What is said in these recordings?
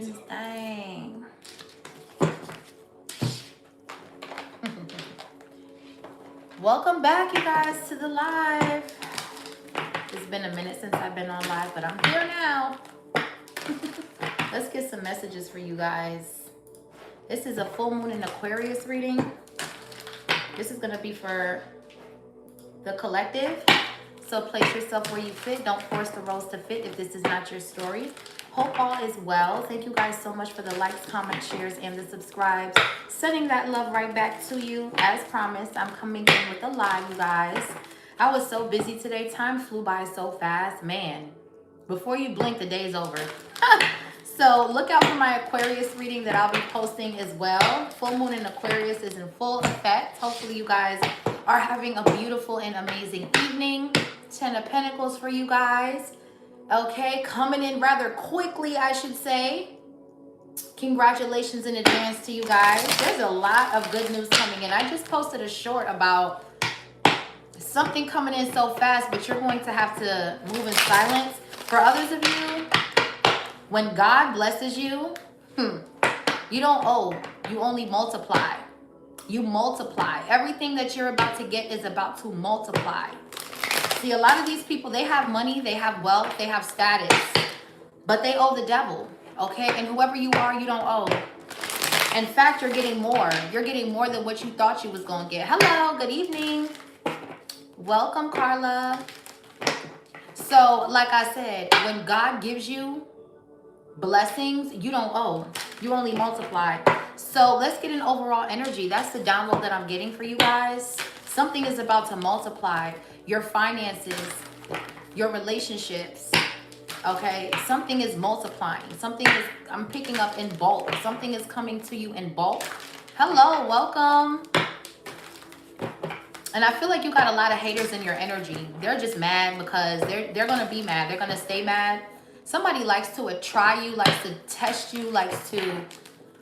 this thing. Welcome back, you guys, to the live. It's been a minute since I've been on live, but I'm here now. Let's get some messages for you guys. This is a full moon in Aquarius reading. This is going to be for the collective. So place yourself where you fit. Don't force the roles to fit if this is not your story. Hope all is well. Thank you guys so much for the likes, comments, shares, and the subscribes. Sending that love right back to you. As promised, I'm coming in with a live, you guys. I was so busy today. Time flew by so fast. Man, before you blink, the day's over. So look out for my Aquarius reading that I'll be posting as well. Full moon in Aquarius is in full effect. Hopefully you guys are having a beautiful and amazing evening. 10 of Pentacles for you guys. Okay, coming in rather quickly, I should say. Congratulations in advance to you guys. There's a lot of good news coming in. I just posted a short about something coming in so fast, but you're going to have to move in silence. For others of you, when God blesses you, you don't owe, you only multiply. You multiply. Everything that you're about to get is about to multiply. See, a lot of these people, they have money, they have wealth, they have status, but they owe the devil, okay? And whoever you are, you don't owe. In fact, you're getting more. You're getting more than what you thought you was going to get. Hello, good evening. Welcome, Carla. So, like I said, when God gives you blessings, you don't owe. You only multiply. So, let's get an overall energy. That's the download that I'm getting for you guys. Something is about to multiply. Your finances, your relationships, okay? Something is multiplying. Something is, I'm picking up in bulk. Something is coming to you in bulk. Hello, welcome. And I feel like you got a lot of haters in your energy. They're just mad because they're going to be mad. They're going to stay mad. Somebody likes to try you, likes to test you, likes to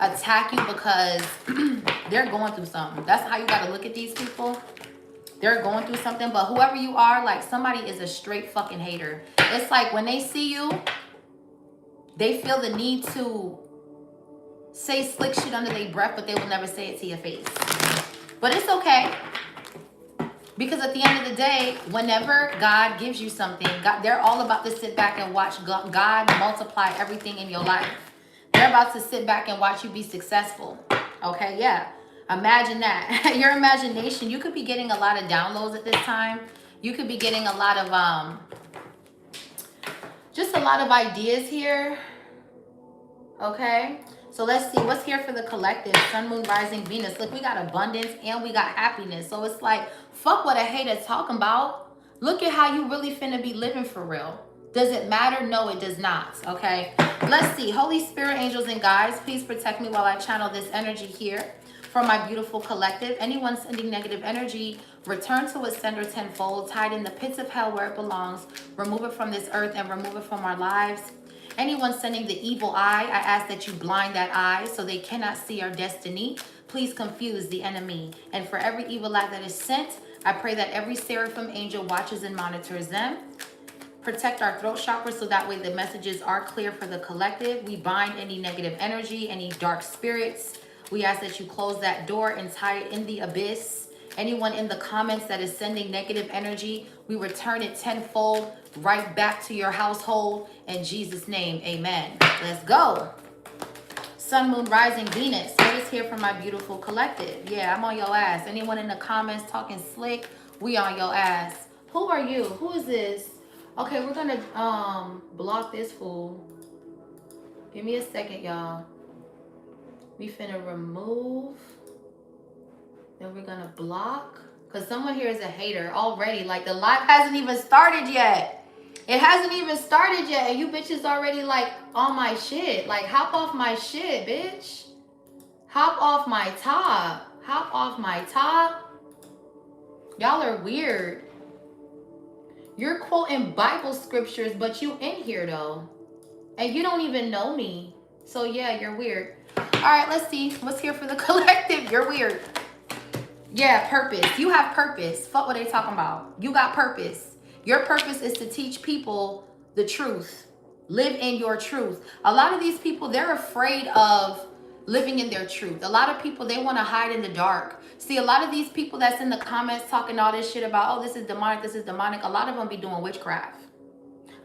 attack you because they're going through something. That's how you got to look at these people. They're going through something, but whoever you are, like somebody is a straight fucking hater. It's like when they see you, they feel the need to say slick shit under their breath, but they will never say it to your face. But it's okay. Because at the end of the day, whenever God gives you something, God, they're all about to sit back and watch God multiply everything in your life. They're about to sit back and watch you be successful. Okay, yeah. Imagine that. Your imagination, you could be getting a lot of downloads at this time. You could be getting a lot of, just a lot of ideas here. Okay. So let's see what's here for the collective. Sun, Moon, Rising, Venus. Look, we got abundance and we got happiness. So it's like, fuck what a hater's talking about. Look at how you really finna be living for real. Does it matter? No, it does not. Okay. Let's see. Holy Spirit, angels, and guides, please protect me while I channel this energy here. For my beautiful collective, anyone sending negative energy, return to its sender tenfold, tied in the pits of hell where it belongs, remove it from this earth and remove it from our lives. Anyone sending the evil eye, I ask that you blind that eye so they cannot see our destiny. Please confuse the enemy. And for every evil eye that is sent, I pray that every seraphim angel watches and monitors them. Protect our throat chakra so that way the messages are clear for the collective. We bind any negative energy, any dark spirits. We ask that you close that door and tie it in the abyss. Anyone in the comments that is sending negative energy, we return it tenfold right back to your household. In Jesus' name, amen. Let's go. Sun, Moon, Rising, Venus. What is here for my beautiful collective? Yeah, I'm on your ass. Anyone in the comments talking slick, we on your ass. Who are you? Who is this? Okay, we're going to block this fool. Give me a second, y'all. We finna remove, then we're gonna block, because someone here is a hater already. Like, the live hasn't even started yet. It hasn't even started yet, and you bitches already like on my shit. Like, hop off my shit, bitch. Hop off my top. Hop off my top. Y'all are weird. You're quoting Bible scriptures, but you in here though, and you don't even know me. So yeah, you're weird. All right, let's see what's here for the collective. You're weird. Yeah, purpose. You have purpose. Fuck what they talking about. You got purpose. Your purpose is to teach people the truth. Live in your truth. A lot of these people, they're afraid of living in their truth. A lot of people, they want to hide in the dark. See, a lot of these people that's in the comments talking all this shit about, oh, this is demonic, this is demonic. A lot of them be doing witchcraft.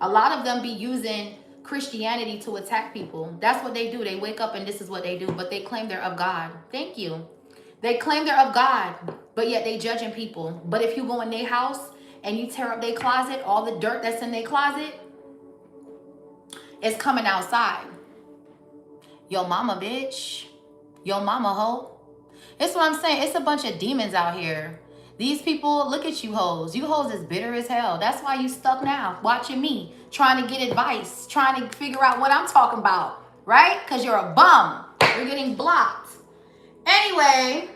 A lot of them be using Christianity to attack people. That's what they do. They wake up and this is what they do, but they claim they're of God. Thank you. They claim they're of God, but yet they judging people. But if you go in their house and you tear up their closet, all the dirt that's in their closet is coming outside. Yo mama, bitch. Yo mama, hoe. That's what I'm saying. It's a bunch of demons out here. These people, look at you hoes. You hoes is bitter as hell. That's why you stuck now, watching me, trying to get advice, trying to figure out what I'm talking about, right? Because you're a bum. You're getting blocked. Anyway,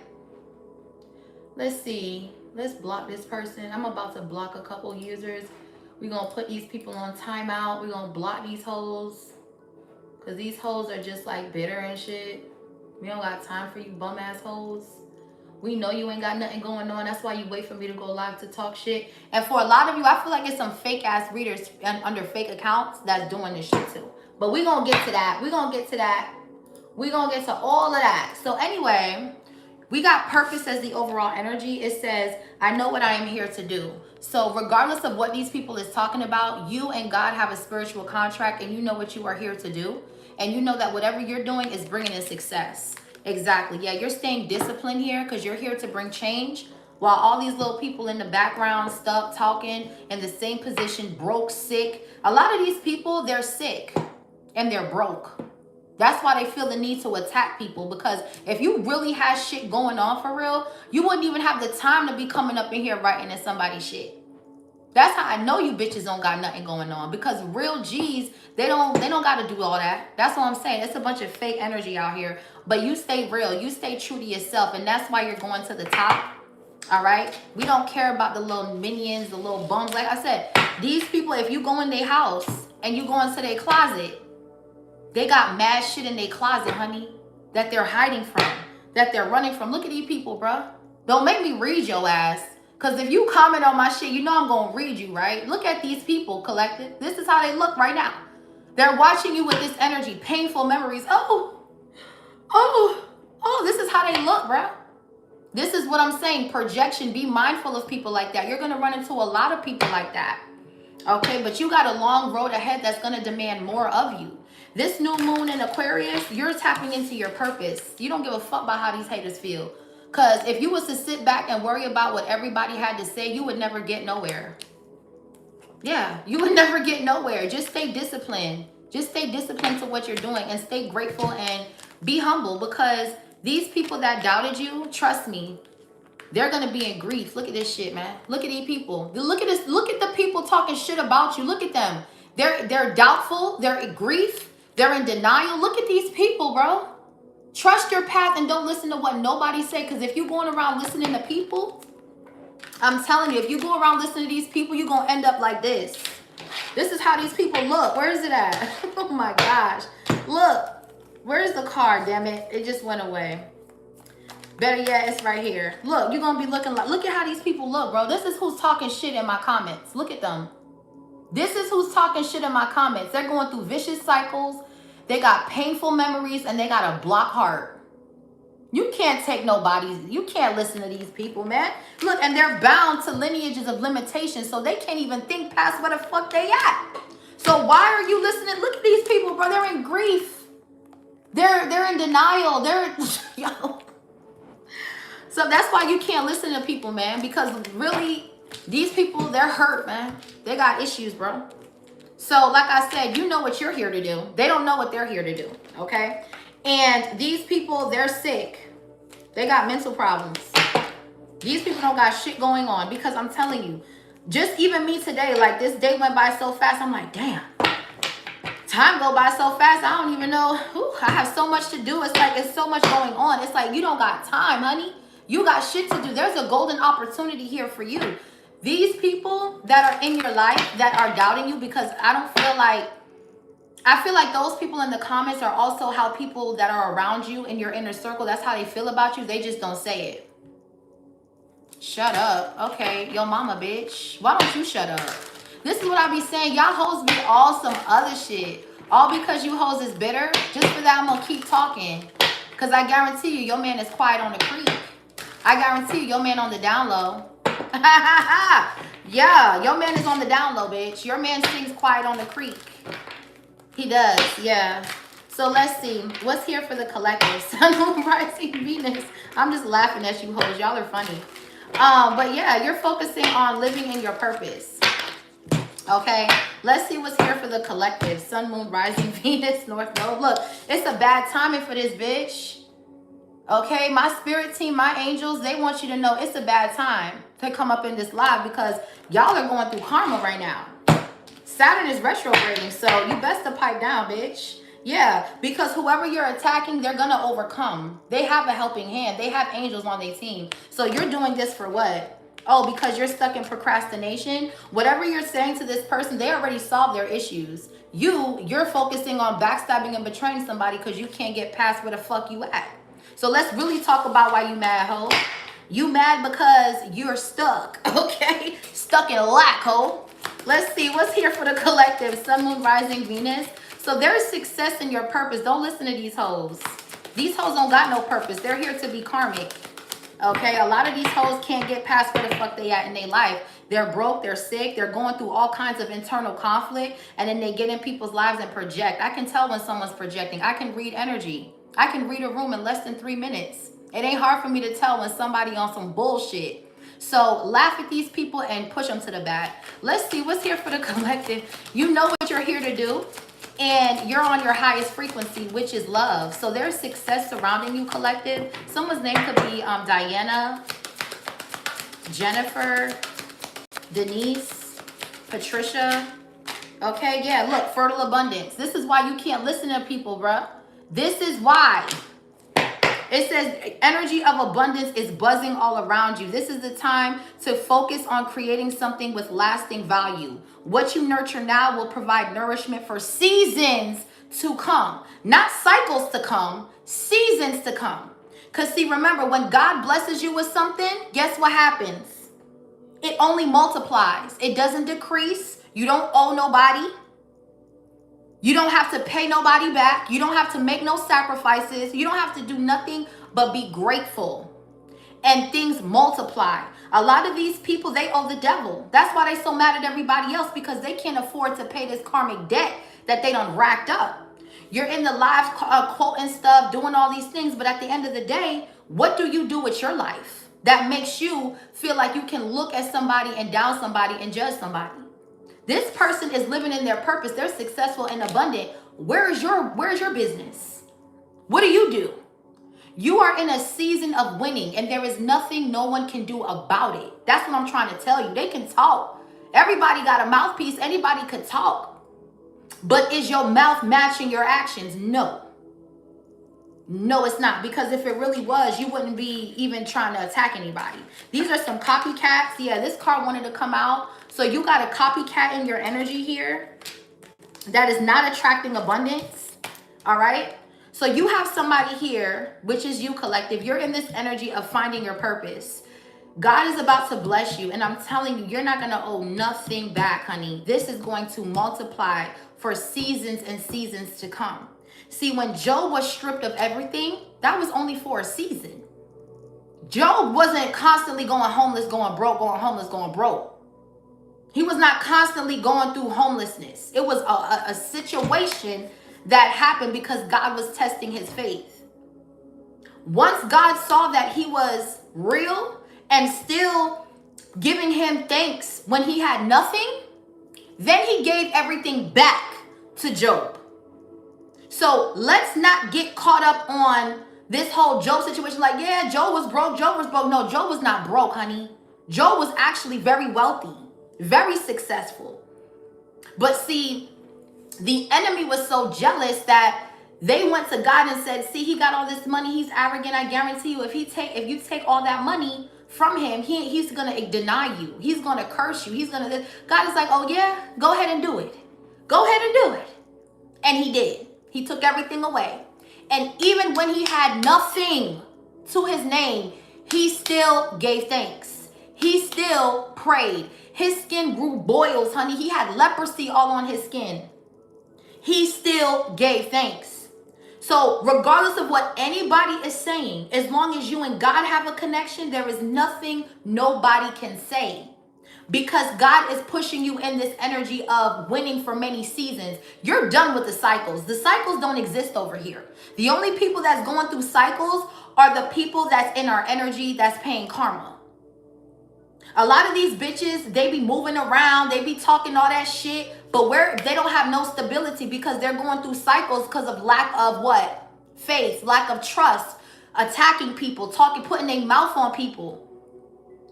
let's see. Let's block this person. I'm about to block a couple users. We're going to put these people on timeout. We're going to block these hoes. Because these hoes are just like bitter and shit. We don't got time for you bum ass hoes. We know you ain't got nothing going on. That's why you wait for me to go live to talk shit. And for a lot of you, I feel like it's some fake ass readers under fake accounts that's doing this shit too. But we gonna get to that. We gonna get to that. We gonna get to all of that. So anyway, we got purpose as the overall energy. It says, I know what I am here to do. So regardless of what these people is talking about, you and God have a spiritual contract and you know what you are here to do. And you know that whatever you're doing is bringing in success. Exactly. Yeah, you're staying disciplined here because you're here to bring change. While all these little people in the background stuck, talking in the same position, broke, sick. A lot of these people, they're sick and they're broke. That's why they feel the need to attack people, because if you really had shit going on for real, you wouldn't even have the time to be coming up in here writing in somebody's shit. That's how I know you bitches don't got nothing going on, because real G's, they don't got to do all that. That's what I'm saying. It's a bunch of fake energy out here, but you stay real. You stay true to yourself, and that's why you're going to the top. All right? We don't care about the little minions, the little bums. Like I said, these people, if you go in their house and you go into their closet, they got mad shit in their closet, honey, that they're hiding from, that they're running from. Look at these people, bruh. Don't make me read your ass. Because if you comment on my shit, you know I'm going to read you, right? Look at these people, collective. This is how they look right now. They're watching you with this energy, painful memories. Oh, this is how they look, bruh. This is what I'm saying, projection. Be mindful of people like that. You're going to run into a lot of people like that. Okay, but you got a long road ahead that's going to demand more of you. This new moon in Aquarius, you're tapping into your purpose. You don't give a fuck about how these haters feel. Because if you was to sit back and worry about what everybody had to say, you would never get nowhere. Yeah, you would never get nowhere. Just stay disciplined. Just stay disciplined to what you're doing and stay grateful and be humble, because these people that doubted you, trust me, they're going to be in grief. Look at this shit, man. Look at these people. Look at this. Look at the people talking shit about you. Look at them. They're doubtful. They're in grief. They're in denial. Look at these people, bro. Trust your path and don't listen to what nobody say. Because if you're going around listening to people, I'm telling you, if you go around listening to these people, you're going to end up like this. This is how these people look. Where is it at? Oh my gosh. Look. Where's the card, damn it? It just went away. Better yet, it's right here. Look, you're going to be looking like, look at how these people look, bro. This is who's talking shit in my comments. Look at them. This is who's talking shit in my comments. They're going through vicious cycles. They got painful memories and they got a block heart. You can't take nobody's, you can't listen to these people, man. Look, and they're bound to lineages of limitations, so they can't even think past where the fuck they at. So why are you listening? Look at these people, bro. They're in grief. They're in denial. Yo. So that's why you can't listen to people, man, because really, these people, they're hurt, man. They got issues, bro. So like I said, you know what you're here to do. They don't know what they're here to do, okay? And these people, they're sick. They got mental problems. These people don't got shit going on, because I'm telling you, just even me today, like this day went by so fast. I'm like, damn, time go by so fast. I don't even know. I have so much to do. It's like, it's so much going on. It's like, you don't got time, honey. You got shit to do. There's a golden opportunity here for you. These people that are in your life that are doubting you, because I feel like those people in the comments are also how people that are around you in your inner circle, that's how they feel about you. They just don't say it. Shut up. Okay, yo mama, bitch. Why don't you shut up? This is what I be saying. Y'all hoes be all some other shit. All because you hoes is bitter. Just for that, I'm gonna keep talking. Cause I guarantee you, your man is quiet on the creek. I guarantee you, your man on the down low. Yeah, your man is on the down low, bitch. Your man sings quiet on the creek. He does, yeah. So let's see. What's here for the collective? Sun, Moon, Rising, Venus. I'm just laughing at you hoes. Y'all are funny. But yeah, you're focusing on living in your purpose. Okay, let's see what's here for the collective. Sun, Moon, Rising, Venus, North Node. Look, it's a bad timing for this, bitch. Okay, my spirit team, my angels, they want you to know it's a bad time to come up in this live because y'all are going through karma right now. Saturn is retrograding, so you best to pipe down, bitch. Yeah, because whoever you're attacking, they're going to overcome. They have a helping hand. They have angels on their team. So you're doing this for what? Oh, because you're stuck in procrastination? Whatever you're saying to this person, they already solved their issues. You're focusing on backstabbing and betraying somebody because you can't get past where the fuck you at. So let's really talk about why you mad, ho. You mad because you're stuck, okay? Stuck in lack, ho. Let's see what's here for the collective. Sun, Moon, Rising, Venus. So there's success in your purpose. Don't listen to these hoes. These hoes don't got no purpose. They're here to be karmic. Okay, a lot of these hoes can't get past where the fuck they at in their life. They're broke, they're sick, they're going through all kinds of internal conflict, and then they get in people's lives and project. I can tell when someone's projecting. I can read energy. I can read a room in less than 3 minutes. It ain't hard for me to tell when somebody on some bullshit. So laugh at these people and push them to the back. Let's see what's here for the collective. You know what you're here to do. And you're on your highest frequency, which is love. So there's success surrounding you, collective. Someone's name could be Diana, Jennifer, Denise, Patricia. Okay, yeah, look, fertile abundance. This is why you can't listen to people, bruh. This is why. It says energy of abundance is buzzing all around you. This is the time to focus on creating something with lasting value. What you nurture now will provide nourishment for seasons to come. Not cycles to come, seasons to come. Because see, remember, when God blesses you with something, guess what happens? It only multiplies. It doesn't decrease. You don't owe nobody. You don't have to pay nobody back. You don't have to make no sacrifices. You don't have to do nothing but be grateful. And things multiply. A lot of these people, they owe the devil. That's why they so mad at everybody else, because they can't afford to pay this karmic debt that they done racked up. You're in the live quoting stuff, doing all these things, but at the end of the day, what do you do with your life that makes you feel like you can look at somebody and down somebody and judge somebody? This person is living in their purpose. They're successful and abundant. Where's your business? What do you do? You are in a season of winning, and there is nothing no one can do about it. That's what I'm trying to tell you. They can talk. Everybody got a mouthpiece. Anybody could talk. But is your mouth matching your actions? No. No, it's not. Because if it really was, you wouldn't be even trying to attack anybody. These are some copycats. Yeah, this card wanted to come out. So you got a copycat in your energy here that is not attracting abundance. All right. So you have somebody here, which is you, collective. You're in this energy of finding your purpose. God is about to bless you. And I'm telling you, you're not going to owe nothing back, honey. This is going to multiply for seasons and seasons to come. See, when Job was stripped of everything, that was only for a season. Job wasn't constantly going homeless, going broke, going homeless, going broke. He was not constantly going through homelessness. It was a situation that happened because God was testing his faith. Once God saw that he was real and still giving him thanks when he had nothing, then he gave everything back to Job. So let's not get caught up on this whole Job situation. Like, yeah, Job was broke. Job was broke. No, Job was not broke, honey. Job was actually very wealthy, very successful. But see, the enemy was so jealous that they went to God and said, see, he got all this money. He's arrogant. I guarantee you, if you take all that money from him, he's going to deny you. He's going to curse you. He's going to, God is like, oh yeah, go ahead and do it. Go ahead and do it. And he did. He took everything away. And even when he had nothing to his name, he still gave thanks. He still prayed. His skin grew boils, honey. He had leprosy all on his skin. He still gave thanks. So regardless of what anybody is saying, as long as you and God have a connection, there is nothing nobody can say. Because God is pushing you in this energy of winning for many seasons. You're done with the cycles. The cycles don't exist over here. The only people that's going through cycles are the people that's in our energy that's paying karma. A lot of these bitches, they be moving around, they be talking all that shit, but they don't have no stability because they're going through cycles because of lack of what? Faith, lack of trust, attacking people, putting their mouth on people.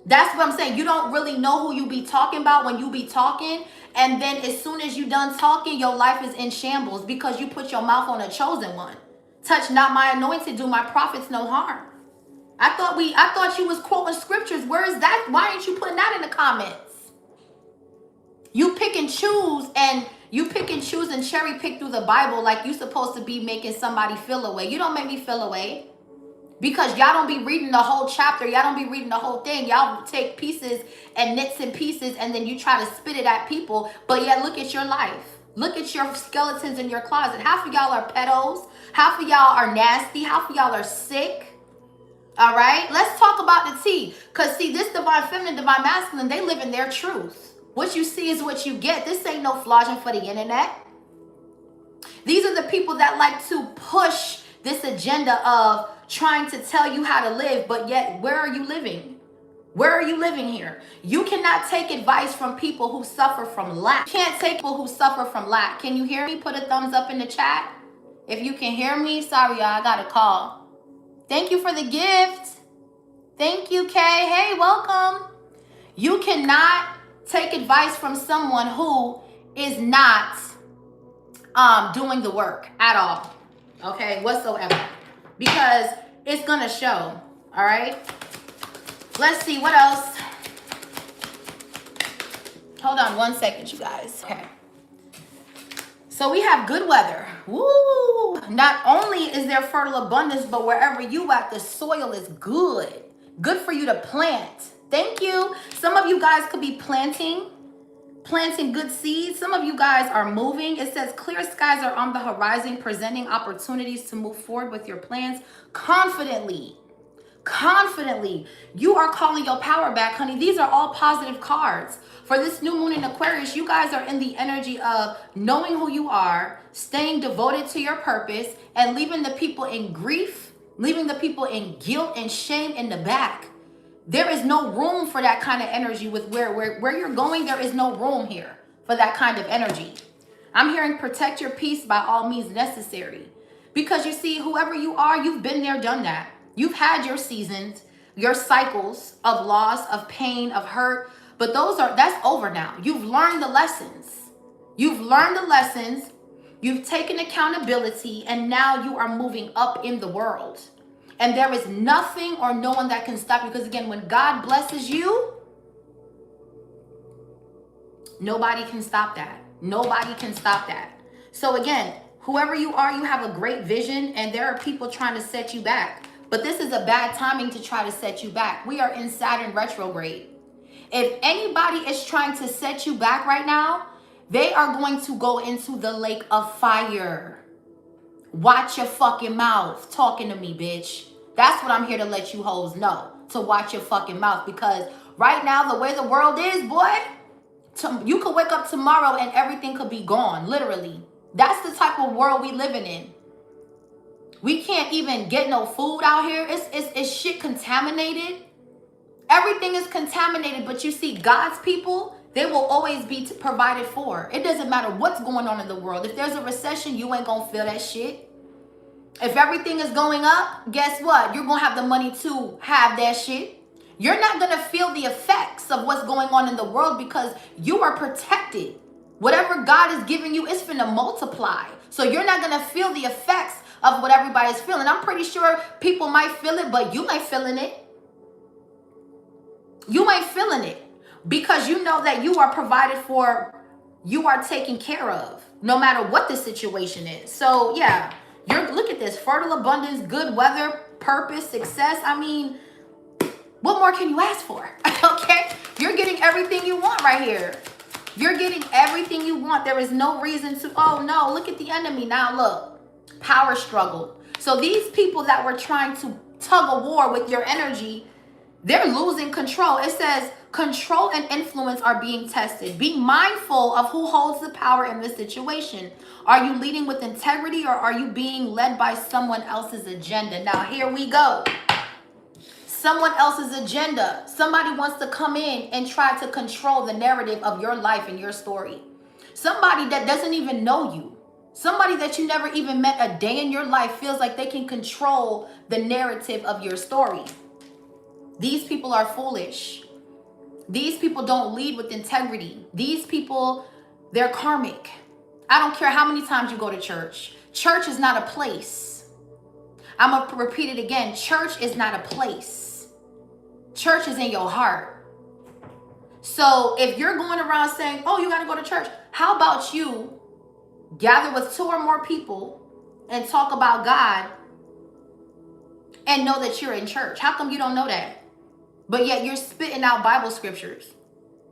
That's what I'm saying. You don't really know who you be talking about when you be talking. And then as soon as you done talking, your life is in shambles because you put your mouth on a chosen one. Touch not my anointed, do my prophets no harm. I thought you was quoting scriptures. Where is that? Why aren't you putting that in the comments? You pick and choose and cherry pick through the Bible like you supposed to be making somebody feel away. You don't make me feel away. Because y'all don't be reading the whole chapter. Y'all don't be reading the whole thing. Y'all take pieces and nits and pieces and then you try to spit it at people. But yet look at your life. Look at your skeletons in your closet. Half of y'all are pedos. Half of y'all are nasty. Half of y'all are sick. All right, let's talk about the tea. Because see, this divine feminine, divine masculine, they live in their truth. What you see is what you get. This ain't no flogging for the internet. These are the people that like to push this agenda of trying to tell you how to live, but yet where are you living? Where are you living here? You cannot take advice from people who suffer from lack. You can't take people who suffer from lack. Can you hear me? Put a thumbs up in the chat. If you can hear me, sorry y'all, I got a call. Thank you for the gift. Thank you, Kay. Hey, welcome. You cannot take advice from someone who is not doing the work at all. Okay, whatsoever. Because it's gonna show. All right. Let's see what else. Hold on one second, you guys. Okay. So we have good weather. Woo! Not only is there fertile abundance, but wherever you at, the soil is good. Good for you to plant. Thank you. Some of you guys could be planting good seeds. Some of you guys are moving. It says clear skies are on the horizon, presenting opportunities to move forward with your plans confidently. Confidently. You are calling your power back, honey. These are all positive cards. For this new moon in Aquarius, you guys are in the energy of knowing who you are, staying devoted to your purpose, and leaving the people in grief, leaving the people in guilt and shame in the back. There is no room for that kind of energy with where you're going. There is no room here for that kind of energy. I'm hearing protect your peace by all means necessary. Because you see, whoever you are, you've been there, done that. You've had your seasons, your cycles of loss, of pain, of hurt, but that's over now. You've learned the lessons. You've learned the lessons. You've taken accountability, and now you are moving up in the world. And there is nothing or no one that can stop you. Because again, when God blesses you, nobody can stop that. Nobody can stop that. So again, whoever you are, you have a great vision, and there are people trying to set you back. But this is a bad timing to try to set you back. We are in Saturn retrograde. If anybody is trying to set you back right now, they are going to go into the lake of fire. Watch your fucking mouth talking to me, bitch. That's what I'm here to let you hoes know. To watch your fucking mouth. Because right now, the way the world is, boy, you could wake up tomorrow and everything could be gone. Literally. That's the type of world we living in. We can't even get no food out here. It's shit contaminated. Everything is contaminated, but you see, God's people, they will always be provided for. It doesn't matter what's going on in the world. If there's a recession, you ain't gonna feel that shit. If everything is going up, guess what? You're gonna have the money to have that shit. You're not gonna feel the effects of what's going on in the world because you are protected. Whatever God is giving you is finna multiply. So you're not gonna feel the effects of what everybody's feeling. I'm pretty sure people might feel it, but you ain't feeling it. You ain't feeling it because you know that you are provided for, you are taken care of, no matter what the situation is. So yeah, look at this, fertile abundance, good weather, purpose, success. I mean, What more can you ask for? Okay? You're getting everything you want right here. You're getting everything you want. There is no reason to, oh no, look at the enemy. Now look, power struggle. So these people that were trying to tug a war with your energy, they're losing control. It says control and influence are being tested. Be mindful of who holds the power in this situation. Are you leading with integrity, or are you being led by someone else's agenda? Now here we go. Someone else's agenda. Somebody wants to come in and try to control the narrative of your life and your story. Somebody that doesn't even know you. Somebody that you never even met a day in your life feels like they can control the narrative of your story. These people are foolish. These people don't lead with integrity. These people, they're karmic. I don't care how many times you go to church. Church is not a place. I'm going to repeat it again. Church is not a place. Church is in your heart. So if you're going around saying, oh, you got to go to church, how about you gather with 2 or more people and talk about God and know that you're in church? How come you don't know that? But yet you're spitting out Bible scriptures.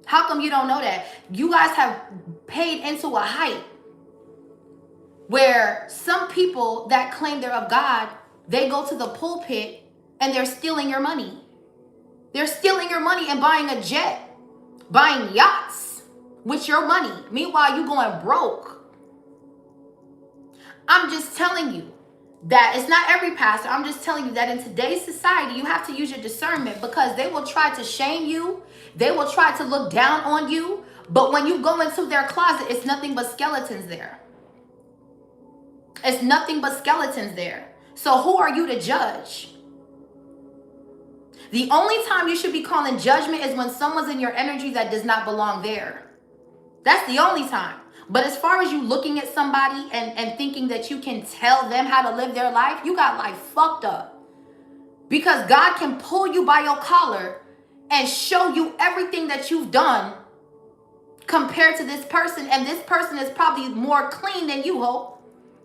How come you don't know that? You guys have paid into a hype where some people that claim they're of God, they go to the pulpit and they're stealing your money. They're stealing your money and buying a jet, buying yachts with your money. Meanwhile, you going broke. I'm just telling you that it's not every pastor. I'm just telling you that in today's society, you have to use your discernment, because they will try to shame you. They will try to look down on you. But when you go into their closet, it's nothing but skeletons there. It's nothing but skeletons there. So who are you to judge? The only time you should be calling judgment is when someone's in your energy that does not belong there. That's the only time. But as far as you looking at somebody and thinking that you can tell them how to live their life, you got life fucked up. Because God can pull you by your collar and show you everything that you've done compared to this person. And this person is probably more clean than you, Hope.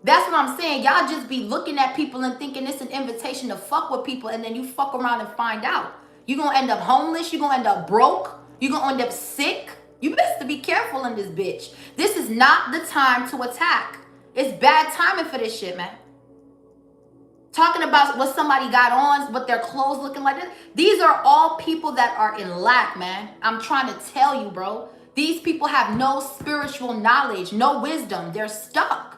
That's what I'm saying. Y'all just be looking at people and thinking it's an invitation to fuck with people, and then you fuck around and find out. You're going to end up homeless. You're going to end up broke. You're going to end up sick. You best to be careful in this bitch. This is not the time to attack. It's bad timing for this shit, man. Talking about what somebody got on, what their clothes looking like. These are all people that are in lack, man. I'm trying to tell you, bro. These people have no spiritual knowledge, no wisdom. They're stuck.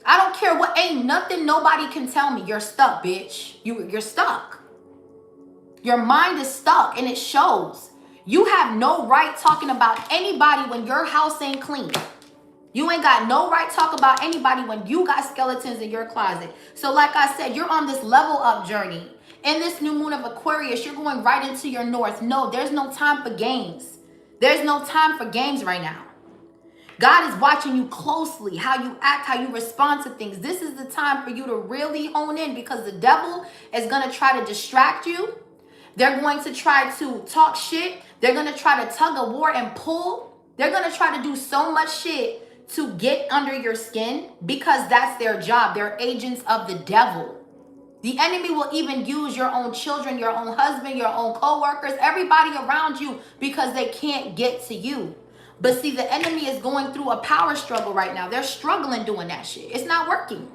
I don't care what, ain't nothing nobody can tell me. You're stuck, bitch. You're stuck. Your mind is stuck, and it shows. You have no right talking about anybody when your house ain't clean. You ain't got no right talk about anybody when you got skeletons in your closet. So like I said, you're on this level up journey. In this new moon of Aquarius, you're going right into your north. No, there's no time for games. There's no time for games right now. God is watching you closely, how you act, how you respond to things. This is the time for you to really hone in, because the devil is going to try to distract you. They're going to try to talk shit. They're going to try to tug a war and pull. They're going to try to do so much shit to get under your skin, because that's their job. They're agents of the devil. The enemy will even use your own children, your own husband, your own co-workers, everybody around you, because they can't get to you. But see, the enemy is going through a power struggle right now. They're struggling doing that shit. It's not working.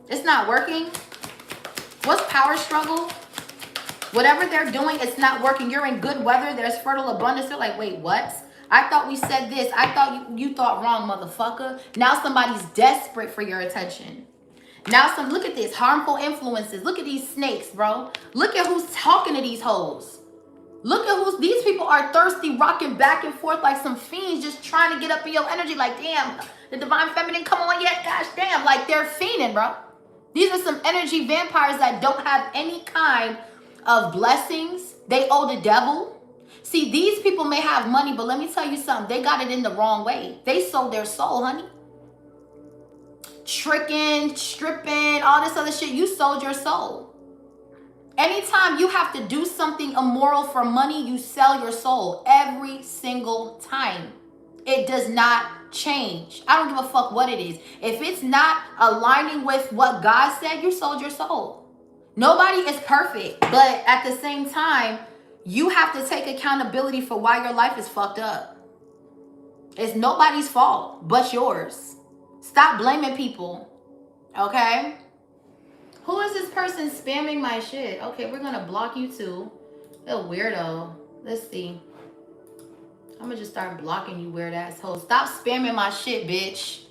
It's not working. What's power struggle? Whatever they're doing, it's not working. You're in good weather. There's fertile abundance. They're like, wait, what? I thought we said this. I thought you thought wrong, motherfucker. Now somebody's desperate for your attention. Now look at this. Harmful influences. Look at these snakes, bro. Look at who's talking to these hoes. Look at these people are thirsty, rocking back and forth like some fiends, just trying to get up in your energy. Like, damn, the divine feminine come on yet? Gosh damn, like they're fiending, bro. These are some energy vampires that don't have any kind of blessings. They owe the devil. See, these people may have money, but let me tell you something. They got it in the wrong way. They sold their soul, honey. Tricking, stripping, all this other shit. You sold your soul. Anytime you have to do something immoral for money, you sell your soul every single time. It does not change. I don't give a fuck what it is. If it's not aligning with what God said, you sold your soul. Nobody is perfect, but at the same time, you have to take accountability for why your life is fucked up. It's nobody's fault but yours. Stop blaming people, okay? Who is this person spamming my shit? Okay, we're gonna block you too. A weirdo. Let's see. I'm gonna just start blocking you, weird asshole. Stop spamming my shit, bitch.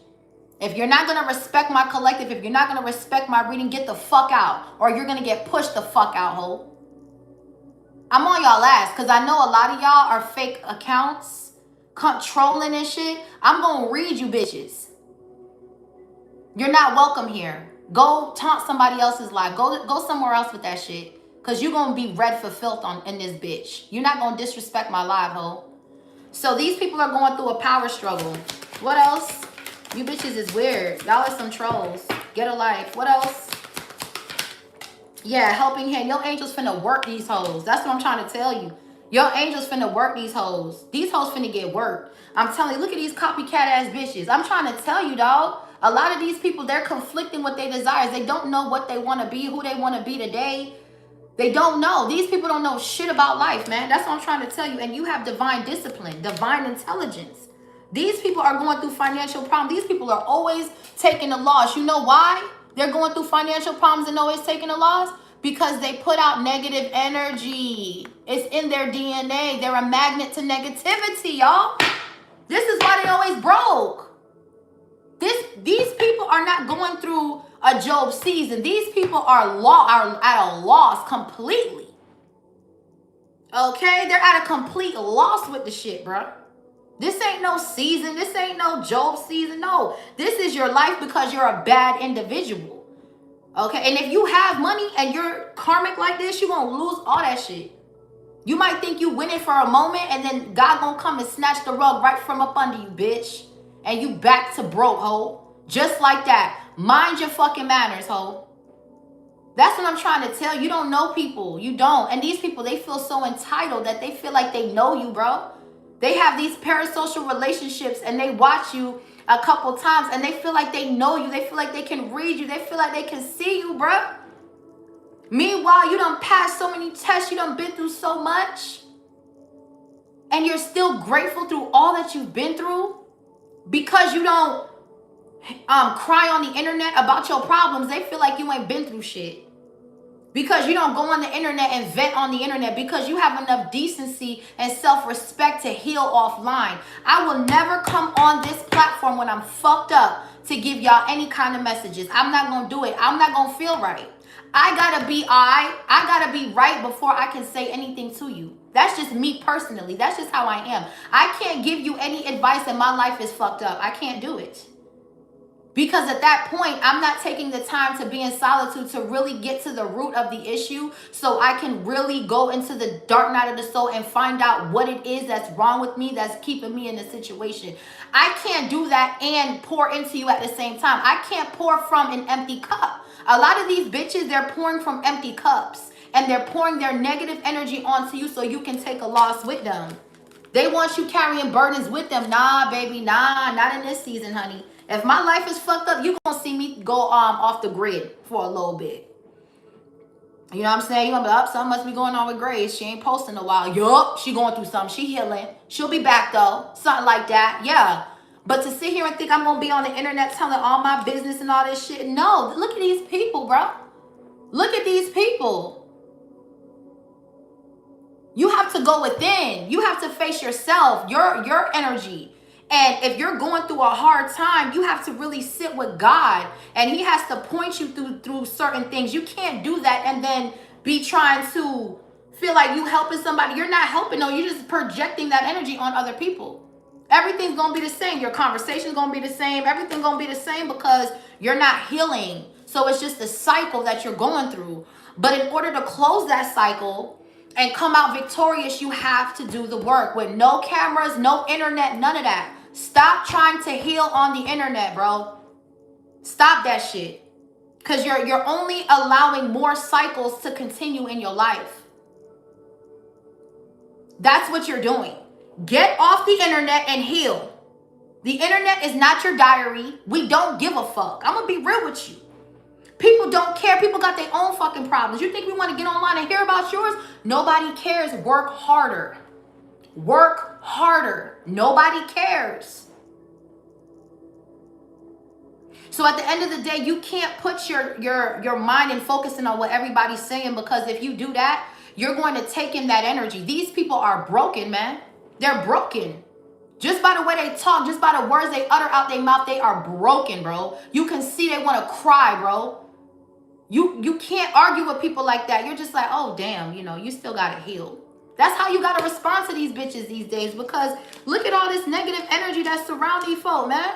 If you're not gonna respect my collective, if you're not gonna respect my reading, get the fuck out. Or you're gonna get pushed the fuck out, ho. I'm on y'all ass because I know a lot of y'all are fake accounts, trolling and shit. I'm gonna read you bitches. You're not welcome here. Go taunt somebody else's life. Go somewhere else with that shit. Cause you're gonna be red for filth in this bitch. You're not gonna disrespect my live, ho. So these people are going through a power struggle. What else? You bitches is weird. Y'all are some trolls. Get a life. What else? Yeah, helping hand. Your angels finna work these hoes. That's what I'm trying to tell you. Your angels finna work these hoes. These hoes finna get worked. I'm telling you, look at these copycat ass bitches. I'm trying to tell you, dog. A lot of these people, they're conflicting with their desires. They don't know what they want to be, who they want to be today. They don't know. These people don't know shit about life, man. That's what I'm trying to tell you. And you have divine discipline, divine intelligence. These people are going through financial problems. These people are always taking a loss. You know why they're going through financial problems and always taking a loss? Because they put out negative energy. It's in their DNA. They're a magnet to negativity, y'all. This is why they always broke. These people are not going through a Job season. These people are at a loss completely. Okay? They're at a complete loss with the shit, bro. This ain't no season. This ain't no Job season. No. This is your life because you're a bad individual. Okay? And if you have money and you're karmic like this, you're going to lose all that shit. You might think you winning for a moment and then God gonna come and snatch the rug right from up under you, bitch. And you back to broke, ho. Just like that. Mind your fucking manners, ho. That's what I'm trying to tell you. You don't know people. You don't. And these people, they feel so entitled that they feel like they know you, bro. They have these parasocial relationships and they watch you a couple times and they feel like they know you. They feel like they can read you. They feel like they can see you, bro. Meanwhile, you done passed so many tests. You done been through so much. And you're still grateful through all that you've been through. Because you don't cry on the internet about your problems. They feel like you ain't been through shit. Because you don't go on the internet and vent on the internet. Because you have enough decency and self-respect to heal offline. I will never come on this platform when I'm fucked up to give y'all any kind of messages. I'm not going to do it. I'm not going to feel right. I gotta be I gotta be right before I can say anything to you. That's just me personally. That's just how I am. I can't give you any advice and my life is fucked up. I can't do it. Because at that point, I'm not taking the time to be in solitude to really get to the root of the issue so I can really go into the dark night of the soul and find out what it is that's wrong with me that's keeping me in the situation. I can't do that and pour into you at the same time. I can't pour from an empty cup. A lot of these bitches, they're pouring from empty cups and they're pouring their negative energy onto you so you can take a loss with them. They want you carrying burdens with them. Nah, baby, nah, not in this season, honey. If my life is fucked up, you're going to see me go off the grid for a little bit. You know what I'm saying? You're going to be up. Something must be going on with Grace. She ain't posting in a while. Yup, she going through something. She healing. She'll be back, though. Something like that. Yeah. But to sit here and think I'm going to be on the internet telling all my business and all this shit. No. Look at these people, bro. Look at these people. You have to go within. You have to face yourself, your energy. And if you're going through a hard time, you have to really sit with God. And he has to point you through certain things. You can't do that and then be trying to feel like you helping somebody. You're not helping. No, you're just projecting that energy on other people. Everything's going to be the same. Your conversation's going to be the same. Everything's going to be the same because you're not healing. So it's just a cycle that you're going through. But in order to close that cycle and come out victorious, you have to do the work with no cameras, no internet, none of that. Stop trying to heal on the internet, bro. Stop that shit. Because you're only allowing more cycles to continue in your life. That's what you're doing. Get off the internet and heal. The internet is not your diary. We don't give a fuck. I'm going to be real with you. People don't care. People got their own fucking problems. You think we want to get online and hear about yours? Nobody cares. Work harder. Work harder. Nobody cares. So at the end of the day, you can't put your mind and focusing on what everybody's saying, because if you do that, you're going to take in that energy. These people are broken, man. They're broken. Just by the way they talk, just by the words they utter out their mouth, they are broken, bro. You can see they want to cry, bro. You can't argue with people like that. You're just like, oh, damn, you still got to heal. That's how you got to respond to these bitches these days, because look at all this negative energy that's surrounding these folk, man.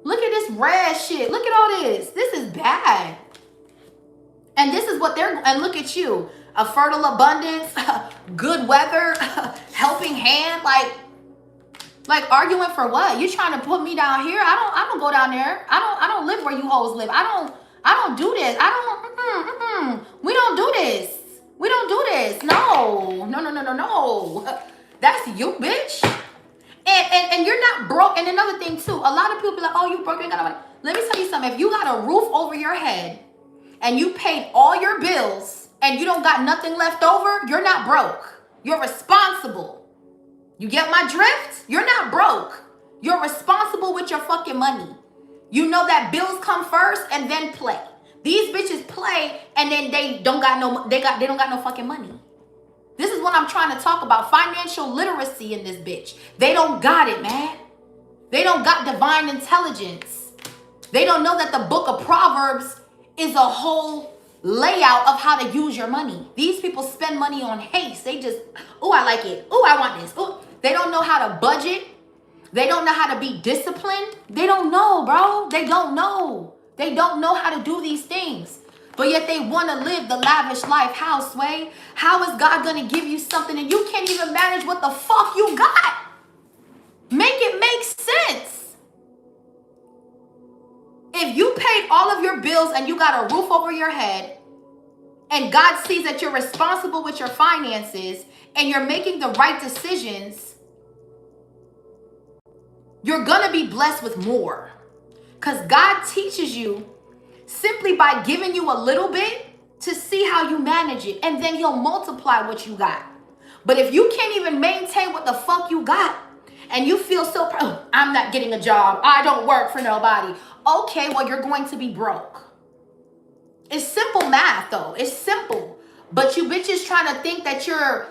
Look at this red shit. Look at all this. This is bad. And this is what and look at you. A fertile abundance, good weather, helping hand, like arguing for what? You trying to put me down here? I don't go down there. I don't live where you hoes live. I don't do this. We don't do this. We don't do this. No. That's you, bitch. And you're not broke. And another thing too, a lot of people are like, oh, you broke, you ain't got no money. Let me tell you something. If you got a roof over your head and you paid all your bills and you don't got nothing left over, you're not broke. You're responsible. You get my drift? You're not broke. You're responsible with your fucking money. You know that bills come first and then play. These bitches play and then they don't got no fucking money. This is what I'm trying to talk about. Financial literacy in this bitch. They don't got it, man. They don't got divine intelligence. They don't know that the book of Proverbs is a whole layout of how to use your money. These people spend money on haste. They just, oh, I like it. Oh, I want this. Oh, they don't know how to budget. They don't know how to be disciplined. They don't know, bro. They don't know. They don't know how to do these things. But yet they want to live the lavish life. How, Sway? How is God going to give you something and you can't even manage what the fuck you got? Make it make sense. If you paid all of your bills and you got a roof over your head and God sees that you're responsible with your finances and you're making the right decisions, you're going to be blessed with more. Because God teaches you simply by giving you a little bit to see how you manage it. And then he'll multiply what you got. But if you can't even maintain what the fuck you got and you feel so proud, oh, I'm not getting a job. I don't work for nobody. Okay, well, you're going to be broke. It's simple math, though. It's simple. But you bitches trying to think that you're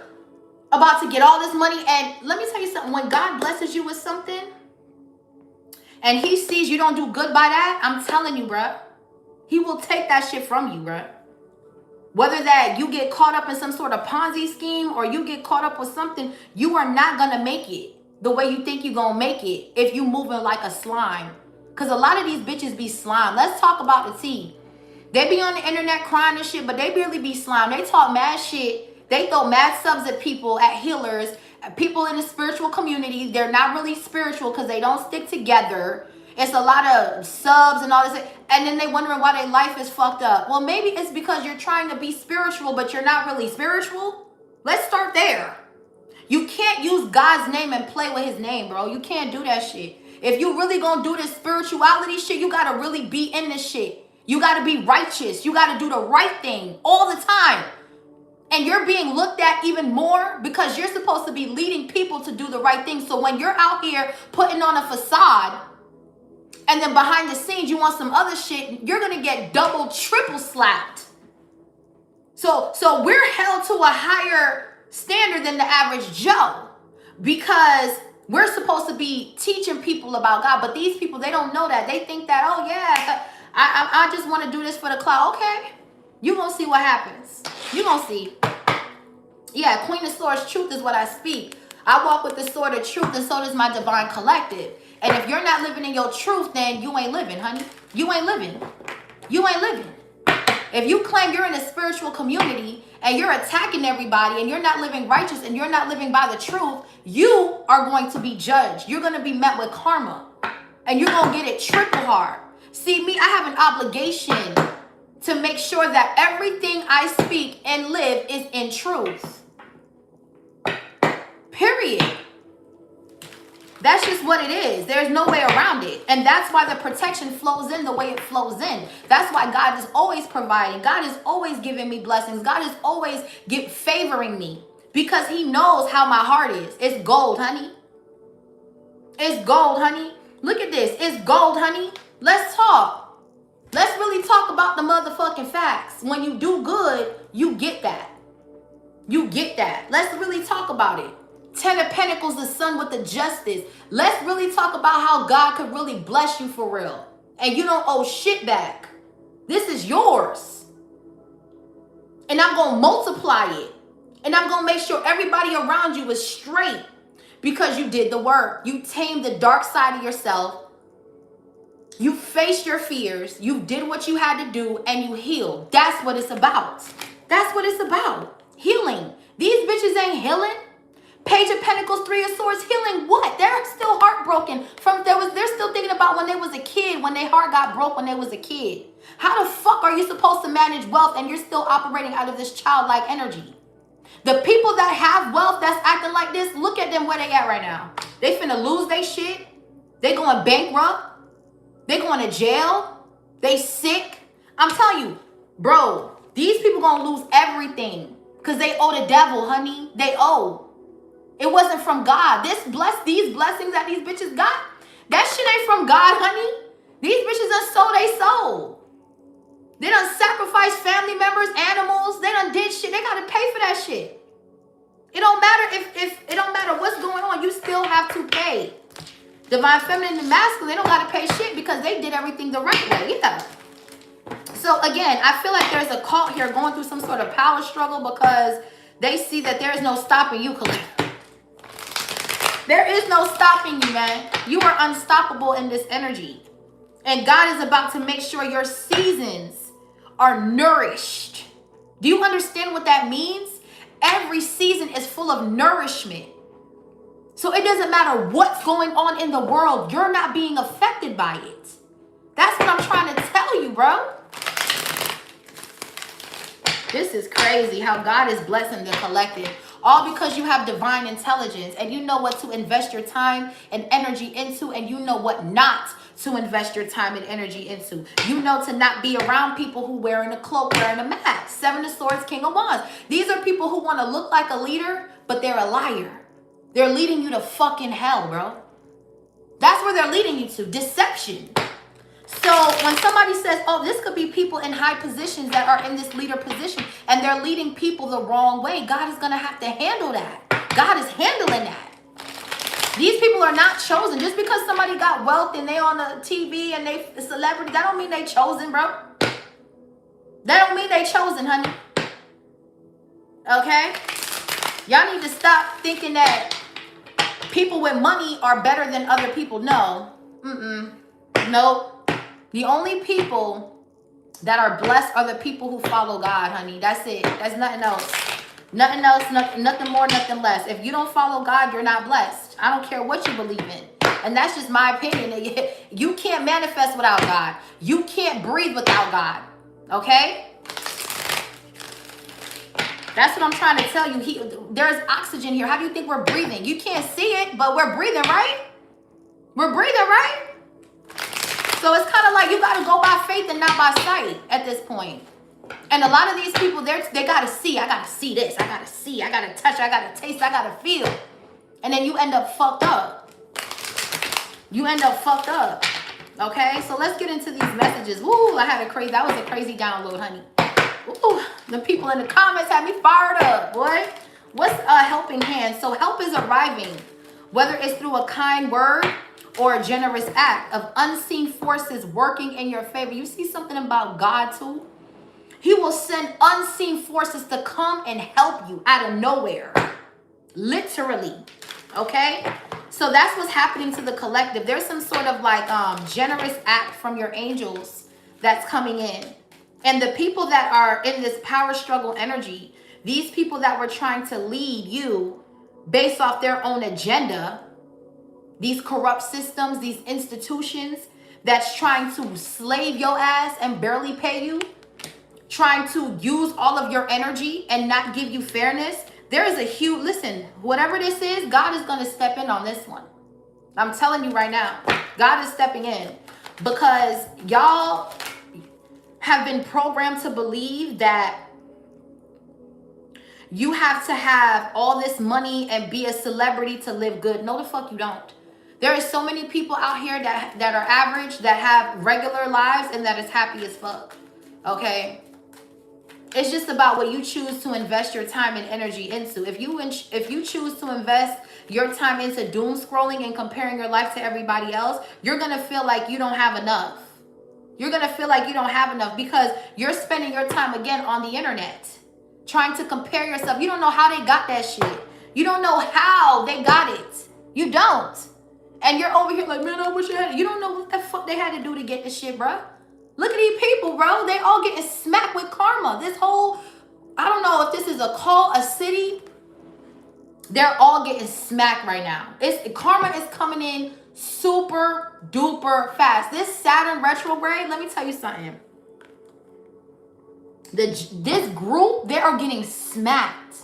about to get all this money. And let me tell you something. When God blesses you with something and he sees you don't do good by that, I'm telling you, bruh, he will take that shit from you, bruh. Whether that you get caught up in some sort of Ponzi scheme or you get caught up with something, you are not going to make it the way you think you're going to make it if you moving like a slime. Because a lot of these bitches be slime. Let's talk about the tea. They be on the internet crying and shit, but they barely be slime. They talk mad shit. They throw mad subs at people, at healers, at people in the spiritual community. They're not really spiritual because they don't stick together. It's a lot of subs and all this. And then they wondering why their life is fucked up. Well, maybe it's because you're trying to be spiritual, but you're not really spiritual. Let's start there. You can't use God's name and play with his name, bro. You can't do that shit. If you really gonna do this spirituality shit, you gotta really be in this shit. You gotta be righteous. You gotta do the right thing all the time. And you're being looked at even more because you're supposed to be leading people to do the right thing. So when you're out here putting on a facade and then behind the scenes you want some other shit, you're gonna get double, triple slapped. So we're held to a higher standard than the average Joe because we're supposed to be teaching people about God. But these people, they don't know that. They think that, oh yeah, I just want to do this for the clout. Okay, you gonna see what happens. You gonna see. Yeah, Queen of Swords, truth is what I speak. I walk with the sword of truth, and so does my divine collective. And if you're not living in your truth, then you ain't living, honey. You ain't living. You ain't living. If you claim you're in a spiritual community and you're attacking everybody and you're not living righteous and you're not living by the truth, you are going to be judged. You're going to be met with karma and you're going to get it triple hard. See, me, I have an obligation to make sure that everything I speak and live is in truth. Period. That's just what it is. There's no way around it. And that's why the protection flows in the way it flows in. That's why God is always providing. God is always giving me blessings. God is always favoring me because he knows how my heart is. It's gold, honey. It's gold, honey. Look at this. It's gold, honey. Let's talk. Let's really talk about the motherfucking facts. When you do good, you get that. You get that. Let's really talk about it. 10 of Pentacles, the sun with the justice. Let's really talk about how God could really bless you for real. And you don't owe shit back. This is yours. And I'm going to multiply it. And I'm going to make sure everybody around you is straight because you did the work. You tamed the dark side of yourself. You faced your fears. You did what you had to do and you healed. That's what it's about. That's what it's about. Healing. These bitches ain't healing. Page of Pentacles, Three of Swords, healing what? They're still heartbroken they're still thinking about when they was a kid, when their heart got broke when they was a kid. How the fuck are you supposed to manage wealth and you're still operating out of this childlike energy? The people that have wealth that's acting like this, look at them where they at right now. They finna lose their shit. They going bankrupt. They going to jail. They sick. I'm telling you, bro, these people gonna lose everything because they owe the devil, honey. They owe. It wasn't from God. These blessings that these bitches got, that shit ain't from God, honey. These bitches done sold they soul. They done sacrificed family members, animals. They done did shit. They gotta pay for that shit. It don't matter if it don't matter what's going on. You still have to pay. Divine feminine and masculine, they don't gotta pay shit because they did everything the right way. Yeah. So again, I feel like there's a cult here going through some sort of power struggle because they see that there's no stopping you, Khalid. There is no stopping you, man. You are unstoppable in this energy. And God is about to make sure your seasons are nourished. Do you understand what that means? Every season is full of nourishment. So it doesn't matter what's going on in the world. You're not being affected by it. That's what I'm trying to tell you, bro. This is crazy how God is blessing the collective. All because you have divine intelligence and you know what to invest your time and energy into, and you know what not to invest your time and energy into. You know to not be around people who wearing a cloak, wearing a mask. Seven of Swords, King of Wands. These are people who want to look like a leader, but they're a liar. They're leading you to fucking hell, bro. That's where they're leading you to. Deception. So when somebody says, oh, this could be people in high positions that are in this leader position and they're leading people the wrong way, God is going to have to handle that. God is handling that. These people are not chosen. Just because somebody got wealth and they on the TV and they a celebrity, that don't mean they chosen, bro. That don't mean they chosen, honey. Okay? Y'all need to stop thinking that people with money are better than other people. No. Nope. The only people that are blessed are the people who follow God, honey. That's it. That's nothing else. Nothing else, nothing more, nothing less. If you don't follow God, you're not blessed. I don't care what you believe in. And that's just my opinion. You can't manifest without God. You can't breathe without God. Okay? That's what I'm trying to tell you. There's oxygen here. How do you think we're breathing? You can't see it, but we're breathing, right? We're breathing, right? So it's kind of like you got to go by faith and not by sight at this point. And a lot of these people, they got to see. I got to see this. I got to see. I got to touch. I got to taste. I got to feel. And then you end up fucked up. You end up fucked up. Okay? So let's get into these messages. Woo, that was a crazy download, honey. Ooh, the people in the comments had me fired up, boy. What's a helping hand? So help is arriving, whether it's through a kind word or a generous act of unseen forces working in your favor. You see something about God too? He will send unseen forces to come and help you out of nowhere. Literally. Okay? So that's what's happening to the collective. There's some sort of like generous act from your angels that's coming in. And the people that are in this power struggle energy, these people that were trying to lead you based off their own agenda, these corrupt systems, these institutions that's trying to slave your ass and barely pay you, trying to use all of your energy and not give you fairness. There is a huge, listen, whatever this is, God is going to step in on this one. I'm telling you right now, God is stepping in because y'all have been programmed to believe that you have to have all this money and be a celebrity to live good. No, the fuck you don't. There are so many people out here that are average, that have regular lives, and that is happy as fuck. Okay? It's just about what you choose to invest your time and energy into. If you choose to invest your time into doom scrolling and comparing your life to everybody else, you're going to feel like you don't have enough. You're going to feel like you don't have enough because you're spending your time again on the internet trying to compare yourself. You don't know how they got that shit. You don't know how they got it. You don't. And you're over here like, man, I wish I had it. You don't know what the fuck they had to do to get this shit, bro. Look at these people, bro. They all getting smacked with karma. This whole, I don't know if this is a call, a city. They're all getting smacked right now. Karma is coming in super duper fast. This Saturn retrograde, let me tell you something. This group, they are getting smacked.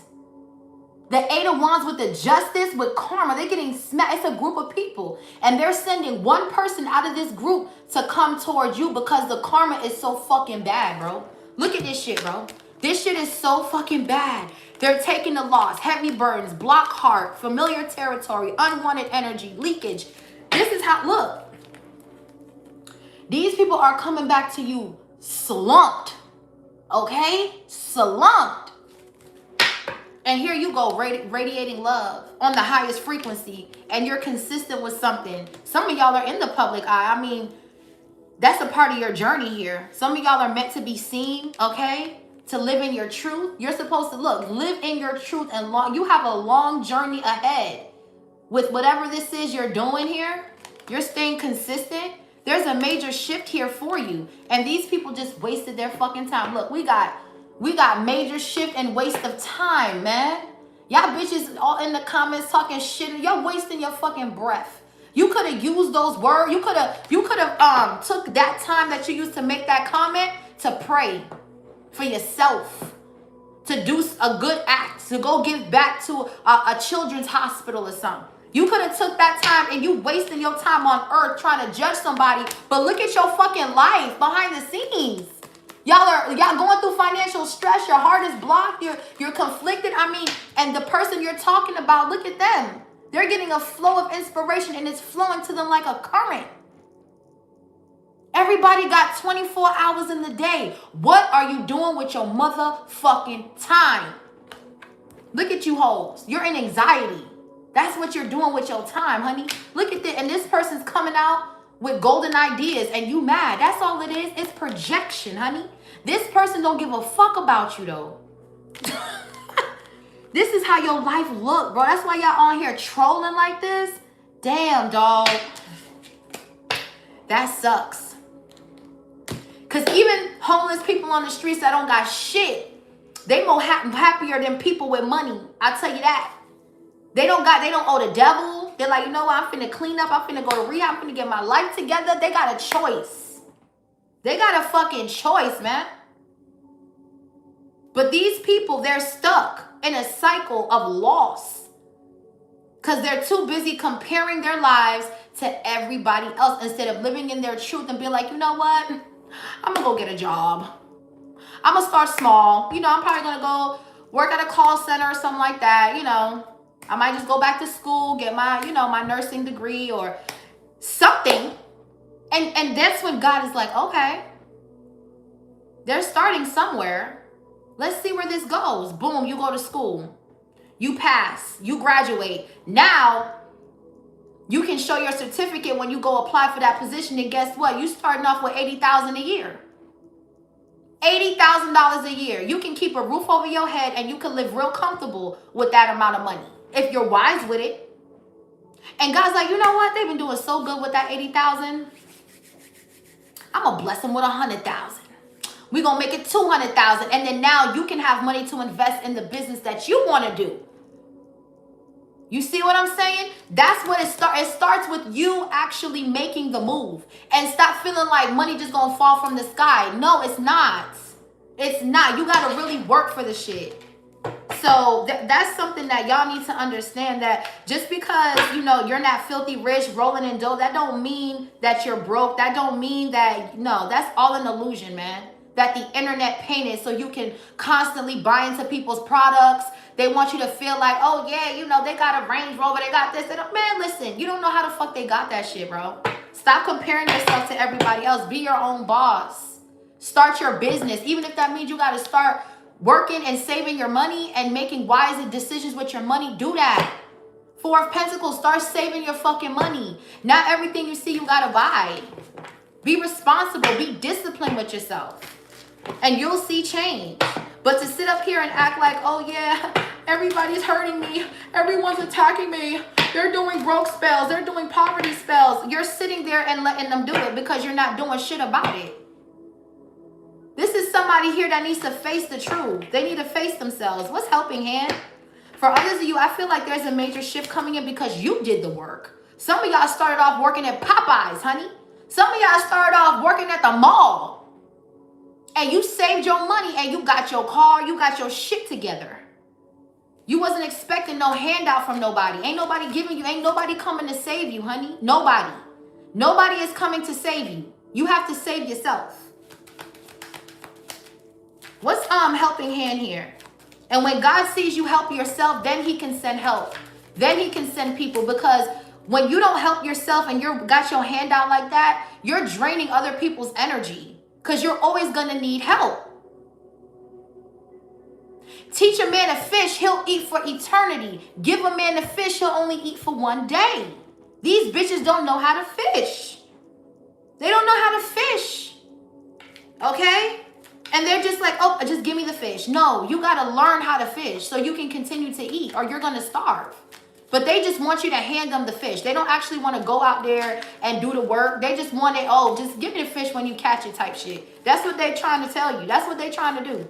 The Eight of Wands with the Justice, with karma, they're getting smacked. It's a group of people. And they're sending one person out of this group to come towards you because the karma is so fucking bad, bro. Look at this shit, bro. This shit is so fucking bad. They're taking the loss, heavy burdens, block heart, familiar territory, unwanted energy, leakage. This is how, look. These people are coming back to you slumped. Okay? Slumped. And here you go, radiating love on the highest frequency, and you're consistent with something. Some of y'all are in the public eye. I mean, that's a part of your journey here. Some of y'all are meant to be seen, okay? To live in your truth. You're supposed to live in your truth, and you have a long journey ahead with whatever this is you're doing here. You're staying consistent. There's a major shift here for you, and these people just wasted their fucking time. Look, we got major shift and waste of time, man. Y'all bitches all in the comments talking shit. Y'all wasting your fucking breath. You could have used those words. You could have took that time that you used to make that comment to pray for yourself, to do a good act, to go give back to a children's hospital or something. You could have took that time, and you wasting your time on earth trying to judge somebody. But look at your fucking life behind the scenes. Y'all going through financial stress. Your heart is blocked. You're conflicted. I mean, and the person you're talking about, look at them. They're getting a flow of inspiration, and it's flowing to them like a current. Everybody got 24 hours in the day. What are you doing with your motherfucking time? Look at you hoes. You're in anxiety. That's what you're doing with your time, honey. Look at this. And this person's coming out with golden ideas, and you mad. That's all it is. It's projection, honey. This person don't give a fuck about you, though. This is how your life look, bro. That's why y'all on here trolling like this. Damn, dog. That sucks. Because even homeless people on the streets that don't got shit, they more happier than people with money. I'll tell you that. They don't owe the devil. They're like, you know what? I'm finna clean up. I'm finna go to rehab. I'm finna get my life together. They got a choice. They got a fucking choice, man. But these people, they're stuck in a cycle of loss because they're too busy comparing their lives to everybody else instead of living in their truth and being like, you know what? I'm going to go get a job. I'm going to start small. You know, I'm probably going to go work at a call center or something like that. You know, I might just go back to school, get my, you know, my nursing degree or something. And that's when God is like, okay, they're starting somewhere. Let's see where this goes. Boom, you go to school. You pass. You graduate. Now, you can show your certificate when you go apply for that position. And guess what? You starting off with $80,000 a year. $80,000 a year. You can keep a roof over your head and you can live real comfortable with that amount of money if you're wise with it. And God's like, you know what? They've been doing so good with that $80,000. I'm going to bless them with $100,000. We're going to make it $200,000. And then now you can have money to invest in the business that you want to do. You see what I'm saying? That's what it starts. It starts with you actually making the move. And stop feeling like money just going to fall from the sky. No, it's not. It's not. You got to really work for the shit. So that's something that y'all need to understand, that just because, you know, you're not filthy rich rolling in dough, that don't mean that you're broke. That don't mean that, no, that's all an illusion, man. That the internet painted so you can constantly buy into people's products. They want you to feel like, oh yeah, you know, they got a Range Rover, they got this. Man, listen, you don't know how the fuck they got that shit, bro. Stop comparing yourself to everybody else. Be your own boss. Start your business. Even if that means you got to start working and saving your money and making wise decisions with your money, do that. Four of Pentacles, start saving your fucking money. Not everything you see you gotta buy. Be responsible, be disciplined with yourself, and you'll see change. But to sit up here and act like, oh yeah, everybody's hurting me, everyone's attacking me, they're doing broke spells, they're doing poverty spells, you're sitting there and letting them do it because you're not doing shit about it. This is somebody here that needs to face the truth. They need to face themselves. What's helping hand? For others of you, I feel like there's a major shift coming in because you did the work. Some of y'all started off working at Popeyes, honey. Some of y'all started off working at the mall. And you saved your money and you got your car, you got your shit together. You wasn't expecting no handout from nobody. Ain't nobody giving you, ain't nobody coming to save you, honey. Nobody. Nobody is coming to save you. You have to save yourself. What's helping hand here? And when God sees you help yourself, then he can send help. Then he can send people, because when you don't help yourself and you got your hand out like that, you're draining other people's energy because you're always going to need help. Teach a man to fish, he'll eat for eternity. Give a man a fish, he'll only eat for one day. These bitches don't know how to fish. They don't know how to fish. Okay? And they're just like, oh, just give me the fish. No, you got to learn how to fish so you can continue to eat, or you're going to starve. But they just want you to hand them the fish. They don't actually want to go out there and do the work. They just want it, oh, just give me the fish when you catch it type shit. That's what they're trying to tell you. That's what they're trying to do.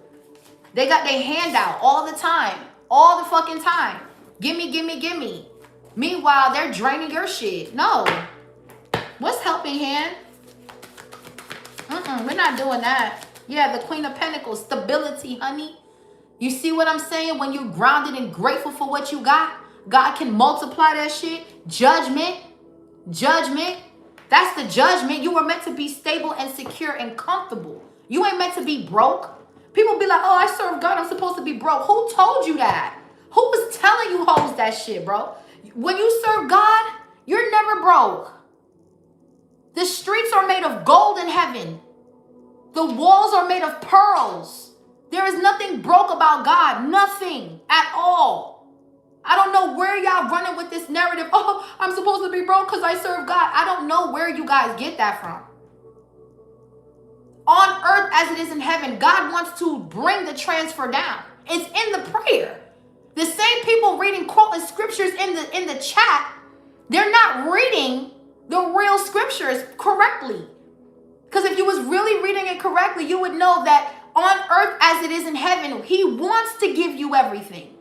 They got their hand out all the time. All the fucking time. Gimme, gimme, gimme. Meanwhile, they're draining your shit. No. What's helping hand? We're not doing that. Yeah, the Queen of Pentacles, stability, honey. You see what I'm saying? When you're grounded and grateful for what you got, God can multiply that shit. Judgment. Judgment. That's the judgment. You were meant to be stable and secure and comfortable. You ain't meant to be broke. People be like, oh, I serve God, I'm supposed to be broke. Who told you that? Who was telling you hoes that shit, bro? When you serve God, you're never broke. The streets are made of gold in heaven. The walls are made of pearls. There is nothing broke about God. Nothing at all. I don't know where y'all running with this narrative. Oh, I'm supposed to be broke because I serve God. I don't know where you guys get that from. On earth as it is in heaven, God wants to bring the transfer down. It's in the prayer. The same people reading quoting scriptures in the chat, they're not reading the real scriptures correctly. Because if you was really reading it correctly, you would know that on earth as it is in heaven, he wants to give you everything.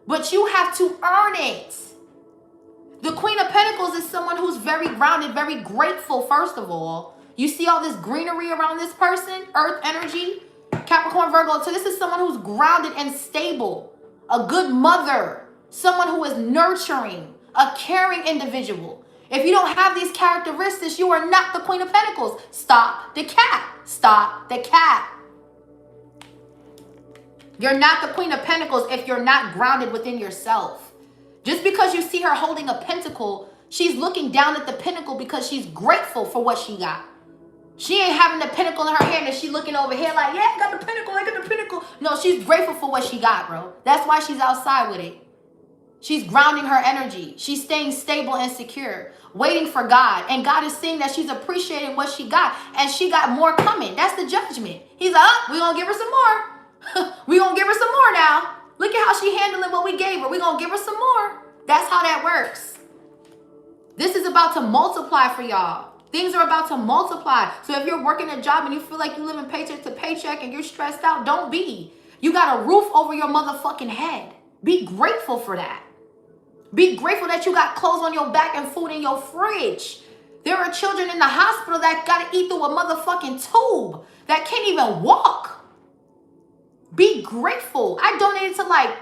But you have to earn it. The Queen of Pentacles is someone who's very grounded, very grateful, first of all. You see all this greenery around this person, earth energy, Capricorn, Virgo. So this is someone who's grounded and stable, a good mother, someone who is nurturing, a caring individual. If you don't have these characteristics, you are not the Queen of Pentacles. Stop the cat. Stop the cat. You're not the Queen of Pentacles if you're not grounded within yourself. Just because you see her holding a pentacle, she's looking down at the pinnacle because she's grateful for what she got. She ain't having the pinnacle in her hand and she looking over here like, yeah, I got the pinnacle, I got the pinnacle. No, she's grateful for what she got, bro. That's why she's outside with it. She's grounding her energy. She's staying stable and secure, waiting for God. And God is seeing that she's appreciating what she got. And she got more coming. That's the judgment. He's like, oh, we're going to give her some more. We're going to give her some more now. Look at how she handling what we gave her. We're going to give her some more. That's how that works. This is about to multiply for y'all. Things are about to multiply. So if you're working a job and you feel like you're living paycheck to paycheck and you're stressed out, don't be. You got a roof over your motherfucking head. Be grateful for that. Be grateful that you got clothes on your back and food in your fridge. There are children in the hospital that got to eat through a motherfucking tube, that can't even walk. Be grateful. I donated to like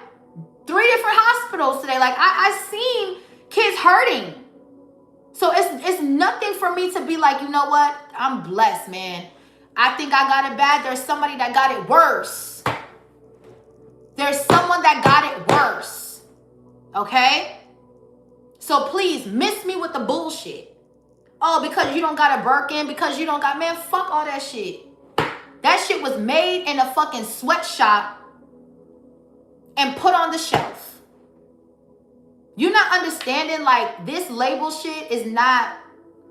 3 different hospitals today. Like, I seen kids hurting. So it's nothing for me to be like, you know what? I'm blessed, man. I think I got it bad. There's somebody that got it worse. There's someone that got it worse. Okay? So please, miss me with the bullshit. Oh, because you don't got a Birkin, because you don't got, man, fuck all that shit. That shit was made in a fucking sweatshop and put on the shelf. You're not understanding, like, this label shit is not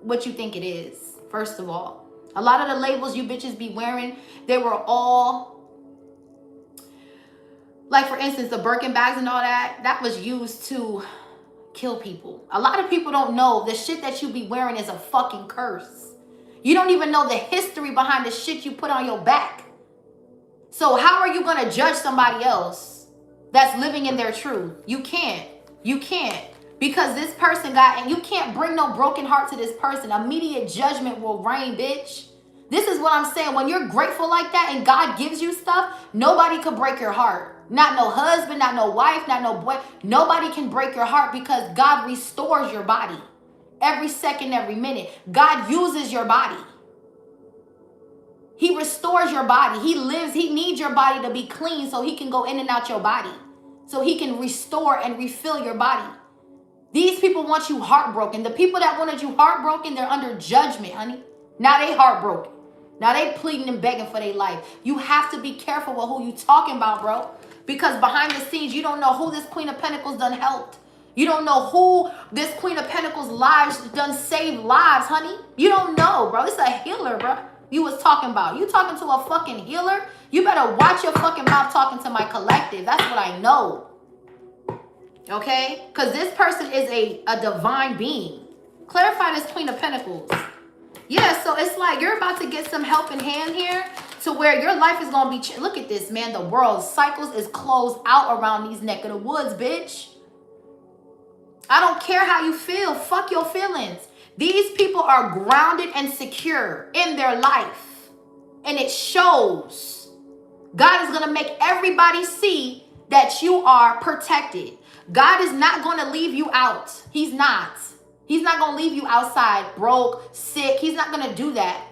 what you think it is, first of all. A lot of the labels you bitches be wearing, they were all, like, for instance, the Birkin bags and all that, that was used to kill people. A lot of people don't know the shit that you be wearing is a fucking curse. You don't even know the history behind the shit you put on your back. So how are you going to judge somebody else that's living in their truth? You can't. You can't. Because this person and you can't bring no broken heart to this person. Immediate judgment will reign, bitch. This is what I'm saying. When you're grateful like that and God gives you stuff, nobody could break your heart. Not no husband, not no wife, not no boy. Nobody can break your heart because God restores your body. Every second, every minute. God uses your body. He restores your body. He lives. He needs your body to be clean so he can go in and out your body. So he can restore and refill your body. These people want you heartbroken. The people that wanted you heartbroken, they're under judgment, honey. Now they heartbroken. Now they pleading and begging for their life. You have to be careful with who you talking about, bro. Because behind the scenes, you don't know who this Queen of Pentacles done helped. You don't know who this Queen of Pentacles lives done saved lives, honey. You don't know, bro. This is a healer, bro. You was talking about. You talking to a fucking healer? You better watch your fucking mouth talking to my collective. That's what I know. Okay? Because this person is a divine being. Clarify this Queen of Pentacles. Yeah, so it's like you're about to get some helping hand here to where your life is going to be... Look at this, man. The world cycles is closed out around these neck of the woods, bitch. I don't care how you feel. Fuck your feelings. These people are grounded and secure in their life. And it shows. God is going to make everybody see that you are protected. God is not going to leave you out. He's not. He's not going to leave you outside, broke, sick. He's not going to do that.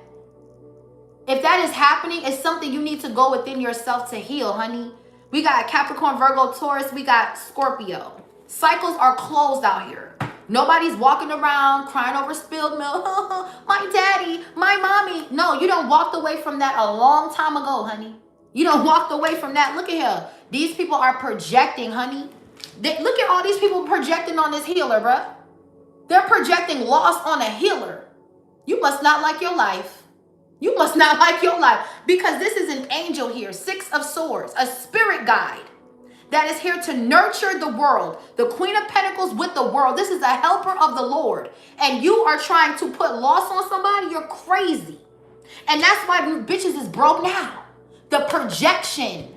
If that is happening, it's something you need to go within yourself to heal, honey. We got Capricorn, Virgo, Taurus. We got Scorpio. Cycles are closed out here. Nobody's walking around crying over spilled milk. My daddy, my mommy. No, you don't walked away from that a long time ago, honey. You don't walked away from that. Look at here. These people are projecting, honey. Look at all these people projecting on this healer, bruh. They're projecting loss on a healer. You must not like your life. You must not like your life. Because this is an angel here. 6 of Swords. A spirit guide that is here to nurture the world. The Queen of Pentacles with the world. This is a helper of the Lord. And you are trying to put loss on somebody. You're crazy. And that's why bitches is broke now. The projection.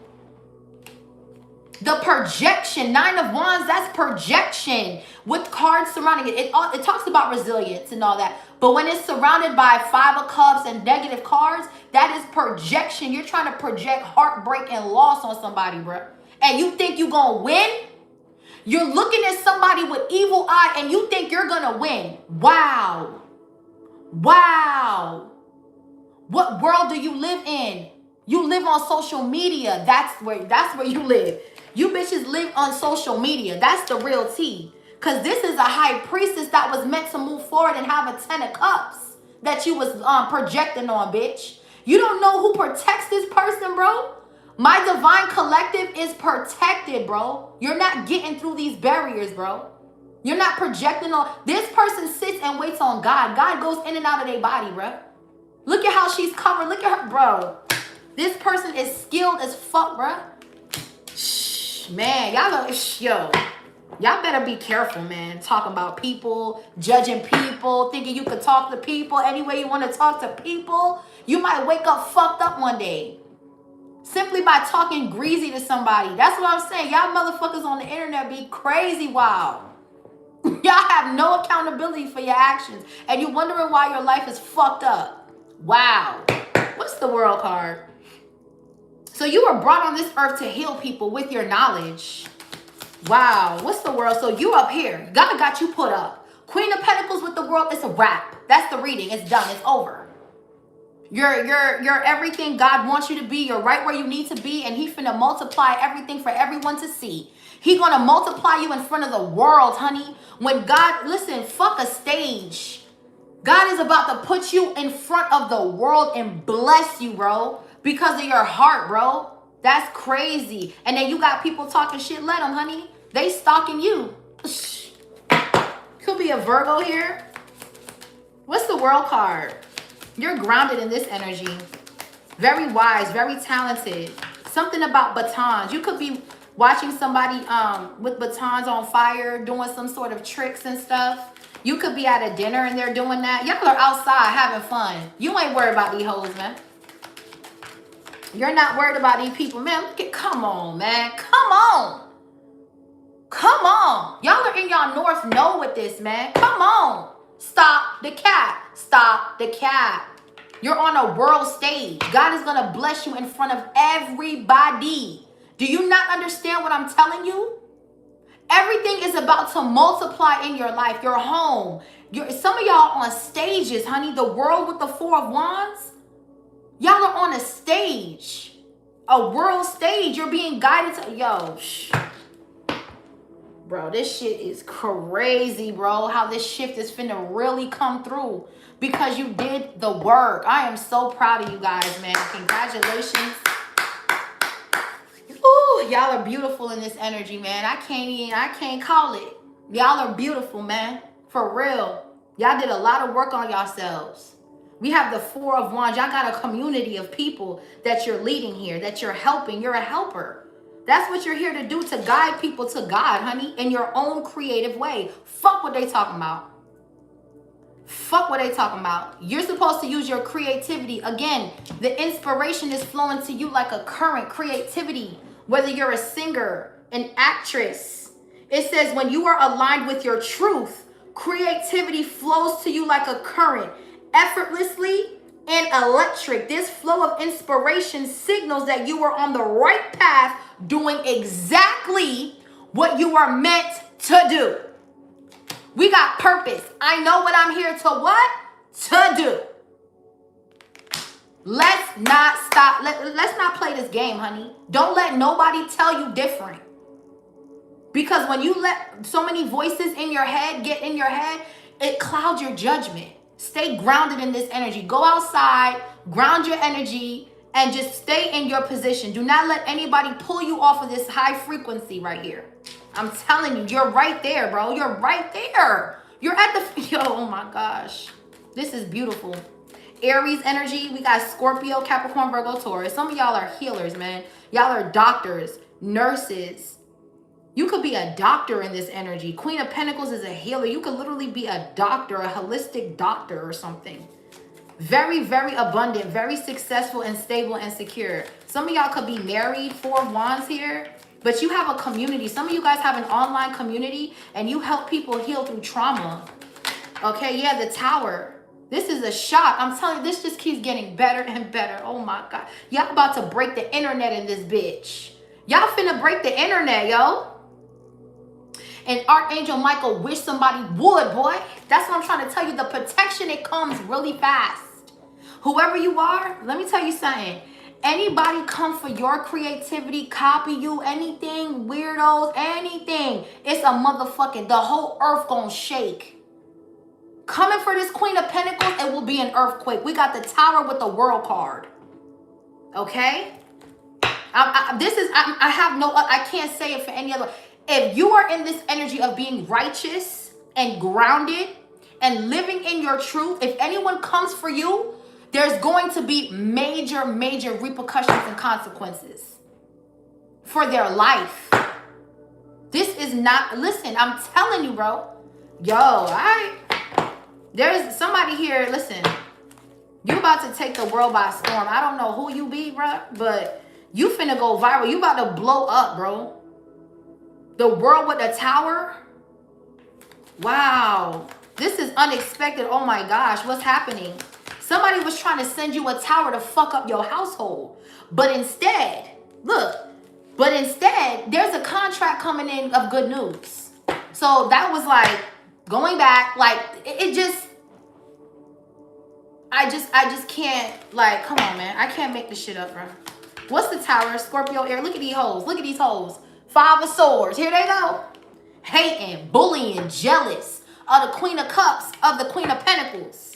The projection. 9 of Wands, that's projection. With cards surrounding it. It talks about resilience and all that. But when it's surrounded by 5 of Cups and negative cards, that is projection. You're trying to project heartbreak and loss on somebody, bro. And you think you're going to win? You're looking at somebody with evil eye and you think you're going to win. Wow. Wow. What world do you live in? You live on social media. That's where you live. You bitches live on social media. That's the real tea. Because this is a high priestess that was meant to move forward and have a 10 of cups that you was projecting on, bitch. You don't know who protects this person, bro. My divine collective is protected, bro. You're not getting through these barriers, bro. You're not projecting on... This person sits and waits on God. God goes in and out of their body, bro. Look at how she's covered. Look at her, bro. This person is skilled as fuck, bro. Shh, man. Y'all know... Yo. Y'all better be careful, man. Talking about people, judging people, thinking you could talk to people any way you want to talk to people. You might wake up fucked up one day. Simply by talking greasy to somebody. That's what I'm saying. Y'all motherfuckers on the internet be crazy wild. Y'all have no accountability for your actions. And you're wondering why your life is fucked up. Wow. What's the world card? So you were brought on this earth to heal people with your knowledge. Wow, what's the world? So you up here. God got you put up. Queen of Pentacles with the world, it's a wrap. That's the reading. It's done. It's over. You're everything God wants you to be. You're right where you need to be, and He finna multiply everything for everyone to see. He gonna multiply you in front of the world, honey. When God, listen, fuck a stage. God is about to put you in front of the world and bless you, bro, because of your heart, bro. That's crazy. And then you got people talking shit. Let them, honey. They stalking you. Could be a Virgo here. What's the world card? You're grounded in this energy. Very wise, very talented. Something about batons. You could be watching somebody with batons on fire, doing some sort of tricks and stuff. You could be at a dinner and they're doing that. Y'all are outside having fun. You ain't worried about these hoes, man. You're not worried about these people, man. Come on, man. Come on. Come on. Y'all are in y'all North Node with this, man. Come on. Stop the cap. Stop the cap. You're on a world stage. God is going to bless you in front of everybody. Do you not understand what I'm telling you? Everything is about to multiply in your life. Your home. Some of y'all on stages, honey. The world with the Four of Wands. Y'all are on a stage. A world stage. You're being guided to... Yo, bro, this shit is crazy, bro. How this shift is finna really come through. Because you did the work. I am so proud of you guys, man. Congratulations. Ooh, y'all are beautiful in this energy, man. I can't call it. Y'all are beautiful, man. For real. Y'all did a lot of work on yourselves. We have the Four of Wands. Y'all got a community of people that you're leading here, that you're helping. You're a helper. That's what you're here to do, to guide people to God, honey, in your own creative way. Fuck what they talking about. Fuck what they talking about. You're supposed to use your creativity. Again, the inspiration is flowing to you like a current. Creativity, whether you're a singer, an actress. It says when you are aligned with your truth, creativity flows to you like a current, effortlessly and electric. This flow of inspiration signals that you are on the right path, doing exactly what you are meant to do. We got purpose. I know what I'm here to what? To do. Let's not stop. Let's not play this game, honey. Don't let nobody tell you different. Because when you let so many voices in your head get in your head, it clouds your judgment. Stay grounded in this energy. Go outside, ground your energy, and just stay in your position. Do not let anybody pull you off of this high frequency right here. I'm telling you, you're right there, bro. You're right there. You're at the... Yo, oh my gosh. This is beautiful. Aries energy. We got Scorpio, Capricorn, Virgo, Taurus. Some of y'all are healers, man. Y'all are doctors, nurses. You could be a doctor in this energy. Queen of Pentacles is a healer. You could literally be a doctor, a holistic doctor or something. Very, very abundant, very successful and stable and secure. Some of y'all could be married, Four of Wands here. But you have a community. Some of you guys have an online community and you help people heal through trauma. Okay, yeah, the Tower. This is a shock. I'm telling you, this just keeps getting better and better. Oh my God. Y'all about to break the internet in this bitch. Y'all finna break the internet, yo. And Archangel Michael wish somebody would, boy. That's what I'm trying to tell you. The protection, it comes really fast. Whoever you are, let me tell you something. Anybody come for your creativity, copy you, anything, weirdos, anything, it's a motherfucking, the whole earth gonna shake. Coming for this Queen of Pentacles, it will be an earthquake. We got the Tower with the World card. Okay? I can't say it for any other. If you are in this energy of being righteous and grounded and living in your truth, if anyone comes for you, there's going to be major, major repercussions and consequences for their life. This is not, listen, I'm telling you, bro. Yo, there's somebody here, listen, you about to take the world by storm. I don't know who you be, bro, but you finna go viral. You about to blow up, bro. The world with the Tower. Wow. This is unexpected. Oh my gosh, what's happening? Somebody was trying to send you a tower to fuck up your household. But instead, look, But instead, there's a contract coming in of good news. So that was like going back, like it just, I just can't, like, come on, man. I can't make this shit up, bro. What's the Tower? Scorpio air. Look at these hoes. Look at these hoes. 5 of Swords. Here they go. Hating, bullying, jealous of the Queen of Cups, of the Queen of Pentacles.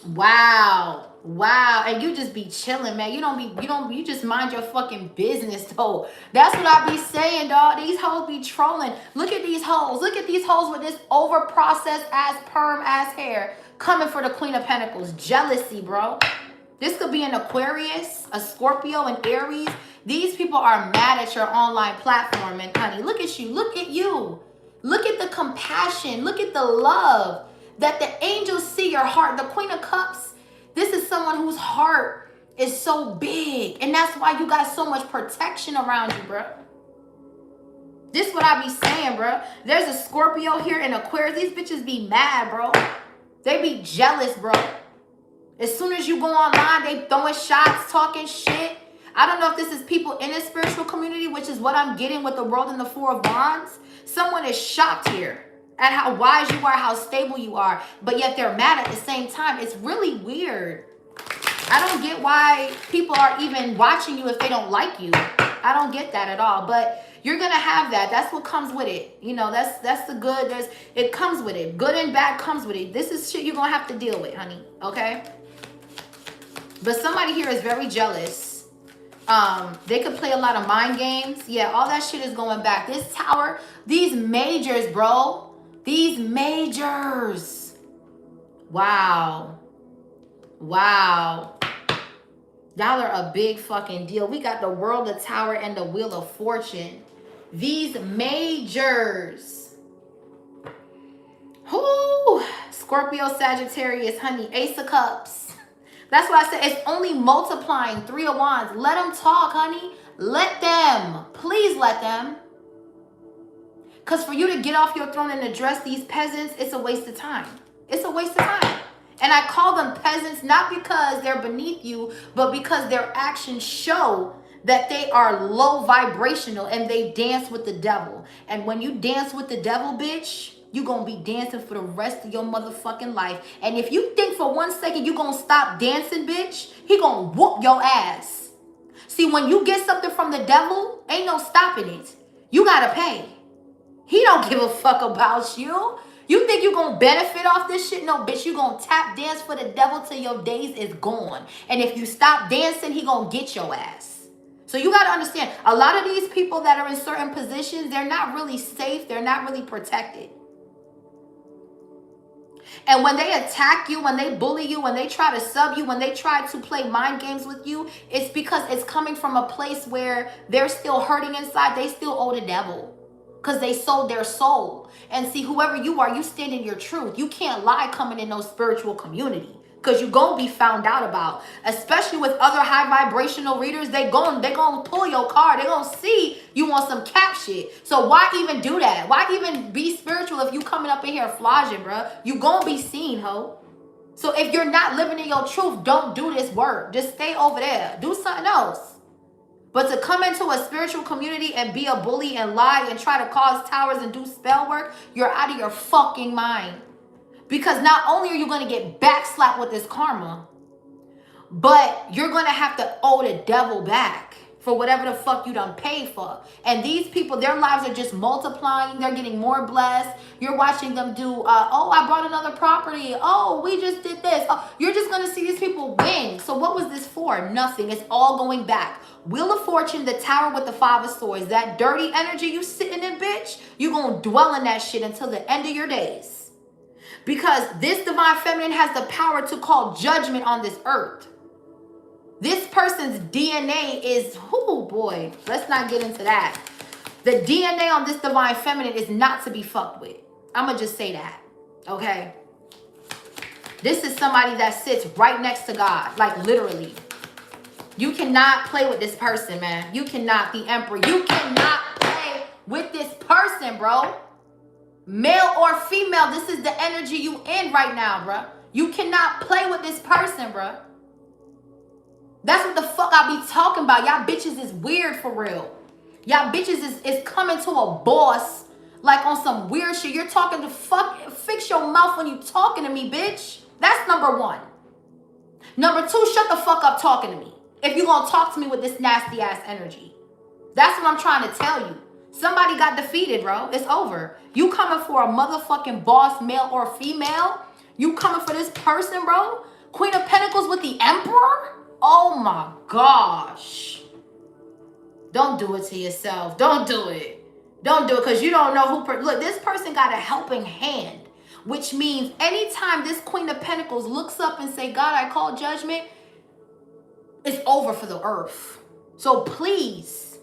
Wow. Wow. And you just be chilling, man. You just mind your fucking business, though. That's what I be saying, dog. These hoes be trolling. Look at these hoes. Look at these hoes with this over-processed ass, perm ass hair coming for the Queen of Pentacles. Jealousy, bro. This could be an Aquarius, a Scorpio, an Aries. These people are mad at your online platform, and honey, look at you. Look at you. Look at the compassion. Look at the love that the angels see your heart. The Queen of Cups, this is someone whose heart is so big. And that's why you got so much protection around you, bro. This is what I be saying, bro. There's a Scorpio here in Aquarius. These bitches be mad, bro. They be jealous, bro. As soon as you go online, they throwing shots, talking shit. I don't know if this is people in a spiritual community, which is what I'm getting with the World and the 4 of Wands. Someone is shocked here at how wise you are, how stable you are, but yet they're mad at the same time. It's really weird. I don't get why people are even watching you if they don't like you. I don't get that at all, but you're going to have that. That's what comes with it. You know, that's the good. It comes with it. Good and bad comes with it. This is shit you're going to have to deal with, honey. Okay? But somebody here is very jealous. They could play a lot of mind games. Yeah, all that shit is going back. This Tower, these majors, bro. These majors. Wow. Wow. Y'all are a big fucking deal. We got the World, the Tower, and the Wheel of Fortune. These majors. Whoo! Scorpio, Sagittarius, honey. Ace of Cups. That's why I said it's only multiplying. 3 of Wands. Let them talk, honey. Let them. Please let them. Because for you to get off your throne and address these peasants, it's a waste of time. It's a waste of time. And I call them peasants not because they're beneath you, but because their actions show that they are low vibrational and they dance with the devil. And when you dance with the devil, bitch, you gonna be dancing for the rest of your motherfucking life. And if you think for 1 second you gonna stop dancing, bitch, he gonna whoop your ass. See, when you get something from the devil, ain't no stopping it. You gotta pay. He don't give a fuck about you. You think you gonna benefit off this shit? No, bitch, you gonna tap dance for the devil till your days is gone. And if you stop dancing, he gonna get your ass. So you gotta understand, a lot of these people that are in certain positions, they're not really safe. They're not really protected. And when they attack you, when they bully you, when they try to sub you, when they try to play mind games with you, it's because it's coming from a place where they're still hurting inside. They still owe the devil because they sold their soul. And see, whoever you are, you stand in your truth. You can't lie coming in no spiritual community because you're going to be found out about. Especially with other high vibrational readers, they going to pull your card. They're going to see you on some cap shit. So why even do that? Why even be spiritual if you coming up in here flogging, bro? You going to be seen, ho. So if you're not living in your truth, don't do this work. Just stay over there. Do something else. But to come into a spiritual community and be a bully and lie and try to cause towers and do spell work, you're out of your fucking mind. Because not only are you going to get backslapped with this karma, but you're going to have to owe the devil back for whatever the fuck you done paid for. And these people, their lives are just multiplying. They're getting more blessed. You're watching them do, oh, I bought another property. Oh, we just did this. Oh, you're just going to see these people win. So what was this for? Nothing. It's all going back. Wheel of Fortune, the Tower with the 5 of Swords. That dirty energy you sitting in, bitch, you going to dwell in that shit until the end of your days. Because this divine feminine has the power to call judgment on this earth. This person's DNA is, oh boy, let's not get into that. The DNA on this divine feminine is not to be fucked with. I'm going to just say that, okay? This is somebody that sits right next to God, like literally. You cannot play with this person, man. You cannot, the Emperor. You cannot play with this person, bro. Male or female, this is the energy you in right now, bro. You cannot play with this person, bro. That's what the fuck I be talking about. Y'all bitches is weird for real. Y'all bitches is coming to a boss like on some weird shit. You're talking to fuck. Fix your mouth when you talking to me, bitch. That's number one. Number two, shut the fuck up talking to me. If you gonna talk to me with this nasty ass energy. That's what I'm trying to tell you. Somebody got defeated, bro. It's over. You coming for a motherfucking boss, male or female? You coming for this person, bro? Queen of Pentacles with the Emperor? Oh my gosh. Don't do it to yourself. Don't do it. Don't do it because you don't know who. Look, this person got a helping hand, which means anytime this Queen of Pentacles looks up and say, God, I call judgment, it's over for the earth. So please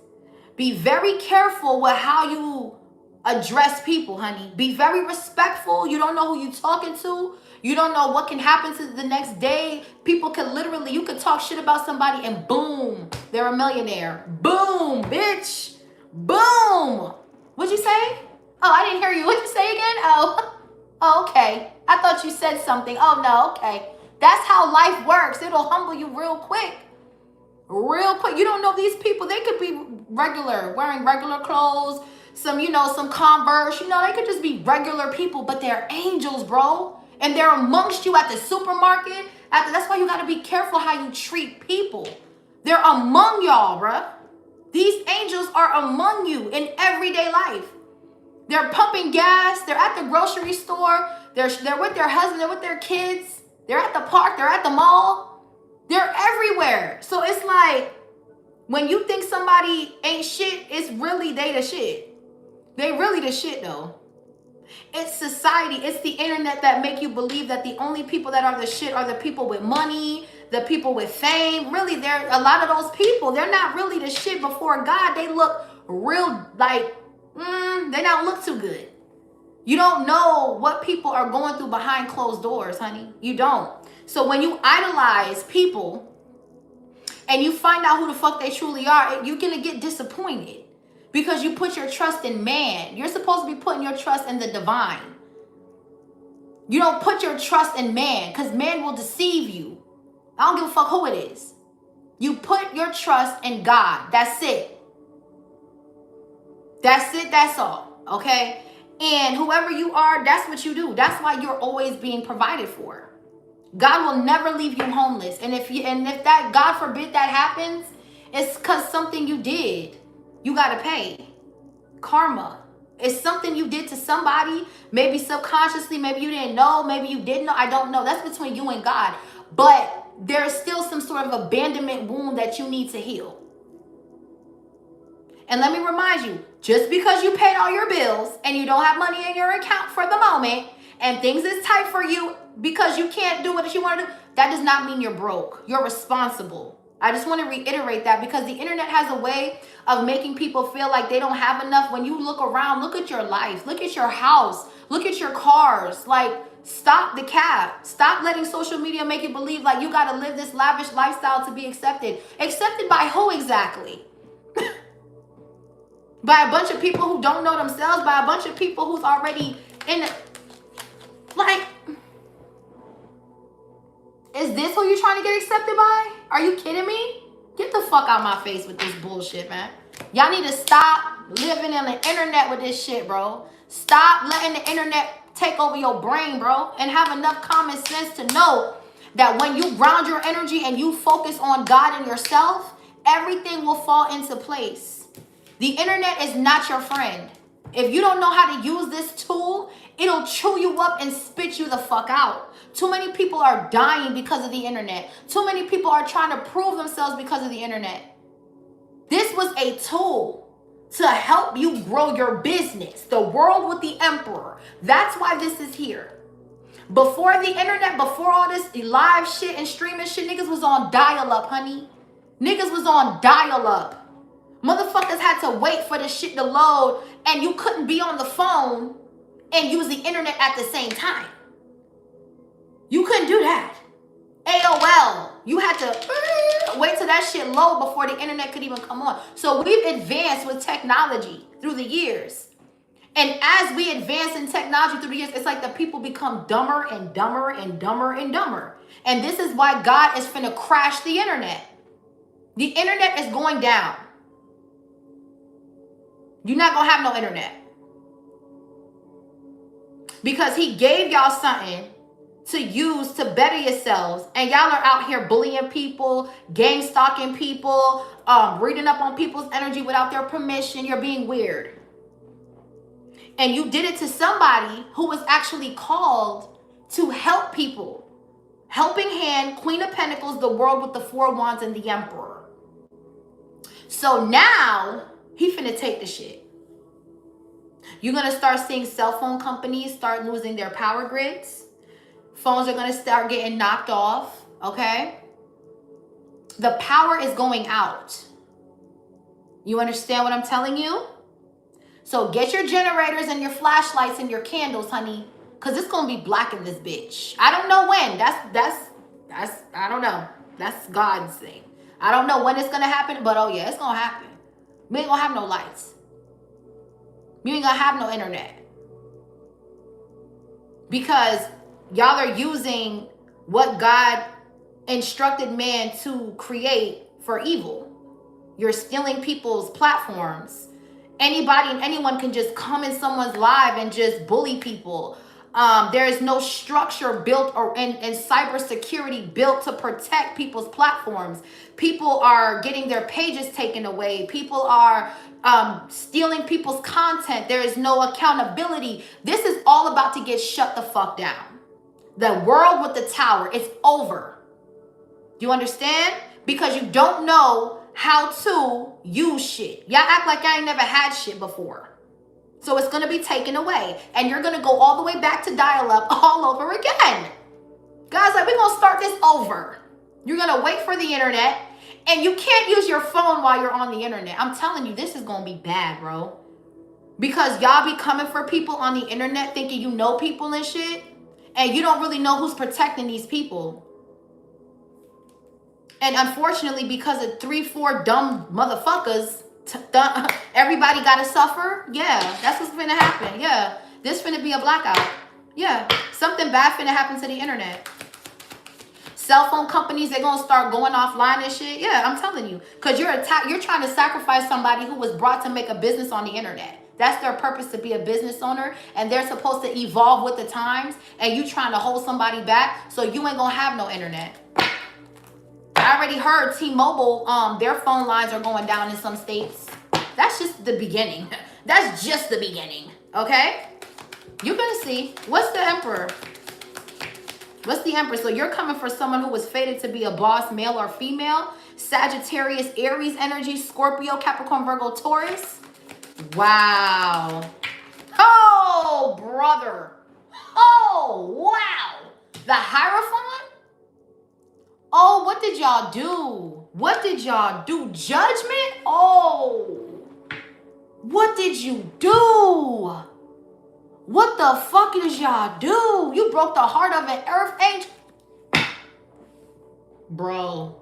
be very careful with how you address people, honey. Be very respectful. You don't know who you're talking to. You don't know what can happen to the next day. People can literally, you could talk shit about somebody and boom, they're a millionaire. Boom, bitch. Boom. What'd you say? Oh, I didn't hear you. What'd you say again? Oh, okay. I thought you said something. Oh, no, okay. That's how life works. It'll humble you real quick. Real quick. You don't know these people. They could be regular, wearing regular clothes, some Converse. They could just be regular people, but they're angels, bro. And they're amongst you at the supermarket. That's why you got to be careful how you treat people. They're among y'all, bruh. These angels are among you in everyday life. They're pumping gas. They're at the grocery store. They're with their husband. They're with their kids. They're at the park. They're at the mall. They're everywhere. So it's like when you think somebody ain't shit, it's really they the shit. They really the shit though. It's society. It's the internet that make you believe that the only people that are the shit are the people with money, the people with fame. Really, they're a lot of those people. They're not really the shit before God. They look real like, they don't look too good. You don't know what people are going through behind closed doors, honey. You don't. So when you idolize people and you find out who the fuck they truly are, you're going to get disappointed because you put your trust in man. You're supposed to be putting your trust in the divine. You don't put your trust in man because man will deceive you. I don't give a fuck who it is. You put your trust in God. That's it. That's it. That's all. Okay? And whoever you are, that's what you do. That's why you're always being provided for. God will never leave you homeless. And if that, God forbid that happens, it's because something you did. You got to pay. Karma. It's something you did to somebody, maybe subconsciously, maybe you didn't know, maybe you didn't know. I don't know. That's between you and God. But there's still some sort of abandonment wound that you need to heal. And let me remind you, just because you paid all your bills and you don't have money in your account for the moment and things is tight for you because you can't do what you want to do, that does not mean you're broke. You're responsible. I just want to reiterate that because the internet has a way of making people feel like they don't have enough. When you look around, look at your life, look at your house, look at your cars. Like, stop the cap. Stop letting social media make you believe like you got to live this lavish lifestyle to be accepted. Accepted by who exactly? By a bunch of people who don't know themselves, by a bunch of people who's already in it. Like, is this who you're trying to get accepted by? Are you kidding me? Get the fuck out my face with this bullshit, man. Y'all need to stop living on the internet with this shit, bro. Stop letting the internet take over your brain, bro. And have enough common sense to know that when you ground your energy and you focus on God and yourself, everything will fall into place. The internet is not your friend. If you don't know how to use this tool, it'll chew you up and spit you the fuck out. Too many people are dying because of the internet. Too many people are trying to prove themselves because of the internet. This was a tool to help you grow your business. The world with the emperor. That's why this is here. Before the internet, before all this live shit and streaming shit, niggas was on dial-up, honey. Niggas was on dial-up. Motherfuckers had to wait for the shit to load and you couldn't be on the phone and use the internet at the same time. You couldn't do that. AOL, you had to wait till that shit load before the internet could even come on. So we've advanced with technology through the years. And as we advance in technology through the years, it's like the people become dumber and dumber and dumber and dumber. And this is why God is finna crash the internet. The internet is going down. You're not going to have no internet. Because he gave y'all something to use to better yourselves. And y'all are out here bullying people, gang stalking people, reading up on people's energy without their permission. You're being weird. And you did it to somebody who was actually called to help people. Helping hand, Queen of Pentacles, the world with the 4 wands, and the Emperor. So now, he finna take the shit. You're going to start seeing cell phone companies start losing their power grids. Phones are going to start getting knocked off, okay? The power is going out. You understand what I'm telling you? So get your generators and your flashlights and your candles, honey, because it's going to be black in this bitch. I don't know when. That's I don't know. That's God's thing. I don't know when it's going to happen, but oh yeah, it's going to happen. We ain't going to have no lights. You ain't going to have no internet. Because y'all are using what God instructed man to create for evil. You're stealing people's platforms. Anybody and anyone can just come in someone's live and just bully people. There is no structure built and cybersecurity built to protect people's platforms. People are getting their pages taken away. People are stealing people's content. There is no accountability. This is all about to get shut the fuck down. The world with the tower, it's over. Do you understand? Because you don't know how to use shit. Y'all act like I ain't never had shit before. So it's going to be taken away. And you're going to go all the way back to dial-up all over again. Guys, like, we're going to start this over. You're going to wait for the internet. And you can't use your phone while you're on the internet. I'm telling you, this is going to be bad, bro. Because y'all be coming for people on the internet thinking you know people and shit. And you don't really know who's protecting these people. And unfortunately, because of 3-4 dumb motherfuckers, everybody got to suffer. Yeah, that's what's finna happen. Yeah, this finna be a blackout. Yeah, something bad finna happen to the internet. Cell phone companies, they're gonna start going offline and shit. Yeah, I'm telling you, because you're trying to sacrifice somebody who was brought to make a business on the internet. That's their purpose, to be a business owner, and they're supposed to evolve with the times, and you trying to hold somebody back, so you ain't gonna have no internet. I already heard T-Mobile, their phone lines are going down in some states. That's just the beginning. That's just the beginning, okay? You're gonna see. What's the Emperor? What's the Emperor? So you're coming for someone who was fated to be a boss, male or female. Sagittarius, Aries energy, Scorpio, Capricorn, Virgo, Taurus. Wow. Oh, brother. Oh, wow. The Hierophant? Oh, what did y'all do? What did y'all do? Judgment? Oh. What did you do? What the fuck did y'all do? You broke the heart of an earth angel. Bro.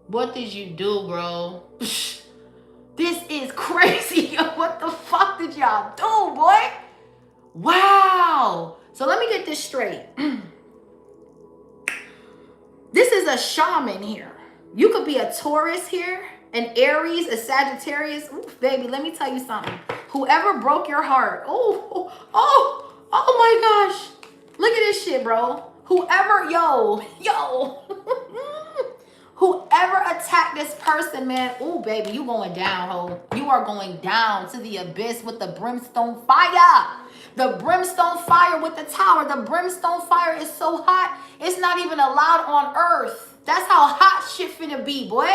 What did you do, bro? This is crazy. What the fuck did y'all do, boy? Wow. So let me get this straight. This is a shaman here. You could be a Taurus here, an Aries, a Sagittarius. Ooh, baby, let me tell you something. Whoever broke your heart. Oh my gosh. Look at this shit, bro. Whoever, whoever attacked this person, man. Oh, baby, you going down, ho. You are going down to the abyss with the brimstone fire. The brimstone fire with the tower. The brimstone fire is so hot, it's not even allowed on earth. That's how hot shit finna be, boy.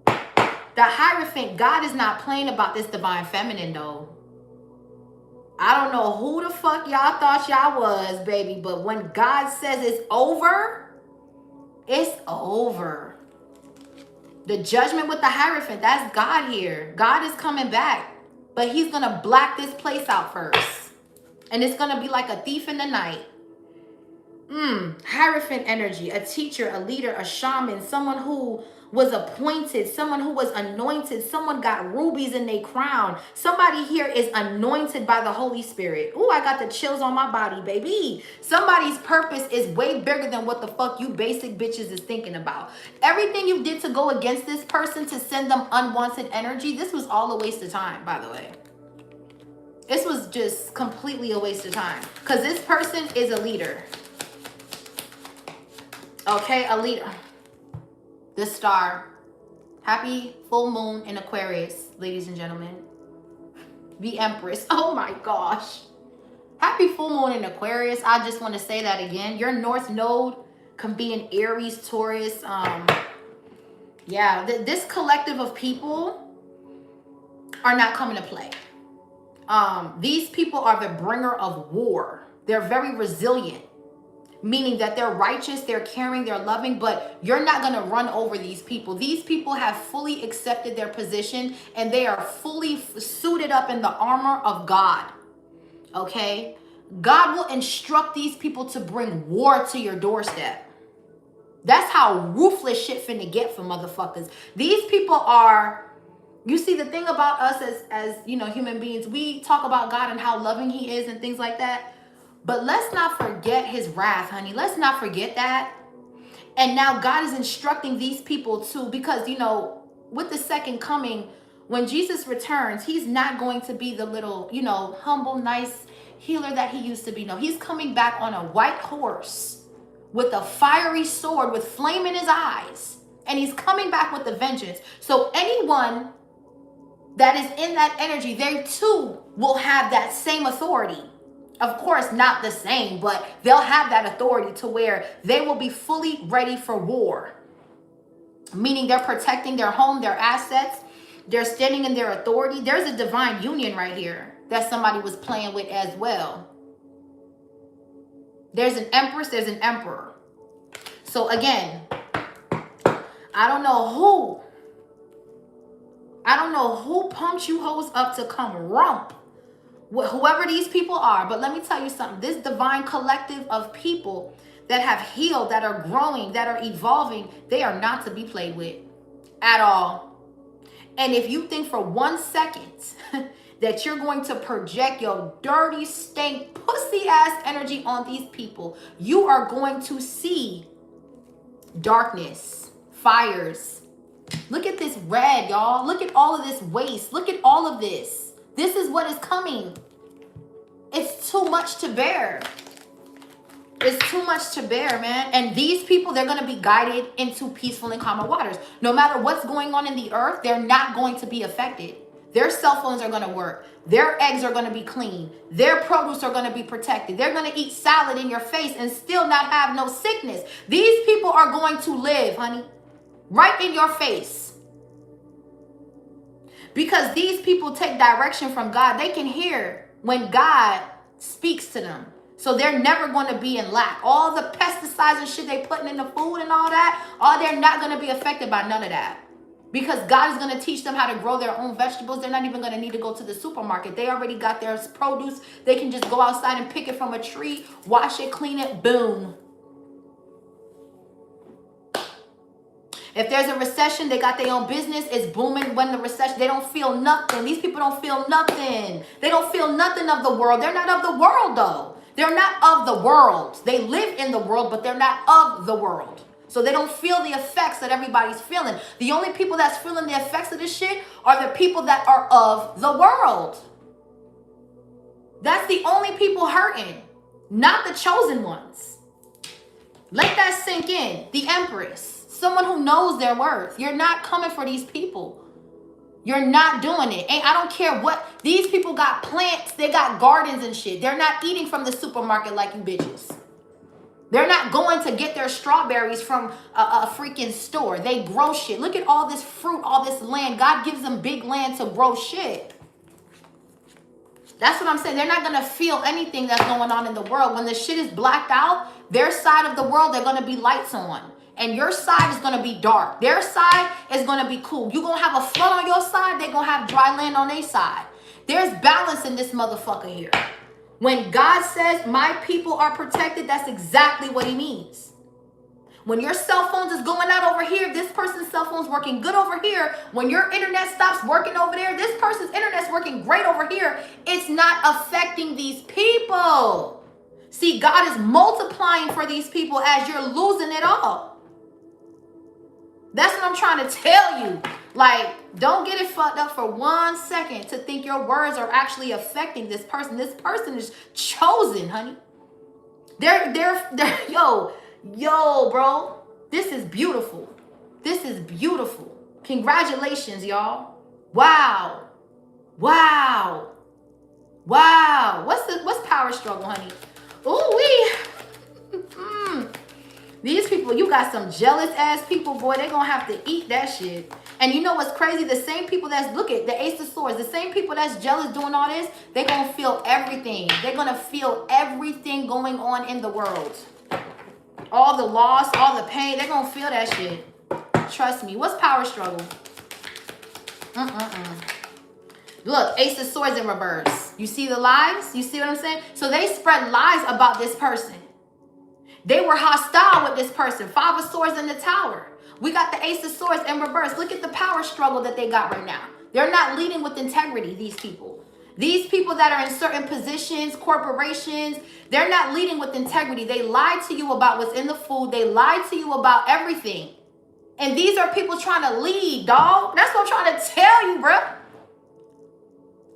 The Hierophant, God is not playing about this divine feminine, though. I don't know who the fuck y'all thought y'all was, baby, but when God says it's over, it's over. The judgment with the Hierophant, that's God here. God is coming back, but he's going to black this place out first. And it's going to be like a thief in the night. Hierophant energy, a teacher, a leader, a shaman, someone who was appointed, someone who was anointed, someone got rubies in their crown. Somebody here is anointed by the Holy Spirit. Ooh, I got the chills on my body, baby. Somebody's purpose is way bigger than what the fuck you basic bitches is thinking about. Everything you did to go against this person to send them unwanted energy, this was all a waste of time, by the way. This was just completely a waste of time. Because this person is a leader. Okay, a leader. The star. Happy full moon in Aquarius, ladies and gentlemen. The Empress. Oh my gosh. Happy full moon in Aquarius. I just want to say that again. Your North Node can be in Aries, Taurus. Yeah, this collective of people are not coming to play. These people are the bringer of war. They're very resilient, meaning that they're righteous, they're caring, they're loving, but you're not going to run over these people. These people have fully accepted their position and they are fully suited up in the armor of God. Okay? God will instruct these people to bring war to your doorstep. That's how ruthless shit finna get for motherfuckers. These people are... You see, the thing about us as you know, human beings, we talk about God and how loving he is and things like that. But let's not forget his wrath, honey. Let's not forget that. And now God is instructing these people too, because, you know, with the second coming, when Jesus returns, he's not going to be the little, you know, humble, nice healer that he used to be. No, he's coming back on a white horse with a fiery sword with flame in his eyes. And he's coming back with a vengeance. So anyone that is in that energy, they too will have that same authority. Of course, not the same, but they'll have that authority to where they will be fully ready for war. Meaning they're protecting their home, their assets. They're standing in their authority. There's a divine union right here that somebody was playing with as well. There's an empress, there's an emperor. So again, I don't know who pumped you hoes up to come rump with whoever these people are. But let me tell you something. This divine collective of people that have healed, that are growing, that are evolving, they are not to be played with at all. And if you think for 1 second that you're going to project your dirty, stank, pussy ass energy on these people, you are going to see darkness, fires. Look at this red, y'all. Look at all of this waste. Look at all of this. This is what is coming. It's too much to bear. It's too much to bear, man. And these people, they're going to be guided into peaceful and calmer waters. No matter what's going on in the earth, they're not going to be affected. Their cell phones are going to work. Their eggs are going to be clean. Their produce are going to be protected. They're going to eat salad in your face and still not have no sickness. These people are going to live, honey. Right in your face. Because these people take direction from God. They can hear when God speaks to them. So they're never going to be in lack. All the pesticides and shit they putting in the food and all that, they're not going to be affected by none of that. Because God is going to teach them how to grow their own vegetables. They're not even going to need to go to the supermarket. They already got their produce. They can just go outside and pick it from a tree, wash it, clean it, boom. If there's a recession, they got their own business. It's booming when the recession. They don't feel nothing. These people don't feel nothing. They don't feel nothing of the world. They're not of the world, though. They're not of the world. They live in the world, but they're not of the world. So they don't feel the effects that everybody's feeling. The only people that's feeling the effects of this shit are the people that are of the world. That's the only people hurting, not the chosen ones. Let that sink in. The Empress. Someone who knows their worth. You're not coming for these people. You're not doing it. And I don't care what. These people got plants. They got gardens and shit. They're not eating from the supermarket like you bitches. They're not going to get their strawberries from a freaking store. They grow shit. Look at all this fruit, all this land. God gives them big land to grow shit. That's what I'm saying. They're not going to feel anything that's going on in the world. When the shit is blacked out, their side of the world, they're going to be lights on. And your side is going to be dark. Their side is going to be cool. You're going to have a flood on your side. They're going to have dry land on their side. There's balance in this motherfucker here. When God says my people are protected, that's exactly what he means. When your cell phones is going out over here, this person's cell phone's working good over here. When your internet stops working over there, this person's internet's working great over here. It's not affecting these people. See, God is multiplying for these people as you're losing it all. That's what I'm trying to tell you. Like, don't get it fucked up for 1 second to think your words are actually affecting this person. This person is chosen, honey. They're yo, bro. This is beautiful. This is beautiful. Congratulations, y'all. Wow. Wow. Wow. What's power struggle, honey? Ooh, These people, you got some jealous ass people, boy. They're gonna have to eat that shit. And you know what's crazy? The same people that's, look at the Ace of Swords, the same people that's jealous doing all this, they're gonna feel everything. They're gonna feel everything going on in the world. All the loss, all the pain, they're gonna feel that shit. Trust me. What's power struggle? Look, Ace of Swords in reverse. You see the lies? You see what I'm saying? So they spread lies about this person. They were hostile with this person. Five of Swords in the Tower. We got the Ace of Swords in reverse. Look at the power struggle that they got right now. They're not leading with integrity, these people. These people that are in certain positions, corporations, they're not leading with integrity. They lied to you about what's in the food. They lied to you about everything. And these are people trying to lead, dog. That's what I'm trying to tell you, bro.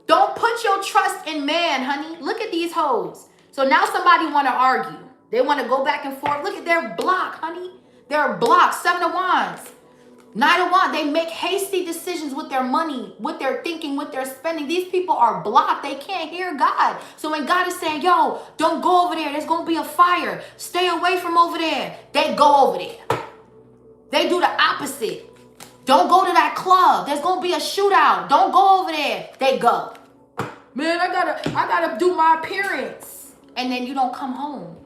Don't put your trust in man, honey. Look at these hoes. So now somebody want to argue. They want to go back and forth. Look at their block, honey. They're blocked. 7 of Wands. 9 of Wands. They make hasty decisions with their money, with their thinking, with their spending. These people are blocked. They can't hear God. So when God is saying, yo, don't go over there. There's going to be a fire. Stay away from over there. They go over there. They do the opposite. Don't go to that club. There's going to be a shootout. Don't go over there. They go. Man, I gotta do my appearance. And then you don't come home.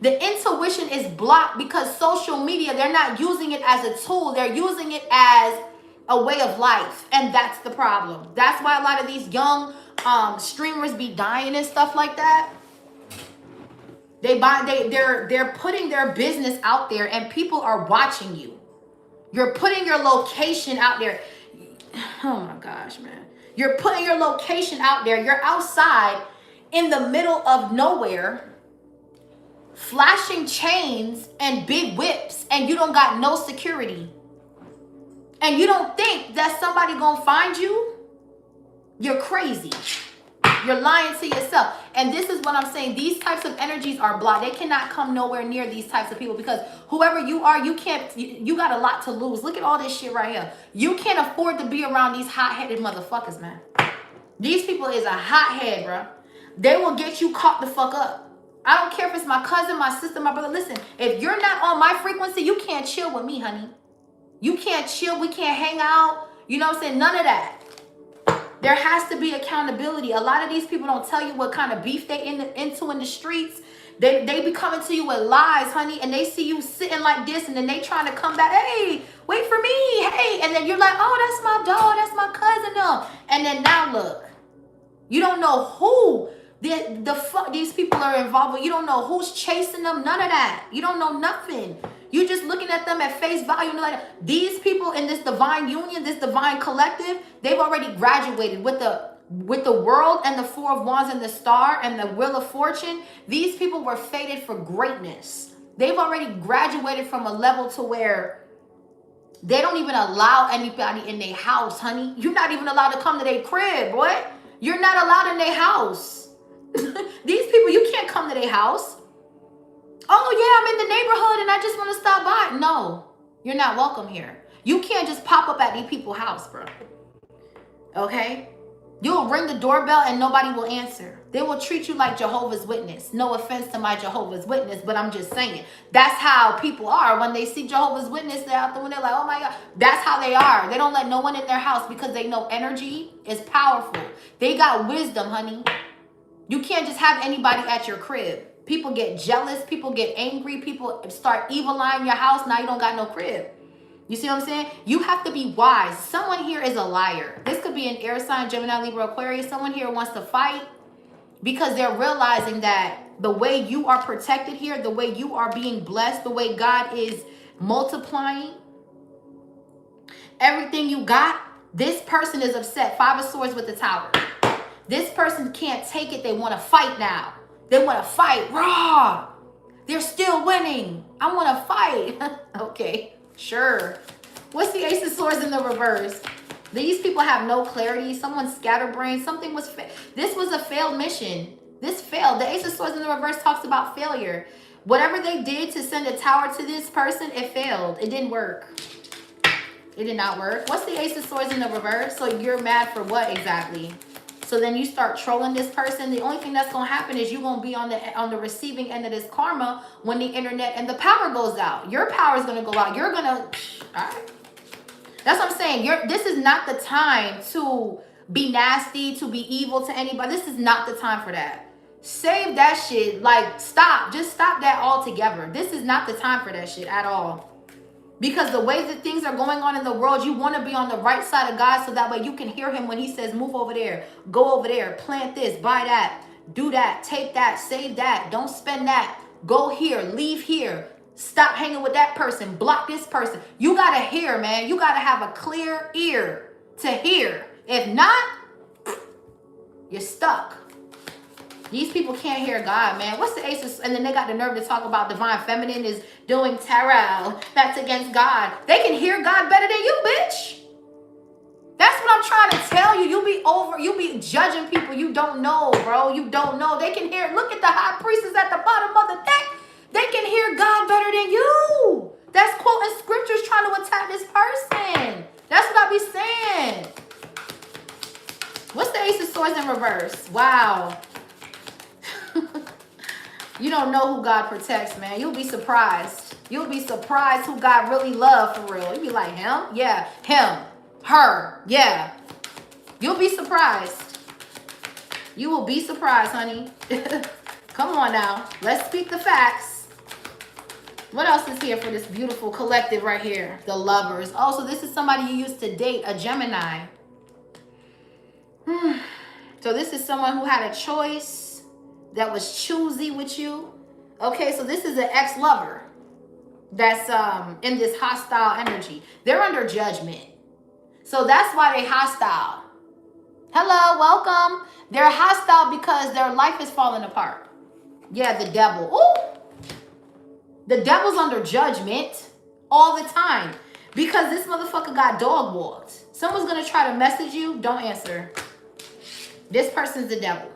The intuition is blocked because social media, they're not using it as a tool. They're using it as a way of life. And that's the problem. That's why a lot of these young streamers be dying and stuff like that. They're putting their business out there and people are watching you. You're putting your location out there. Oh my gosh, man. You're putting your location out there. You're outside in the middle of nowhere, flashing chains and big whips, and you don't got no security. And you don't think that somebody gonna find you? You're crazy. You're lying to yourself. And this is what I'm saying. These types of energies are blocked. They cannot come nowhere near these types of people because whoever you are, you got a lot to lose. Look at all this shit right here. You can't afford to be around these hot-headed motherfuckers, man. These people is a hothead, bro. They will get you caught the fuck up. I don't care if it's my cousin, my sister, my brother. Listen, if you're not on my frequency, you can't chill with me, honey. You can't chill. We can't hang out. You know what I'm saying? None of that. There has to be accountability. A lot of these people don't tell you what kind of beef they into in the streets. They be coming to you with lies, honey, and they see you sitting like this, and then they trying to come back. Hey, wait for me. Hey, and then you're like, oh, that's my dog. That's my cousin. No. And then now look, you don't know who the fuck these people are involved with. You don't know who's chasing them. None of that. You don't know nothing. You just looking at them at face value. Like these people in this divine union, this divine collective, they've already graduated with the world and the 4 of Wands and the star and the wheel of fortune. These people were fated for greatness. They've already graduated from a level to where they don't even allow anybody in their house, honey. You're not even allowed to come to their crib, boy. You're not allowed in their house. These people, you can't come to their house. Oh, yeah, I'm in the neighborhood and I just want to stop by. No, you're not welcome here. You can't just pop up at these people's house, bro. Okay? You'll ring the doorbell and nobody will answer. They will treat you like Jehovah's Witness. No offense to my Jehovah's Witness, but I'm just saying. That's how people are. When they see Jehovah's Witness, they're out there when they're like, oh my God. That's how they are. They don't let no one in their house because they know energy is powerful. They got wisdom, honey. You can't just have anybody at your crib. People get jealous. People get angry. People start evil-eyeing your house. Now you don't got no crib. You see what I'm saying? You have to be wise. Someone here is a liar. This could be an air sign, Gemini, Libra, Aquarius. Someone here wants to fight. because they're realizing that the way you are protected here, the way you are being blessed, the way God is multiplying everything you got, this person is upset. 5 of Swords with the Tower. This person can't take it. They want to fight now. They want to fight. Raw. They're still winning. I want to fight. Okay, sure. What's the Ace of Swords in the reverse? These people have no clarity. Someone's scatterbrained. Something was... This was a failed mission. This failed. The Ace of Swords in the reverse talks about failure. Whatever they did to send a tower to this person, it failed. It didn't work. It did not work. What's the Ace of Swords in the reverse? So you're mad for what exactly? So then you start trolling this person. The only thing that's going to happen is you're going to be on the receiving end of this karma when the internet and the power goes out. Your power is going to go out. You're going to... All right. That's what I'm saying. This is not the time to be nasty, to be evil to anybody. This is not the time for that. Save that shit. Like, stop. Just stop that altogether. This is not the time for that shit at all. Because the way that things are going on in the world, you want to be on the right side of God so that way you can hear him when he says, move over there, go over there, plant this, buy that, do that, take that, save that, don't spend that, go here, leave here, stop hanging with that person, block this person. You got to hear, man. You got to have a clear ear to hear. If not, you're stuck. These people can't hear God, man. What's the Ace of... And then they got the nerve to talk about divine feminine is doing tarot. That's against God. They can hear God better than you, bitch. That's what I'm trying to tell you. You be judging people you don't know, bro. You don't know. They can hear... Look at the high priestess at the bottom of the deck. They can hear God better than you. That's quoting scriptures trying to attack this person. That's what I be saying. What's the Ace of Swords in reverse? Wow. You don't know who God protects, man. You'll be surprised. You'll be surprised who God really loves for real. You'll be like, him? Yeah. Him. Her. Yeah. You'll be surprised. You will be surprised, honey. Come on now. Let's speak the facts. What else is here for this beautiful collective right here? The Lovers. Oh, so this is somebody you used to date, a Gemini. So this is someone who had a choice, that was choosy with you. Okay, so this is an ex-lover that's in this hostile energy. They're under judgment. So that's why they hostile. Hello, welcome. They're hostile because their life is falling apart. Yeah, the devil. Ooh. The devil's under judgment all the time because this motherfucker got dog walked. Someone's going to try to message you. Don't answer. This person's the devil.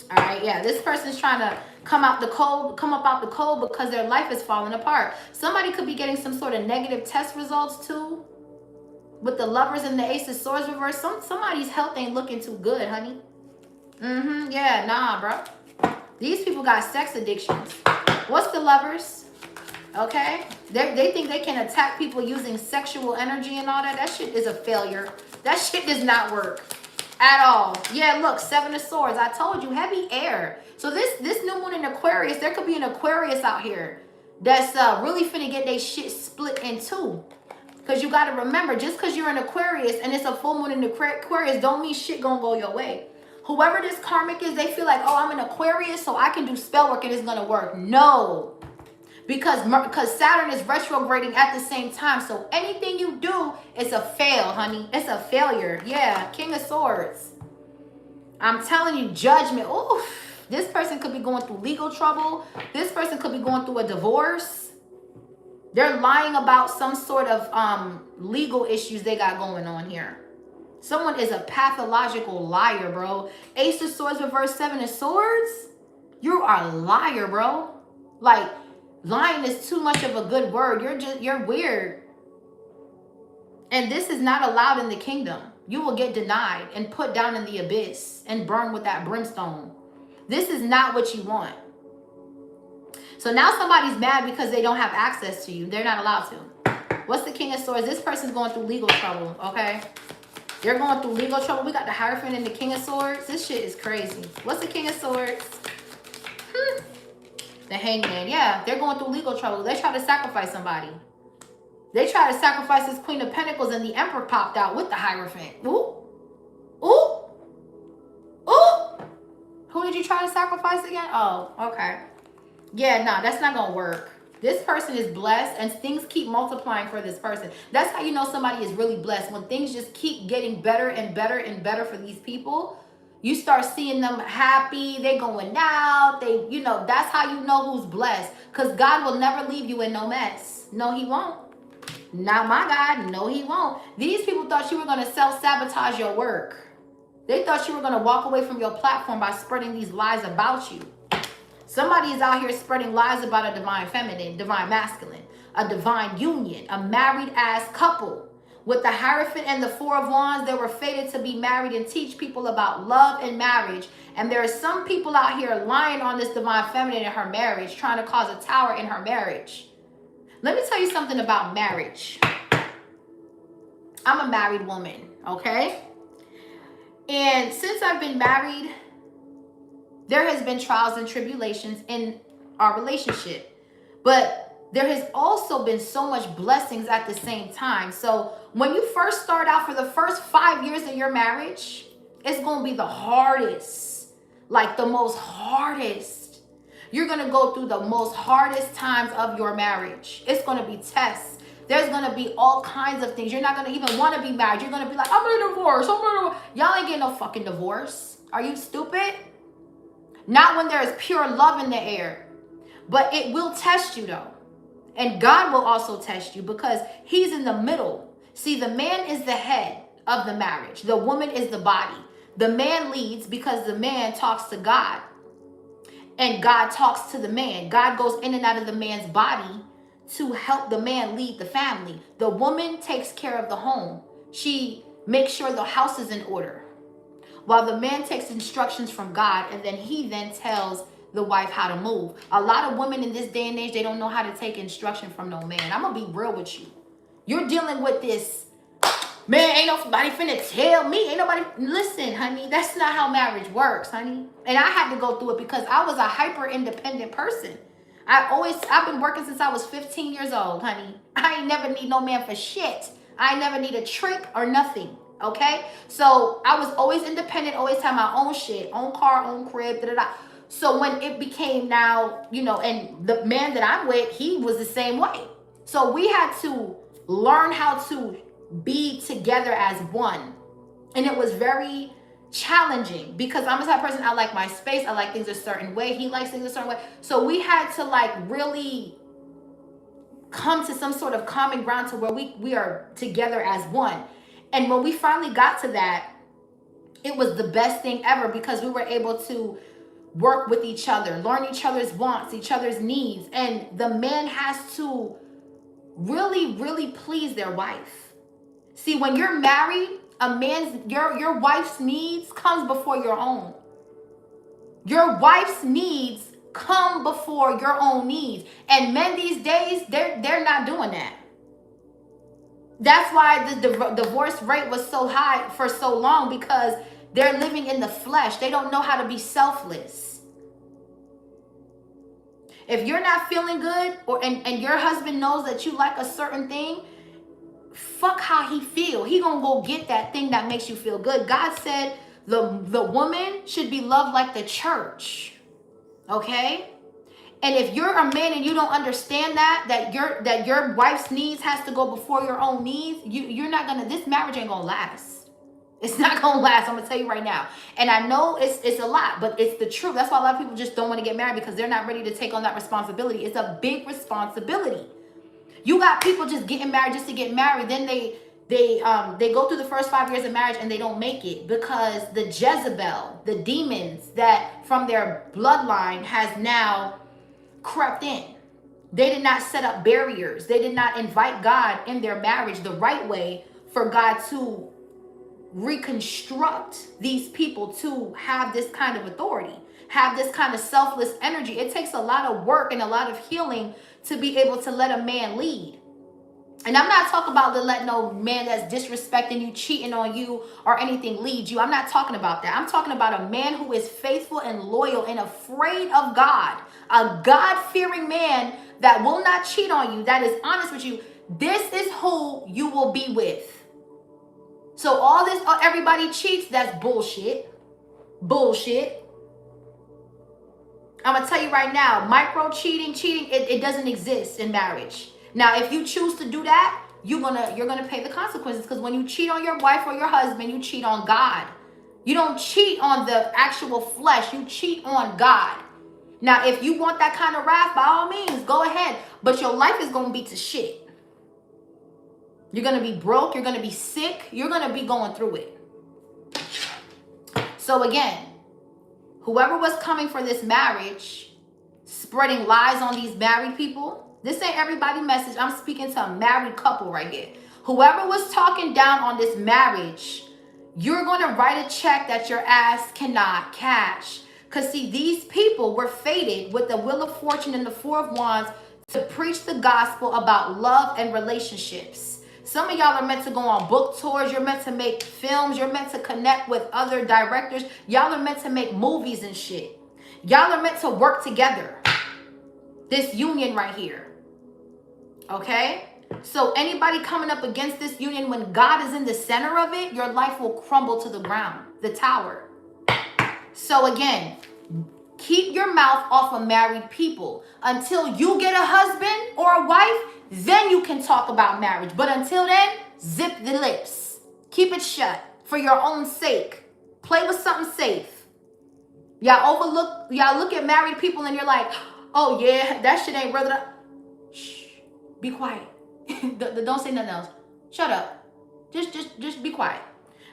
All right, yeah, this person's trying to come up out the cold because their life is falling apart. Somebody could be getting some sort of negative test results too. With the Lovers and the Ace of Swords reverse, somebody's health ain't looking too good, honey. Yeah, nah, bro. These people got sex addictions. What's the Lovers? Okay, they think they can attack people using sexual energy and all that. That shit is a failure. That shit does not work. At all. Yeah, look, 7 of Swords. I told you, heavy air. So this new moon in Aquarius, there could be an Aquarius out here that's really finna get they shit split in two. Because you got to remember, just because you're in Aquarius and it's a full moon in Aquarius don't mean shit gonna go your way. Whoever this karmic is, they feel like, oh, I'm in Aquarius, so I can do spell work and it's gonna work. No. Because Saturn is retrograding at the same time. So anything you do is a fail, honey. It's a failure. Yeah, King of Swords. I'm telling you, judgment. Oof. This person could be going through legal trouble. This person could be going through a divorce. They're lying about some sort of legal issues they got going on here. Someone is a pathological liar, bro. Ace of Swords reverse 7 of Swords. You are a liar, bro. Like, lying is too much of a good word. You're weird. And this is not allowed in the kingdom. You will get denied and put down in the abyss and burn with that brimstone. This is not what you want. So now somebody's mad because they don't have access to you. They're not allowed to. What's the King of Swords? This person's going through legal trouble, okay? They're going through legal trouble. We got the Hierophant and the King of Swords. This shit is crazy. What's the King of Swords? The Hangman. Yeah, they're going through legal trouble. They try to sacrifice somebody. They try to sacrifice this Queen of Pentacles and the Emperor popped out with the Hierophant. Ooh. Ooh. Ooh. Who did you try to sacrifice again? Oh, okay. Yeah, no, that's not gonna work. This person is blessed and things keep multiplying for this person. That's how you know somebody is really blessed. When things just keep getting better and better and better for these people, you start seeing them happy, they going out, that's how you know who's blessed. Because God will never leave you in no mess. No, he won't. Not my God. No, he won't. These people thought you were going to self-sabotage your work. They thought you were going to walk away from your platform by spreading these lies about you. Somebody is out here spreading lies about a divine feminine, divine masculine, a divine union, a married ass couple. With the Hierophant and the Four of Wands, they were fated to be married and teach people about love and marriage. And there are some people out here lying on this divine feminine in her marriage, trying to cause a tower in her marriage. Let me tell you something about marriage. I'm a married woman, okay? And since I've been married, there has been trials and tribulations in our relationship. But there has also been so much blessings at the same time. So when you first start out, for the first 5 years of your marriage, it's going to be the hardest. Like the most hardest. You're going to go through the most hardest times of your marriage. It's going to be tests. There's going to be all kinds of things. You're not going to even want to be married. You're going to be like, I'm going to divorce. Y'all ain't getting no fucking divorce. Are you stupid? Not when there is pure love in the air. But it will test you though. And God will also test you because he's in the middle. See, the man is the head of the marriage. The woman is the body. The man leads because the man talks to God. And God talks to the man. God goes in and out of the man's body to help the man lead the family. The woman takes care of the home. She makes sure the house is in order. While the man takes instructions from God, and then he then tells the wife how to move. A lot of women in this day and age, they don't know how to take instruction from no man. I'm going to be real with you. You're dealing with this, man, ain't nobody finna tell me. Ain't nobody, listen, honey, that's not how marriage works, honey. And I had to go through it because I was a hyper independent person. I've been working since I was 15 years old, honey. I ain't never need no man for shit. I ain't never need a trick or nothing. Okay? So I was always independent, always had my own shit, own car, own crib, da-da-da. So when it became now, and the man that I'm with, he was the same way. So we had to learn how to be together as one. And it was very challenging because I'm the type of person, I like my space. I like things a certain way. He likes things a certain way. So we had to really come to some sort of common ground to where we are together as one. And when we finally got to that, it was the best thing ever because we were able to work with each other, learn each other's wants, each other's needs. And the man has to really, really please their wife. See, when you're married, your wife's needs comes before your own. Your wife's needs come before your own needs. And men these days, they're not doing that. That's why the divorce rate was so high for so long, because they're living in the flesh. They don't know how to be selfless. If you're not feeling good, and your husband knows that you like a certain thing, fuck how he feel. He gonna go get that thing that makes you feel good. God said the woman should be loved like the church. Okay? And if you're a man and you don't understand that your wife's needs has to go before your own needs, you're not gonna, this marriage ain't gonna last. It's not gonna last. I'm gonna tell you right now. And I know it's a lot, but it's the truth. That's why a lot of people just don't want to get married, because they're not ready to take on that responsibility. It's a big responsibility. You got people just getting married just to get married. Then they go through the first 5 years of marriage and they don't make it because the Jezebel, the demons that from their bloodline has now crept in. They did not set up barriers. They did not invite God in their marriage the right way for God to reconstruct these people to have this kind of authority, have this kind of selfless energy. It takes a lot of work and a lot of healing to be able to let a man lead. And I'm not talking about to let no man that's disrespecting you, cheating on you, or anything lead you. I'm not talking about that. I'm talking about a man who is faithful and loyal and afraid of God. A God-fearing man that will not cheat on you, that is honest with you. This is who you will be with. So all this, everybody cheats, that's bullshit. Bullshit. I'm going to tell you right now, micro cheating, it doesn't exist in marriage. Now, if you choose to do that, you're gonna pay the consequences, because when you cheat on your wife or your husband, you cheat on God. You don't cheat on the actual flesh, you cheat on God. Now, if you want that kind of wrath, by all means, go ahead. But your life is going to be to shit. You're going to be broke. You're going to be sick. You're going to be going through it. So again, whoever was coming for this marriage, spreading lies on these married people, this ain't everybody message. I'm speaking to a married couple right here. Whoever was talking down on this marriage, you're going to write a check that your ass cannot cash. Because see, these people were fated with the Wheel of Fortune and the Four of Wands to preach the gospel about love and relationships. Some of y'all are meant to go on book tours. You're meant to make films. You're meant to connect with other directors. Y'all are meant to make movies and shit. Y'all are meant to work together. This union right here. Okay? So anybody coming up against this union, when God is in the center of it, your life will crumble to the ground. The tower. So again, keep your mouth off of married people. Until you get a husband or a wife, then you can talk about marriage. But until then, zip the lips. Keep it shut for your own sake. Play with something safe. Y'all look at married people and you're like, oh yeah, that shit ain't brother. Shh, be quiet. Don't say nothing else. Shut up. Just be quiet.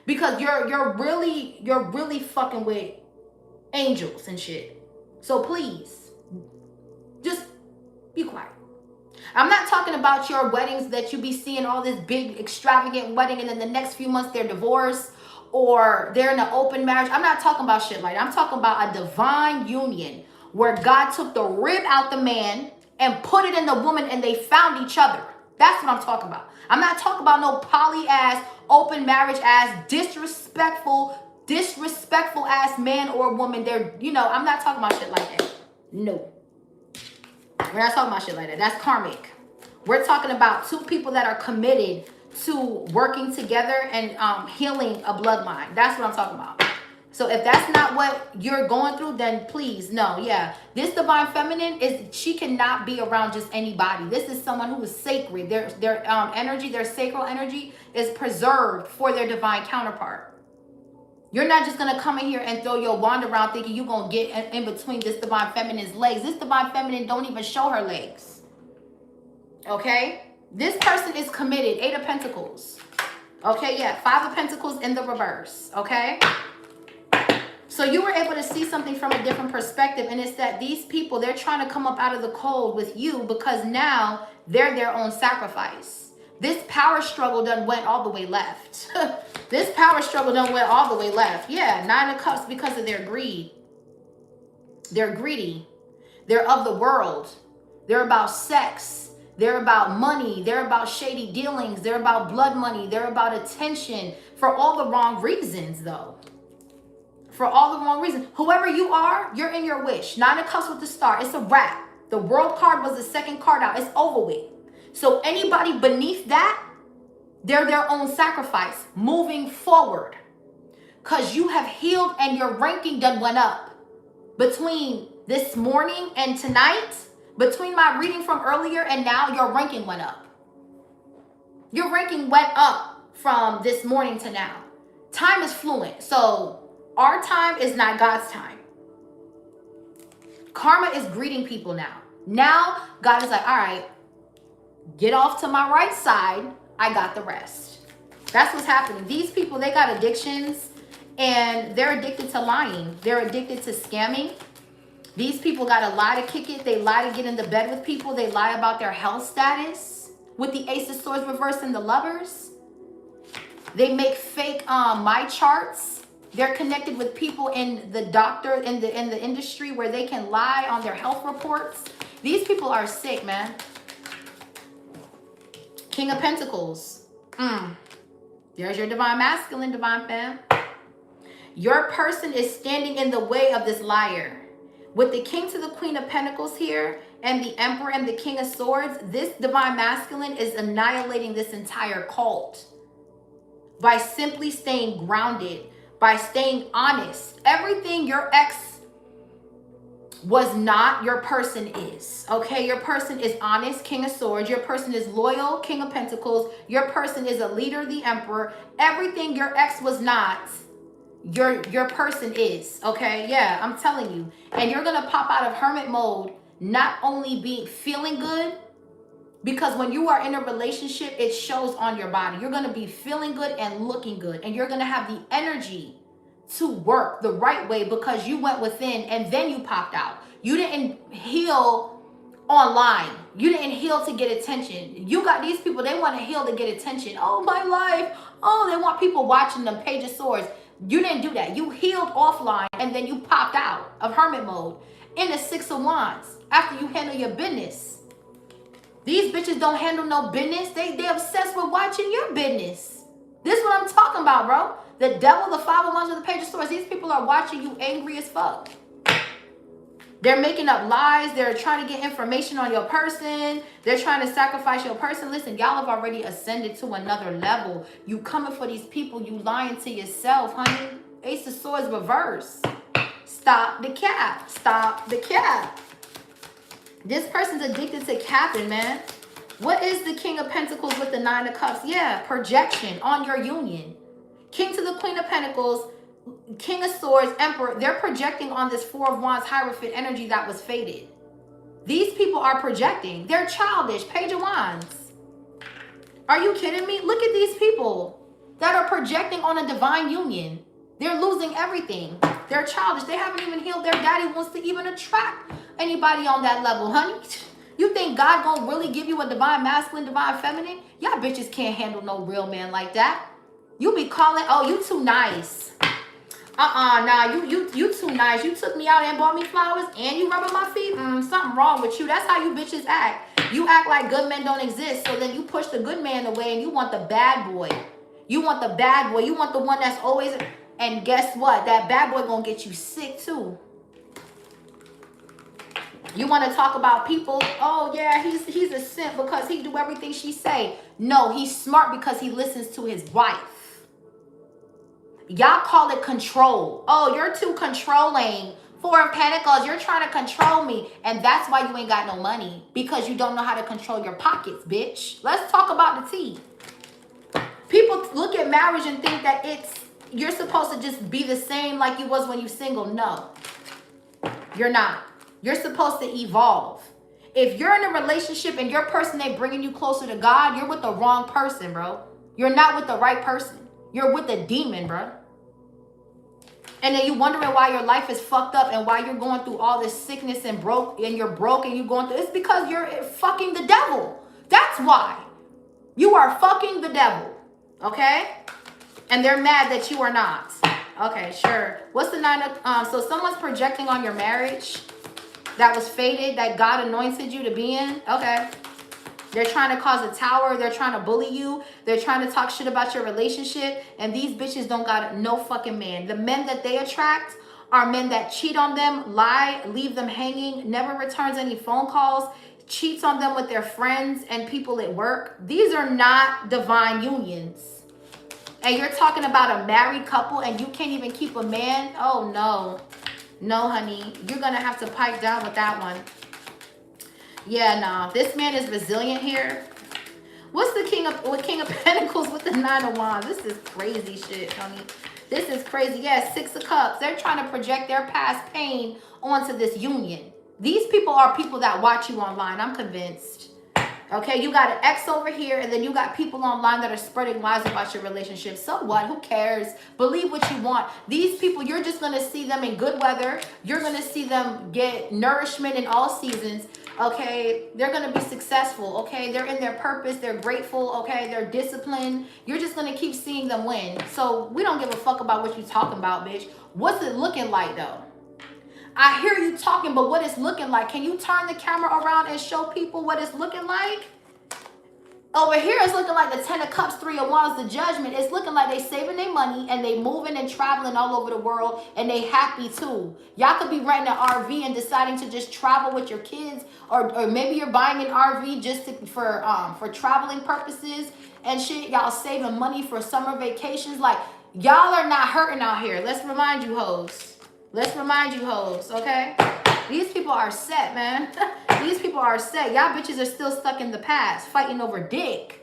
Because you're really fucking with angels and shit. So please, just be quiet. I'm not talking about your weddings that you be seeing all this big extravagant wedding and then the next few months they're divorced or they're in an open marriage. I'm not talking about shit like that. I'm talking about a divine union where God took the rib out the man and put it in the woman and they found each other. That's what I'm talking about. I'm not talking about no poly ass, open marriage ass, disrespectful ass man or woman. I'm not talking about shit like that. No. We're not talking about shit like that. That's karmic. We're talking about two people that are committed to working together and healing a bloodline. That's what I'm talking about. So if that's not what you're going through, then please, no, yeah. This divine feminine, she cannot be around just anybody. This is someone who is sacred. Their energy, their sacral energy is preserved for their divine counterpart. You're not just going to come in here and throw your wand around thinking you're going to get in between this divine feminine's legs. This divine feminine don't even show her legs. Okay? This person is committed. 8 of Pentacles. Okay, yeah. 5 of Pentacles in the reverse. Okay? So you were able to see something from a different perspective. And it's that these people, they're trying to come up out of the cold with you because now they're their own sacrifice. This power struggle done went all the way left. This power struggle done went all the way left. Yeah, 9 of Cups because of their greed. They're greedy. They're of the world. They're about sex. They're about money. They're about shady dealings. They're about blood money. They're about attention for all the wrong reasons, though. For all the wrong reasons. Whoever you are, you're in your wish. 9 of Cups with the star. It's a wrap. The World card was the second card out. It's over with. So anybody beneath that, they're their own sacrifice moving forward. Because you have healed and your ranking done went up. Between this morning and tonight, between my reading from earlier and now, your ranking went up. Your ranking went up from this morning to now. Time is fluent. So our time is not God's time. Karma is greeting people now. Now God is like, all right, get off to my right side. I got the rest. That's what's happening. These people, they got addictions and they're addicted to lying. They're addicted to scamming. These people got to lie to kick it. They lie to get into bed with people. They lie about their health status with the Ace of Swords reversed and the Lovers. They make fake my charts. They're connected with people in the doctor, in the industry where they can lie on their health reports. These people are sick, man. King of Pentacles. There's your divine masculine, divine femme. Your person is standing in the way of this liar. With the King to the Queen of Pentacles here and the Emperor and the King of Swords, this divine masculine is annihilating this entire cult by simply staying grounded, by staying honest. Everything your ex was not, your person is. Okay, your person is honest, King of Swords. Your person is loyal, King of Pentacles. Your person is a leader, the Emperor. Everything your ex was not, your person is. Okay, yeah, I'm telling you. And you're gonna pop out of hermit mode, not only be feeling good, because when you are in a relationship, it shows on your body. You're gonna be feeling good and looking good, and you're gonna have the energy to work the right way because you went within and then you popped out. You didn't heal online. You didn't heal to get attention. You got these people, they want to heal to get attention. Oh, my life. Oh, they want people watching them. Page of Swords. You didn't do that. You healed offline and then you popped out of hermit mode in the Six of Wands after you handle your business. These bitches don't handle no business. They obsessed with watching your business. This is what I'm talking about, bro. The devil, the Five of Wands, with the Page of Swords. These people are watching you angry as fuck. They're making up lies. They're trying to get information on your person. They're trying to sacrifice your person. Listen, y'all have already ascended to another level. You coming for these people. You lying to yourself, honey. Ace of Swords reverse. Stop the cap. Stop the cap. This person's addicted to capping, man. What is the King of Pentacles with the Nine of Cups? Yeah, projection on your union. King to the Queen of Pentacles, King of Swords, Emperor. They're projecting on this Four of Wands Hierophant energy that was fated. These people are projecting. They're childish. Page of Wands. Are you kidding me? Look at these people that are projecting on a divine union. They're losing everything. They're childish. They haven't even healed. Their daddy wants to even attract anybody on that level, honey. You think God gonna really give you a divine masculine, divine feminine? Y'all bitches can't handle no real man like that. You be calling, oh, you too nice. Nah, you too nice. You took me out and bought me flowers and you rubbing my feet? Something wrong with you. That's how you bitches act. You act like good men don't exist, so then you push the good man away and you want the bad boy. You want the bad boy. You want the one that's always, and guess what? That bad boy gonna get you sick too. You want to talk about people, oh yeah, he's a simp because he do everything she say. No, he's smart because he listens to his wife. Y'all call it control. Oh, you're too controlling. Four of Pentacles, you're trying to control me. And that's why you ain't got no money. Because you don't know how to control your pockets, bitch. Let's talk about the tea. People look at marriage and think that you're supposed to just be the same like you was when you single. No, you're not. You're supposed to evolve. If you're in a relationship and your person ain't bringing you closer to God, you're with the wrong person, bro. You're not with the right person. You're with a demon, bro. And then you wondering why your life is fucked up and why you're going through all this sickness and you're broke and you're going through. It's because you're fucking the devil. That's why. You are fucking the devil. Okay? And they're mad that you are not. Okay, sure. What's the nine of, so someone's projecting on your marriage that was fated, that God anointed you to be in. Okay. They're trying to cause a tower. They're trying to bully you. They're trying to talk shit about your relationship. And these bitches don't got no fucking man. The men that they attract are men that cheat on them, lie, leave them hanging, never returns any phone calls, cheats on them with their friends and people at work. These are not divine unions. And you're talking about a married couple and you can't even keep a man? Oh, no. No, honey. You're going to have to pipe down with that one. Yeah, nah. This man is resilient here. What's the King of Pentacles with the Nine of Wands? This is crazy shit, honey. This is crazy. Yeah, Six of Cups. They're trying to project their past pain onto this union. These people are people that watch you online. I'm convinced. Okay, you got an ex over here, and then you got people online that are spreading lies about your relationship. So what? Who cares? Believe what you want. These people, you're just going to see them in good weather. You're going to see them get nourishment in all seasons. Okay, they're going to be successful. Okay, they're in their purpose. They're grateful. Okay, they're disciplined. You're just going to keep seeing them win. So we don't give a fuck about what you're talking about, bitch. What's it looking like, though? I hear you talking, but what it's looking like? Can you turn the camera around and show people what it's looking like? Over here, it's looking like the Ten of Cups, Three of Wands, the Judgment. It's looking like they saving their money and they moving and traveling all over the world and they happy too. Y'all could be renting an RV and deciding to just travel with your kids, or maybe you're buying an RV just for traveling purposes and shit. Y'all saving money for summer vacations. Like, y'all are not hurting out here. Let's remind you, hoes. Let's remind you, hoes, okay? These people are set, man. These people are set. Y'all bitches are still stuck in the past, fighting over dick.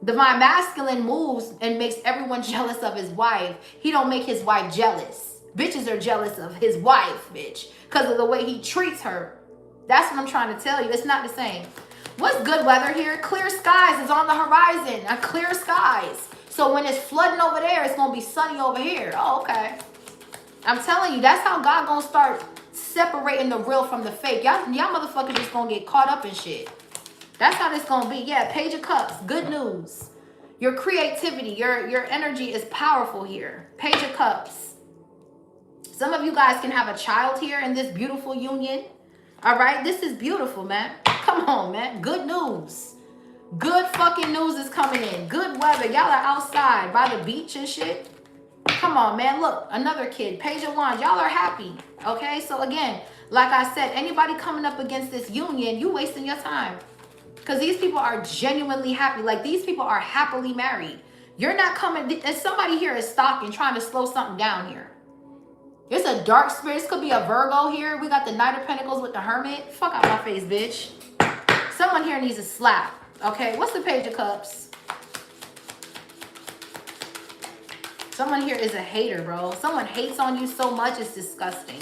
Divine Masculine moves and makes everyone jealous of his wife. He don't make his wife jealous. Bitches are jealous of his wife, bitch, because of the way he treats her. That's what I'm trying to tell you. It's not the same. What's good weather here? Clear skies is on the horizon. Clear skies. So when it's flooding over there, it's going to be sunny over here. Oh, okay. I'm telling you, that's how God going to start separating the real from the fake. Y'all motherfuckers just going to get caught up in shit. That's how this going to be. Yeah, Page of Cups. Good news. Your creativity, your energy is powerful here. Page of Cups. Some of you guys can have a child here in this beautiful union. All right? This is beautiful, man. Come on, man. Good news. Good fucking news is coming in. Good weather. Y'all are outside by the beach and shit. Come on, man. Look, another kid. Page of Wands. Y'all are happy. Okay? So again, like I said, anybody coming up against this union, you wasting your time. Because these people are genuinely happy. Like, these people are happily married. You're not coming. And somebody here is stalking, trying to slow something down here. It's a dark spirit. This could be a Virgo here. We got the Knight of Pentacles with the Hermit. Fuck out my face, bitch. Someone here needs a slap. Okay, what's the Page of Cups? Someone here is a hater, bro. Someone hates on you so much, it's disgusting.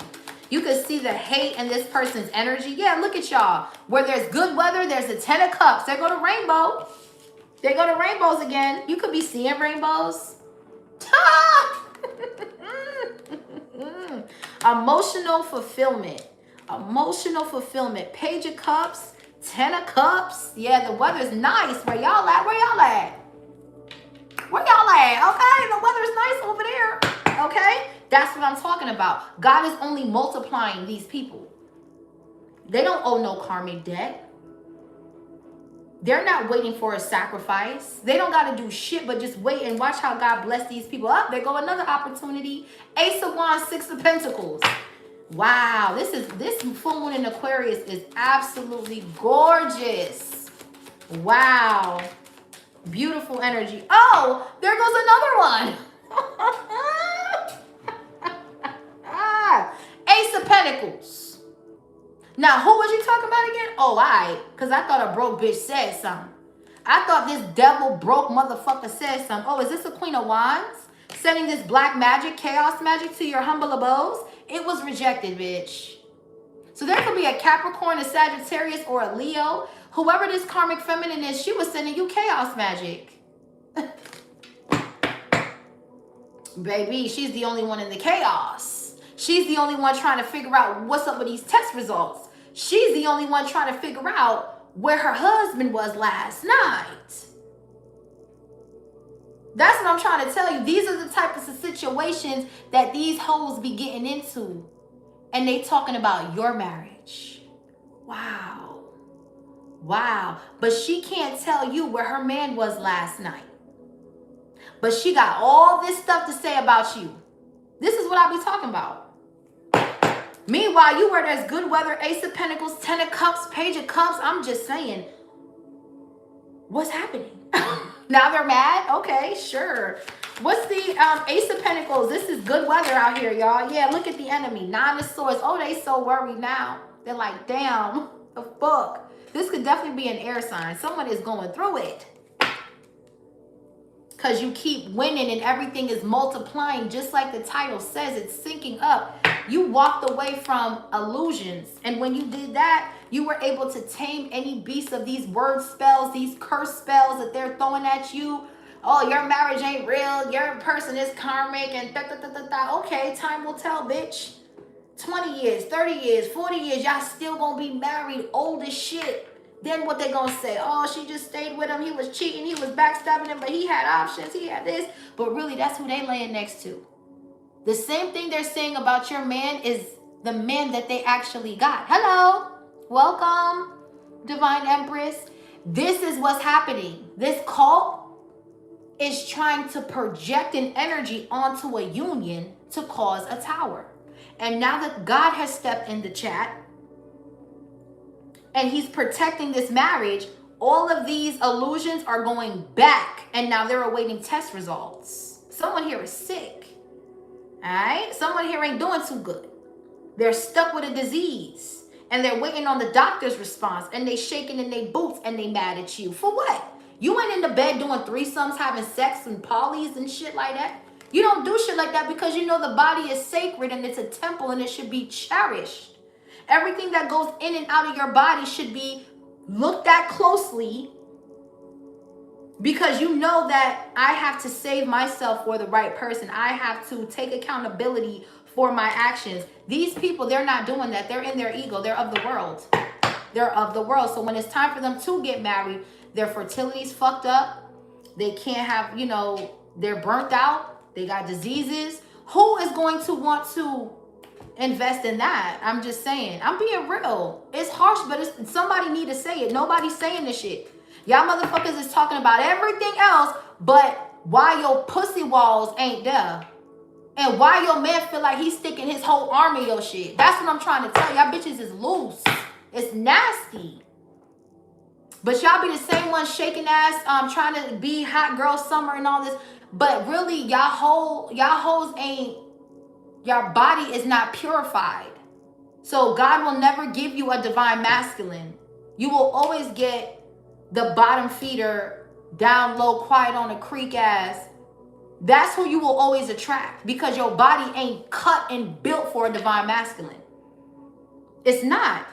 You can see the hate in this person's energy. Yeah, look at y'all. Where there's good weather, there's the 10 of Cups. They go to rainbow. They go to rainbows again. You could be seeing rainbows. Emotional fulfillment. Emotional fulfillment. Page of Cups. 10 of Cups. Yeah, the weather's nice. Where y'all at? Where y'all at? Where y'all at? Okay, the weather's nice over there. Okay? That's what I'm talking about. God is only multiplying these people. They don't owe no karmic debt. They're not waiting for a sacrifice. They don't got to do shit but just wait and watch how God bless these people. Up, there go another opportunity. Ace of Wands, 6 of Pentacles. Wow, this full moon in Aquarius is absolutely gorgeous. Wow. Beautiful energy. Oh, there goes another one. Ace of Pentacles. Now, who was you talking about again? Oh, because I thought a broke bitch said something. I thought this devil broke motherfucker said something. Oh, is this a Queen of Wands? Sending this black magic, chaos magic to your humble abodes? It was rejected, bitch. So there could be a Capricorn, a Sagittarius, or a Leo. Whoever this karmic feminine is, she was sending you chaos magic. Baby, she's the only one in the chaos. She's the only one trying to figure out what's up with these test results. She's the only one trying to figure out where her husband was last night. That's what I'm trying to tell you. These are the types of situations that these hoes be getting into. And they talking about your marriage. Wow. Wow. But she can't tell you where her man was last night. But she got all this stuff to say about you. This is what I be talking about. Meanwhile, you where there's good weather, Ace of Pentacles, 10 of Cups, Page of Cups. I'm just saying, what's happening? Now they're mad? Okay, sure. What's the Ace of Pentacles? This is good weather out here, y'all. Yeah, look at the enemy. 9 of Swords. Oh, they so worried now. They're like, damn, the fuck. This could definitely be an air sign. Someone is going through it. Because you keep winning and everything is multiplying. Just like the title says, it's syncing up. You walked away from illusions. And when you did that, you were able to tame any beast of these word spells, these curse spells that they're throwing at you. Oh, your marriage ain't real. Your person is karmic and da-da-da-da-da. Okay, time will tell, bitch. 20 years, 30 years, 40 years, y'all still gonna be married, old as shit. Then what they gonna say? Oh, she just stayed with him. He was cheating. He was backstabbing him, but he had options. He had this. But really, that's who they laying next to. The same thing they're saying about your man is the man that they actually got. Hello. Welcome, Divine Empress. This is what's happening. This cult is trying to project an energy onto a union to cause a tower. And now that God has stepped in the chat, and he's protecting this marriage, all of these illusions are going back. And now they're awaiting test results. Someone here is sick. All right? Someone here ain't doing too good. They're stuck with a disease and they're waiting on the doctor's response and they shaking in their boots and they mad at you. For what? You ain't in the bed doing threesomes, having sex and polys and shit like that. You don't do shit like that because you know the body is sacred and it's a temple and it should be cherished. Everything that goes in and out of your body should be looked at closely, because you know that I have to save myself for the right person. I have to take accountability for my actions. These people, they're not doing that. They're in their ego. They're of the world. They're of the world. So when it's time for them to get married, their fertility's fucked up. They can't have, you know, they're burnt out. They got diseases. Who is going to want to invest in that? I'm just saying. I'm being real. It's harsh, but it's, somebody need to say it. Nobody's saying this shit. Y'all motherfuckers is talking about everything else, but why your pussy walls ain't there? And why your man feel like he's sticking his whole arm in your shit? That's what I'm trying to tell y'all. Bitches is loose. It's nasty. But y'all be the same ones shaking ass, trying to be hot girl summer and all this. But really, y'all hoes ain't, your body is not purified. So God will never give you a divine masculine. You will always get the bottom feeder, down low, quiet on a creek ass. That's who you will always attract, because your body ain't cut and built for a divine masculine. It's not.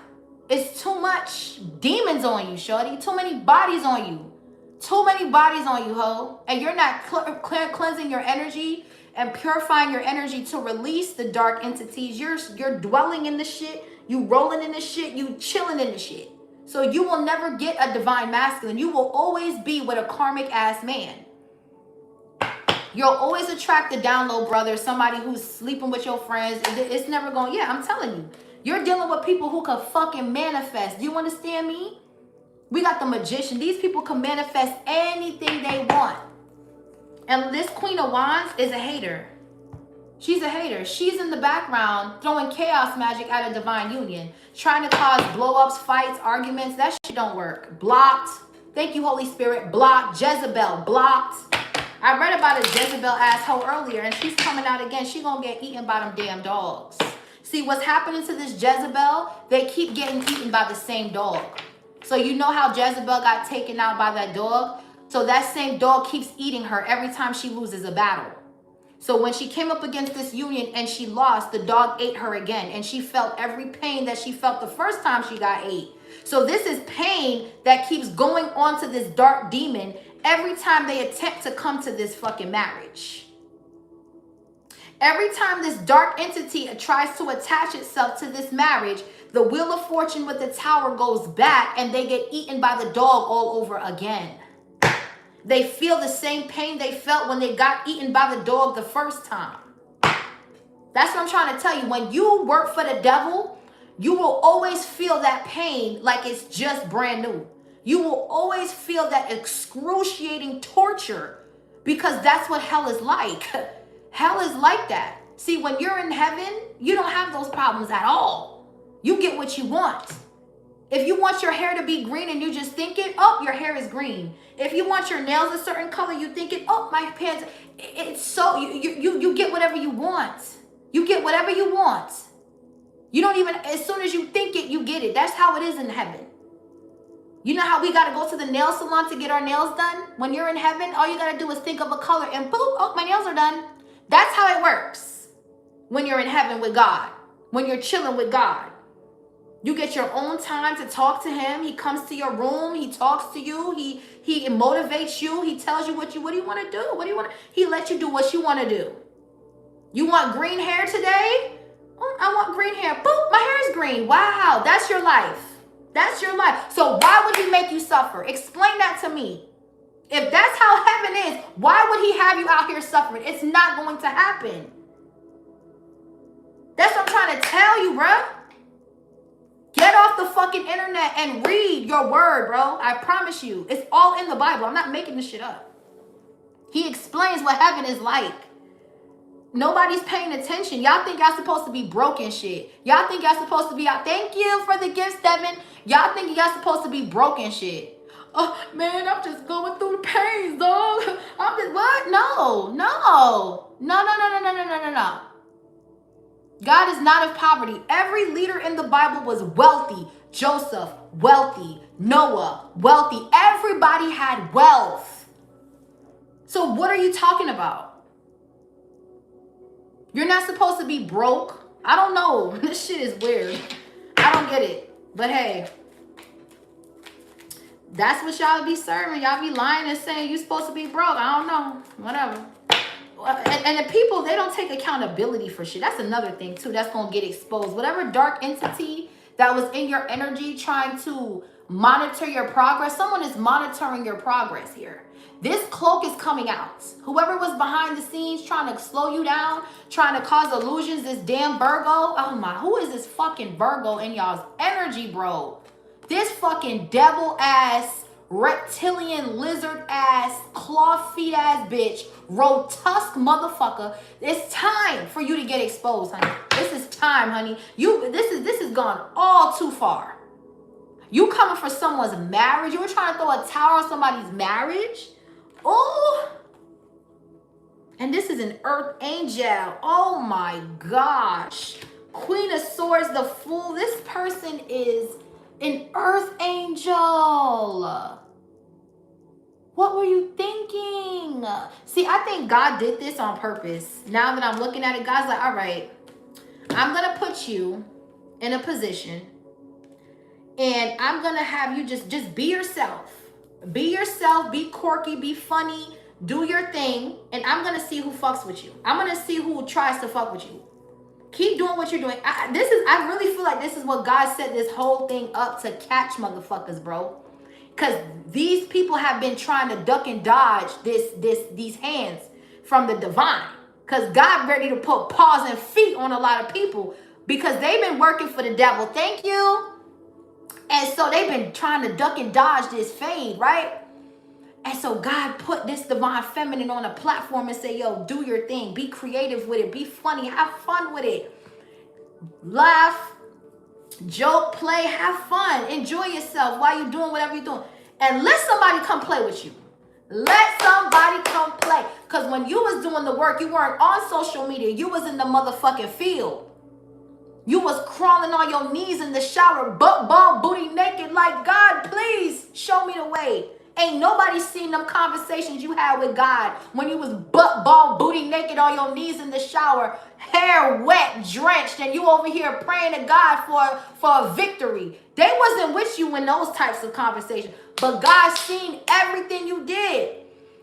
It's too much demons on you, shorty. Too many bodies on you. Too many bodies on you, ho. And you're not cleansing your energy and purifying your energy to release the dark entities. You're dwelling in the shit. You rolling in the shit. You chilling in the shit. So you will never get a divine masculine. You will always be with a karmic ass man. You'll always attract a down low brother, somebody who's sleeping with your friends. It's never going, yeah, I'm telling you. You're dealing with people who can fucking manifest. Do you understand me? We got the magician. These people can manifest anything they want. And this Queen of Wands is a hater. She's a hater. She's in the background throwing chaos magic at a divine union, trying to cause blow-ups, fights, arguments. That shit don't work. Blocked. Thank you, Holy Spirit. Blocked. Jezebel. Blocked. I read about a Jezebel asshole earlier, and she's coming out again. She gonna get eaten by them damn dogs. See, what's happening to this Jezebel? They keep getting eaten by the same dog. So you know how Jezebel got taken out by that dog? So that same dog keeps eating her every time she loses a battle. So when she came up against this union and she lost, the dog ate her again. And she felt every pain that she felt the first time she got ate. So this is pain that keeps going on to this dark demon every time they attempt to come to this fucking marriage. Every time this dark entity tries to attach itself to this marriage, the Wheel of Fortune with the Tower goes back and they get eaten by the dog all over again. They feel the same pain they felt when they got eaten by the dog the first time. That's what I'm trying to tell you. When you work for the devil, you will always feel that pain like it's just brand new. You will always feel that excruciating torture, because that's what hell is like. Hell is like that. See, when you're in heaven, you don't have those problems at all. You get what you want. If you want your hair to be green and you just think it, oh, your hair is green. If you want your nails a certain color, you think it, oh, my pants. It's so, you get whatever you want. You get whatever you want. You don't even, as soon as you think it, you get it. That's how it is in heaven. You know how we got to go to the nail salon to get our nails done? When you're in heaven, all you got to do is think of a color and boop, oh, my nails are done. That's how it works when you're in heaven with God, when you're chilling with God. You get your own time to talk to him. He comes to your room. He talks to you. He motivates you. He tells you what do you want to do? What do you want to, he lets you do what you want to do. You want green hair today? Oh, I want green hair. Boop, my hair is green. Wow, that's your life. That's your life. So why would he make you suffer? Explain that to me. If that's how heaven is, why would he have you out here suffering? It's not going to happen. That's what I'm trying to tell you, bruh. Get off the fucking internet and read your word, bro. I promise you. It's all in the Bible. I'm not making this shit up. He explains what heaven is like. Nobody's paying attention. Y'all think y'all supposed to be broken shit. Y'all think y'all supposed to be out. Thank you for the gifts, Devin. Y'all think y'all supposed to be broken shit. Oh, man, I'm just going through the pains, dog. I'm just, what? No. God is not of poverty. Every leader in the Bible was wealthy. Joseph, wealthy. Noah, wealthy. Everybody had wealth. So what are you talking about? You're not supposed to be broke. I don't know. This shit is weird. I don't get it. But hey, that's what y'all be serving. Y'all be lying and saying you're supposed to be broke. I don't know. Whatever. And the people, they don't take accountability for shit. That's another thing too. That's going to get exposed. Whatever dark entity that was in your energy trying to monitor your progress, someone is monitoring your progress here. This cloak is coming out. Whoever was behind the scenes trying to slow you down, trying to cause illusions, this damn Virgo. Oh my, who is this fucking Virgo in y'all's energy, bro? This fucking devil ass, reptilian lizard ass, claw feet ass bitch, rotusk motherfucker. It's time for you to get exposed, honey. This is time, honey. This has gone all too far. You coming for someone's marriage? You were trying to throw a tower on somebody's marriage? Oh. And this is an earth angel. Oh my gosh. Queen of Swords, the Fool. This person is an earth angel. What were you thinking? See, I think God did this on purpose. Now that I'm looking at it, God's like, all right, I'm going to put you in a position and I'm going to have you just be yourself. Be yourself, be quirky, be funny, do your thing, and I'm going to see who fucks with you. I'm going to see who tries to fuck with you. Keep doing what you're doing. I really feel like this is what God set this whole thing up to catch motherfuckers, bro. Because these people have been trying to duck and dodge these hands from the divine. Because God ready to put paws and feet on a lot of people because they've been working for the devil. Thank you. And so they've been trying to duck and dodge this fade, right? And so God put this divine feminine on a platform and say, yo, do your thing. Be creative with it. Be funny. Have fun with it. Laugh, joke, play, have fun. Enjoy yourself while you're doing whatever you're doing. And let somebody come play with you. Let somebody come play. Because when you was doing the work, you weren't on social media. You was in the motherfucking field. You was crawling on your knees in the shower, butt, ball, booty naked, like, God, please show me the way. Ain't nobody seen them conversations you had with God when you was butt, ball, booty naked on your knees in the shower, hair wet, drenched, and you over here praying to God for a victory. They wasn't with you in those types of conversations. But God seen everything you did.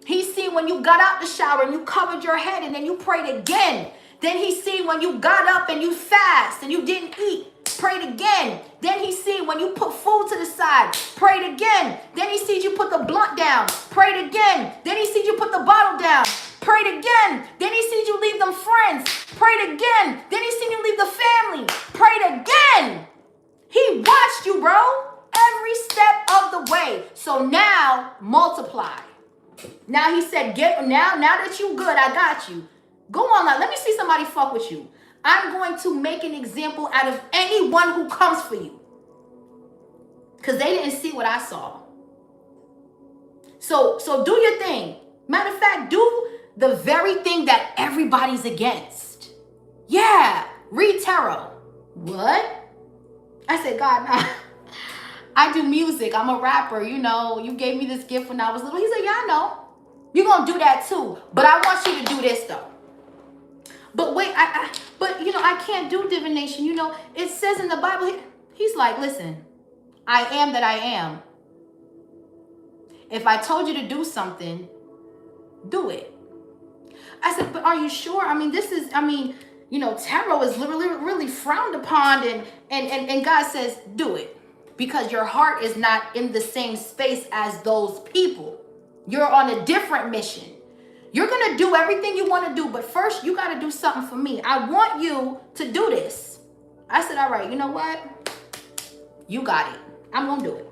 He seen when you got out the shower and you covered your head and then you prayed again. Then he seen when you got up and you fast and you didn't eat, prayed again. Then he seen when you put food to the side, prayed again. Then he sees you put the blunt down, prayed again. Then he sees you put the bottle down, prayed again. Then he sees you leave them friends, prayed again. Then he seen you leave the family, prayed again. He watched you, bro, every step of the way. So now multiply. Now he said, now that you good, I got you. Go on now. Let me see somebody fuck with you. I'm going to make an example out of anyone who comes for you. Because they didn't see what I saw. So do your thing. Matter of fact, do the very thing that everybody's against. Yeah. Read tarot. What? I said, God, nah. I do music. I'm a rapper. You know, you gave me this gift when I was little. He said, yeah, I know. You're going to do that too. But I want you to do this though. But wait, I can't do divination. You know, it says in the Bible, he's like, listen, I am that I am. If I told you to do something, do it. I said, but are you sure? I mean, tarot is really frowned upon. And God says, do it. Because your heart is not in the same space as those people. You're on a different mission. You're going to do everything you want to do, but first you got to do something for me. I want you to do this. I said, all right, you know what? You got it. I'm going to do it.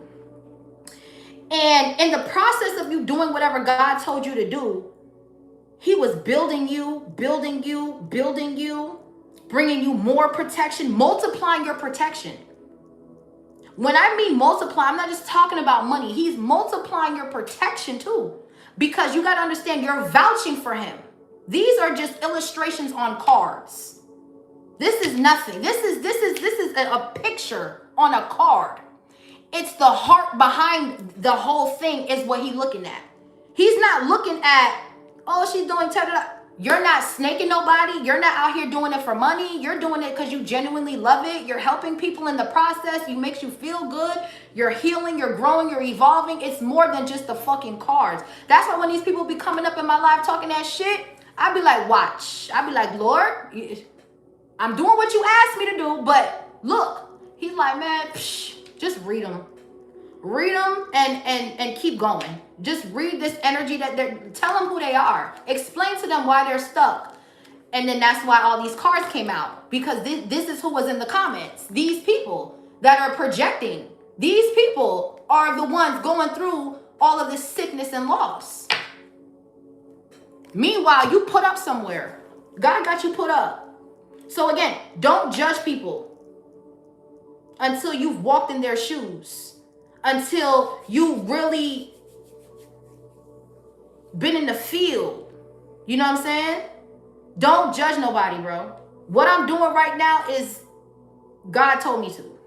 And in the process of you doing whatever God told you to do, he was building you, bringing you more protection, multiplying your protection. When I mean multiply, I'm not just talking about money. He's multiplying your protection too. Because you got to understand, you're vouching for him. These are just illustrations on cards. This is nothing. This is a picture on a card. It's the heart behind the whole thing is what he's looking at. He's not looking at, oh, she's doing ta-da-da. You're not snaking nobody. You're not out here doing it for money. You're doing it because you genuinely love it. You're helping people in the process. It makes you feel good. You're healing. You're growing. You're evolving. It's more than just the fucking cards. That's why when these people be coming up in my life talking that shit, I be like, watch. I be like, Lord, I'm doing what you asked me to do, but look. He's like, man, just read them. Read them and keep going. Just read this energy that they're, tell them who they are. Explain to them why they're stuck. And then that's why all these cards came out. Because this is who was in the comments. These people that are projecting. These people are the ones going through all of this sickness and loss. Meanwhile, you put up somewhere. God got you put up. So again, don't judge people until you've walked in their shoes. Until you really been in the field. You know what I'm saying? Don't judge nobody, bro. What I'm doing right now is God told me to.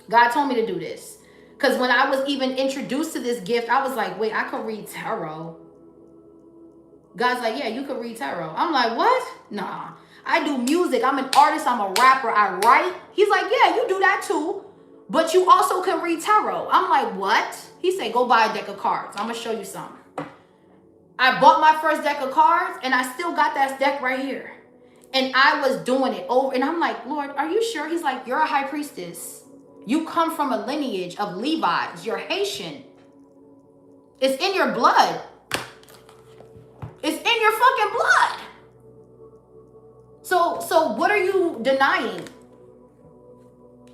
God told me to do this. Because when I was even introduced to this gift, I was like, wait, I could read tarot. God's like, yeah, you could read tarot. I'm like, what? Nah. I do music. I'm an artist. I'm a rapper. I write. He's like, yeah, you do that too. But you also can read tarot. I'm like, what? He said, go buy a deck of cards. I'm going to show you something. I bought my first deck of cards, and I still got that deck right here. And I was doing it over. And I'm like, Lord, are you sure? He's like, you're a high priestess. You come from a lineage of Levites. You're Haitian. It's in your blood. It's in your fucking blood. So what are you denying?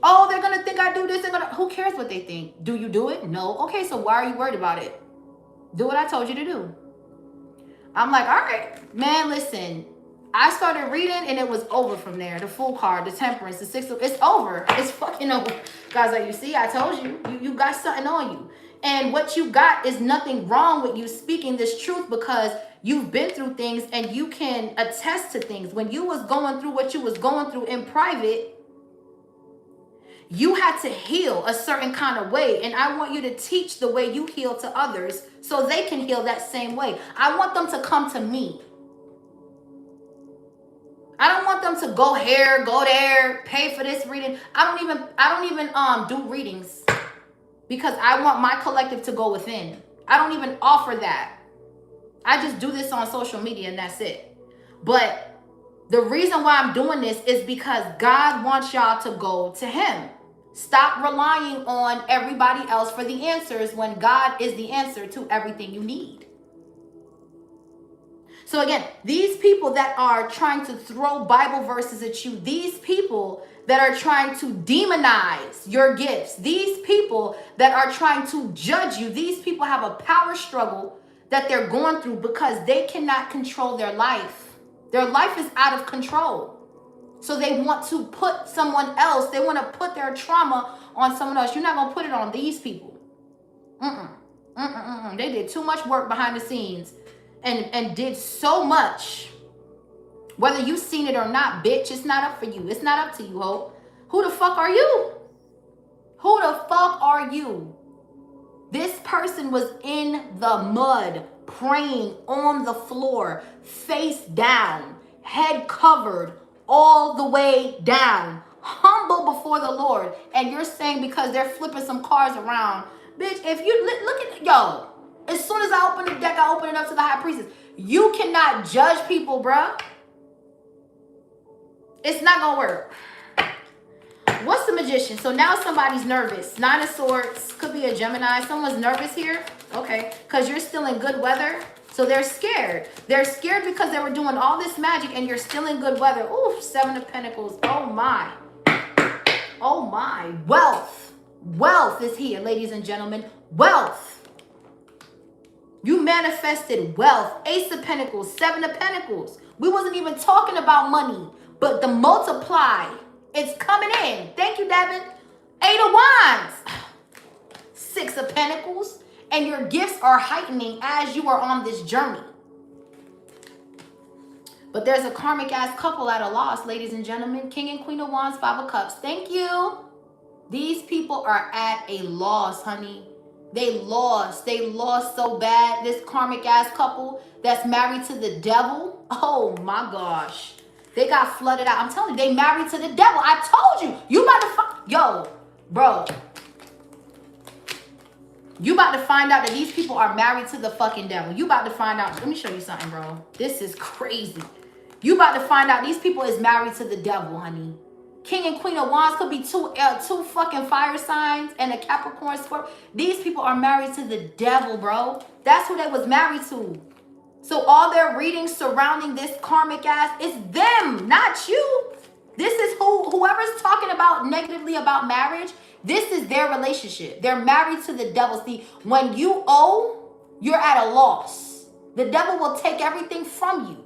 Oh, they're going to think I do this. Who cares what they think? Do you do it? No. Okay, so why are you worried about it? Do what I told you to do. I'm like, all right, man, listen. I started reading and it was over from there. The Fool card, the Temperance, the Six, it's over. It's fucking over. Guys, like, you see, I told you. You got something on you. And what you got is nothing wrong with you speaking this truth because you've been through things and you can attest to things. When you was going through what you was going through in private, you had to heal a certain kind of way. And I want you to teach the way you heal to others so they can heal that same way. I want them to come to me. I don't want them to go here, go there, pay for this reading. I don't even do readings because I want my collective to go within. I don't even offer that. I just do this on social media and that's it. But the reason why I'm doing this is because God wants y'all to go to him. Stop relying on everybody else for the answers when God is the answer to everything you need. So again, these people that are trying to throw Bible verses at you, these people that are trying to demonize your gifts, these people that are trying to judge you, these people have a power struggle that they're going through because they cannot control their life. Their life is out of control. So they want to put someone else, they want to put their trauma on someone else. You're not going to put it on these people. They did too much work behind the scenes and did so much. Whether you've seen it or not, bitch, it's not up for you. It's not up to you, Hope. Who the fuck are you? Who the fuck are you? This person was in the mud, praying on the floor, face down, head covered, all the way down, humble before the Lord. And you're saying because they're flipping some cards around, bitch, if you look at, yo, as soon as I open the deck, I open it up to the high priestess. You cannot judge people, bruh. It's not gonna work. What's the Magician? So now somebody's nervous. Nine of Swords, could be a Gemini. Someone's nervous here. Okay, because you're still in good weather. So they're scared. They're scared because they were doing all this magic and you're still in good weather. Ooh, Seven of Pentacles. Oh my. Oh my. Wealth. Wealth is here, ladies and gentlemen. Wealth. You manifested wealth. Ace of Pentacles. Seven of Pentacles. We wasn't even talking about money, but the multiply, it's coming in. Thank you, Devin. Eight of Wands. Six of Pentacles. And your gifts are heightening as you are on this journey. But there's a karmic ass couple at a loss, ladies and gentlemen. King and Queen of Wands, Five of Cups. Thank you. These people are at a loss, honey. They lost. They lost so bad. This karmic ass couple that's married to the devil. Oh my gosh. They got flooded out. I'm telling you, they married to the devil. I told you. You about to yo, bro. You about to find out that these people are married to the fucking devil. You about to find out. Let me show you something, bro. This is crazy. You about to find out these people is married to the devil, honey. King and Queen of Wands could be two fucking fire signs and a Capricorn Scorpio. These people are married to the devil, bro. That's who they was married to. So all their readings surrounding this karmic ass is them, not you. This is whoever's talking about negatively about marriage, this is their relationship. They're married to the devil. See, when you owe, you're at a loss. The devil will take everything from you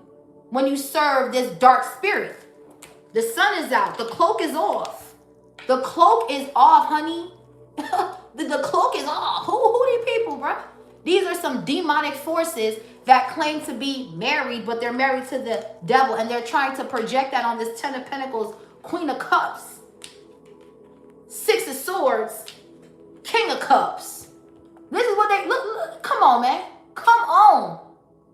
when you serve this dark spirit. The sun is out. The cloak is off. The cloak is off, honey. the cloak is off. Who are these people, bro? These are some demonic forces that claim to be married, but they're married to the devil, and they're trying to project that on this Ten of Pentacles, Queen of Cups, Six of Swords, King of Cups. This is what they look. Come on, man. Come on.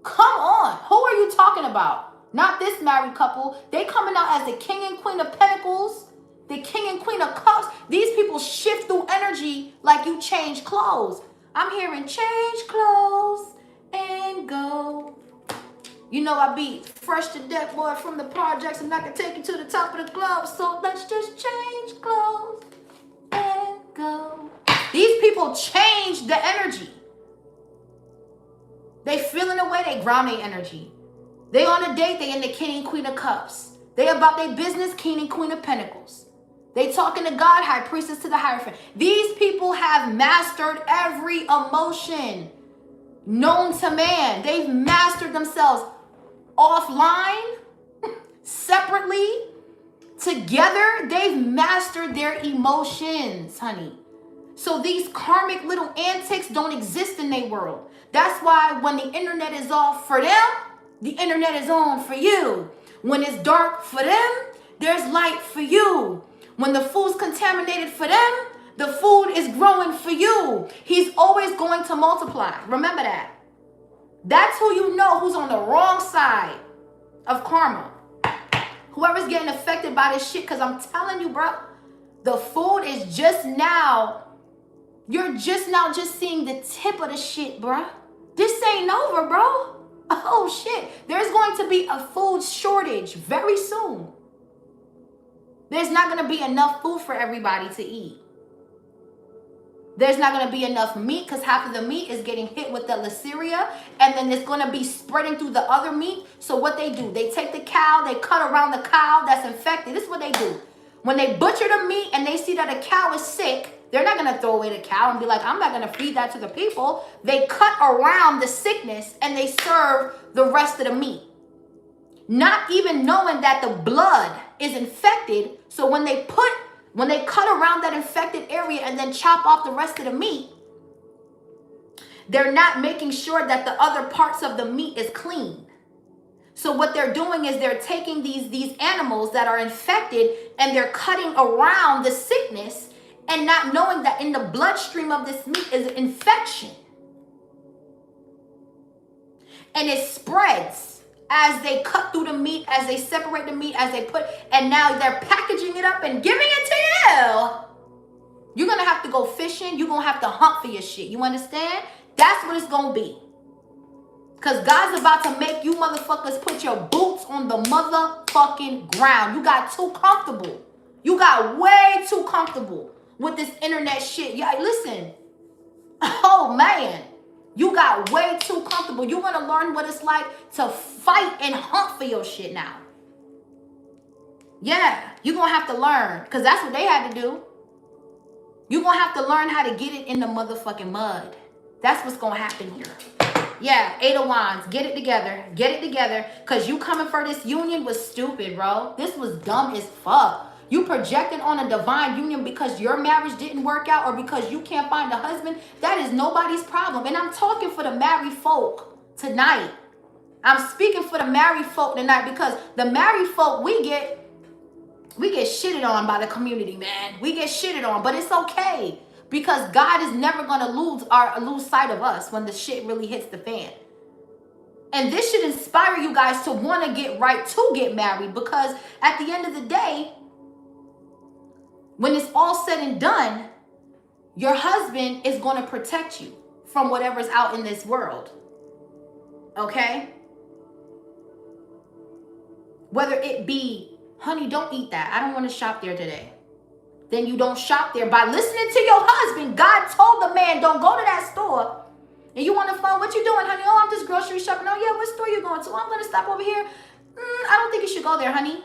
Come on. Who are you talking about? Not this married couple. They coming out as the King and Queen of Pentacles, the King and Queen of Cups. These people shift through energy like you change clothes. I'm hearing change clothes and go. You know I be fresh to death, boy, from the projects, and I can take you to the top of the club. So let's just change clothes and go. These people change the energy. They feeling the way, they ground their energy. They on a date, they in the King and Queen of Cups. They about their business, King and Queen of Pentacles. They talking to God, High Priestess to the Hierophant. These people have mastered every emotion known to man. They've mastered themselves offline, separately, together. They've mastered their emotions, honey. So these karmic little antics don't exist in their world. That's why when the internet is off for them, the internet is on for you. When it's dark for them, there's light for you. When the food's contaminated for them, the food is growing for you. He's always going to multiply. Remember that. That's who you know who's on the wrong side of karma. Whoever's getting affected by this shit, because I'm telling you, bro, the food is just now, you're just now just seeing the tip of the shit, bro. This ain't over, bro. Oh, shit. There's going to be a food shortage very soon. There's not going to be enough food for everybody to eat. There's not going to be enough meat because half of the meat is getting hit with the Listeria, and then it's going to be spreading through the other meat. So what they do, they take the cow, they cut around the cow that's infected. This is what they do. When they butcher the meat and they see that a cow is sick, they're not going to throw away the cow and be like, I'm not going to feed that to the people. They cut around the sickness and they serve the rest of the meat. Not even knowing that the blood is infected. So when they cut around that infected area and then chop off the rest of the meat, they're not making sure that the other parts of the meat is clean. So what they're doing is they're taking these animals that are infected and they're cutting around the sickness and not knowing that in the bloodstream of this meat is an infection. And it spreads as they cut through the meat, as they separate the meat, as they put, and now they're packaging it up and giving it to you. You're going to have to go fishing. You're going to have to hunt for your shit. You understand? That's what it's going to be. Because God's about to make you motherfuckers put your boots on the motherfucking ground. You got too comfortable. You got way too comfortable with this internet shit. Yeah, listen. Oh, man. You got way too comfortable. You're going to learn what it's like to fight and hunt for your shit now. Yeah, you're going to have to learn. Because that's what they had to do. You're going to have to learn how to get it in the motherfucking mud. That's what's going to happen here. Yeah, Eight of Wands. Get it together. Get it together. Because you coming for this union was stupid, bro. This was dumb as fuck. You projecting on a divine union because your marriage didn't work out or because you can't find a husband. That is nobody's problem. And I'm talking for the married folk tonight. I'm speaking for the married folk tonight, because the married folk, we get shitted on by the community, man. We get shitted on, but it's okay, because God is never gonna lose sight of us when the shit really hits the fan. And this should inspire you guys to want to get right, to get married, because at the end of the day, when it's all said and done, your husband is going to protect you from whatever's out in this world. Okay? Whether it be, honey, don't eat that. I don't want to shop there today. Then you don't shop there. By listening to your husband, God told the man, don't go to that store. And you on the phone, what you doing, honey? Oh, I'm just grocery shopping. Oh, yeah, what store you going to? Oh, I'm going to stop over here. I don't think you should go there, honey.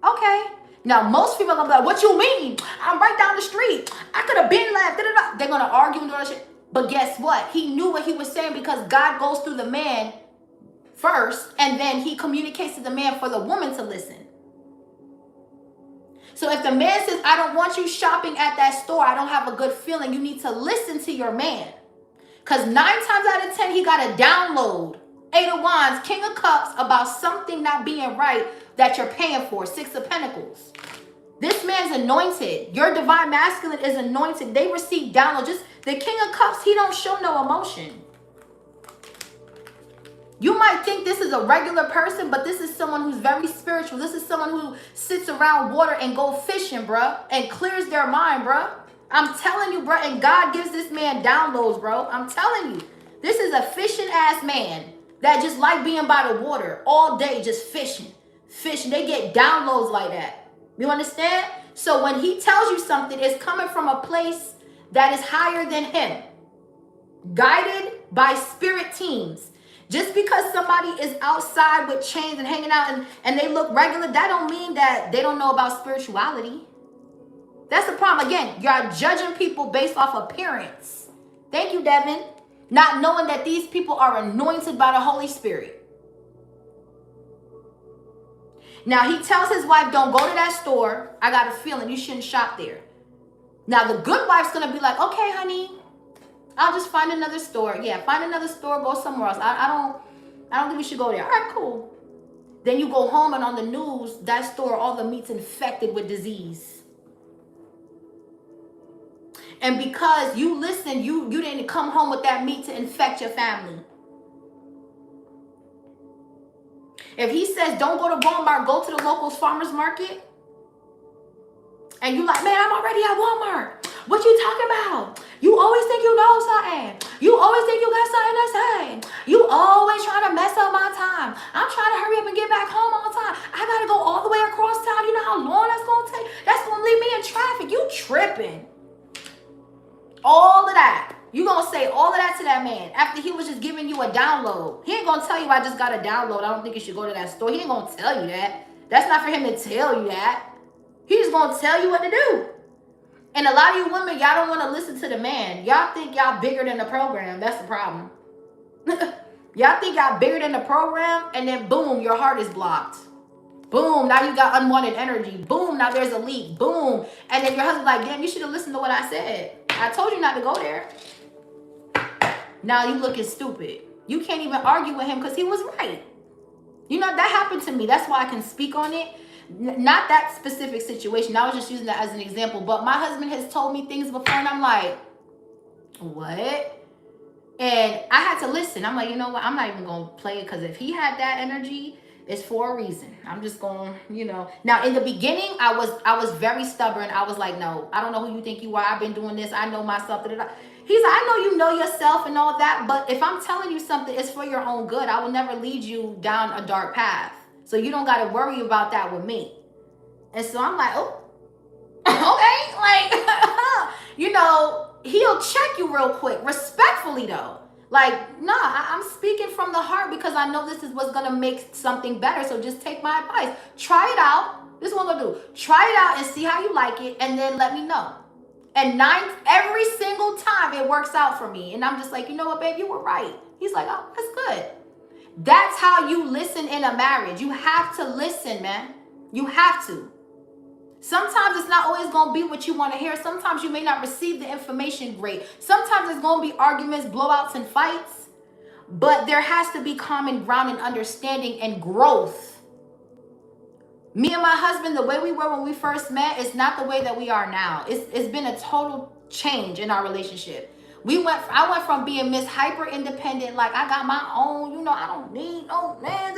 Okay. Now, most people are going to be like, what you mean? I'm right down the street. I could have been left. They're going to argue and do all that shit. But guess what? He knew what he was saying, because God goes through the man first, and then he communicates to the man for the woman to listen. So if the man says, I don't want you shopping at that store, I don't have a good feeling, you need to listen to your man. Because 9 times out of 10, he got to download 8 of Wands, King of Cups, about something not being right that you're paying for. 6 of Pentacles. This man's anointed. Your divine masculine is anointed. They receive download. Just the King of Cups, he don't show no emotion. You might think this is a regular person, but this is someone who's very spiritual. This is someone who sits around water and go fishing, bruh, and clears their mind, bruh. I'm telling you, bro, and God gives this man downloads, bro. I'm telling you. This is a fishing ass man that just like being by the water all day, just fishing. They get downloads like that. You understand? So when he tells you something, it's coming from a place that is higher than him. Guided by spirit teams. Just because somebody is outside with chains and hanging out and they look regular, that don't mean that they don't know about spirituality. That's the problem. Again, you're judging people based off appearance. Thank you, Devin. Not knowing that these people are anointed by the Holy Spirit. Now, he tells his wife, don't go to that store. I got a feeling you shouldn't shop there. Now, the good wife's going to be like, okay, honey, I'll just find another store. Yeah, find another store, go somewhere else. I don't think we should go there. All right, cool. Then you go home and on the news, that store, all the meat's infected with disease. And because you listened, you didn't come home with that meat to infect your family. If he says, don't go to Walmart, go to the local farmer's market. And you like, man, I'm already at Walmart. What you talking about? You always think you know something. You always think you got something to say. You always trying to mess up my time. I'm trying to hurry up and get back home on time. I got to go all the way across town. You know how long that's going to take? That's going to leave me in traffic. You tripping. All of that. You going to say all of that to that man after he was just giving you a download. He ain't going to tell you, I just got a download. I don't think you should go to that store. He ain't going to tell you that. That's not for him to tell you that. He's going to tell you what to do. And a lot of you women, y'all don't want to listen to the man. Y'all think y'all bigger than the program. That's the problem. Y'all think y'all bigger than the program, and then boom, your heart is blocked. Boom, now you got unwanted energy. Boom, now there's a leak. Boom. And then your husband's like, damn, you should have listened to what I said. I told you not to go there. Now you looking stupid. You can't even argue with him because he was right. You know, that happened to me. That's why I can speak on it. Not that specific situation. I was just using that as an example. But my husband has told me things before, and I'm like, what? And I had to listen. I'm like, you know what? I'm not even going to play it, because if he had that energy, it's for a reason. I'm just going, you know. Now, in the beginning, I was very stubborn. I was like, no, I don't know who you think you are. I've been doing this. I know myself. He's like, I know you know yourself and all that, but if I'm telling you something, it's for your own good. I will never lead you down a dark path. So you don't got to worry about that with me. And so I'm like, oh, okay. Like, you know, he'll check you real quick. Respectfully, though. Like, nah, I'm speaking from the heart because I know this is what's going to make something better. So just take my advice. Try it out. This is what I'm going to do. Try it out and see how you like it. And then let me know. And every single time it works out for me. And I'm just like, you know what, babe, you were right. He's like, oh, that's good. That's how you listen in a marriage. You have to listen, man. You have to. Sometimes it's not always going to be what you want to hear. Sometimes you may not receive the information great. Sometimes it's going to be arguments, blowouts, and fights. But there has to be common ground and understanding and growth. Me and my husband, the way we were when we first met is not the way that we are now. It's been a total change in our relationship. I went from being Miss Hyper Independent, like I got my own, you know, I don't need no man.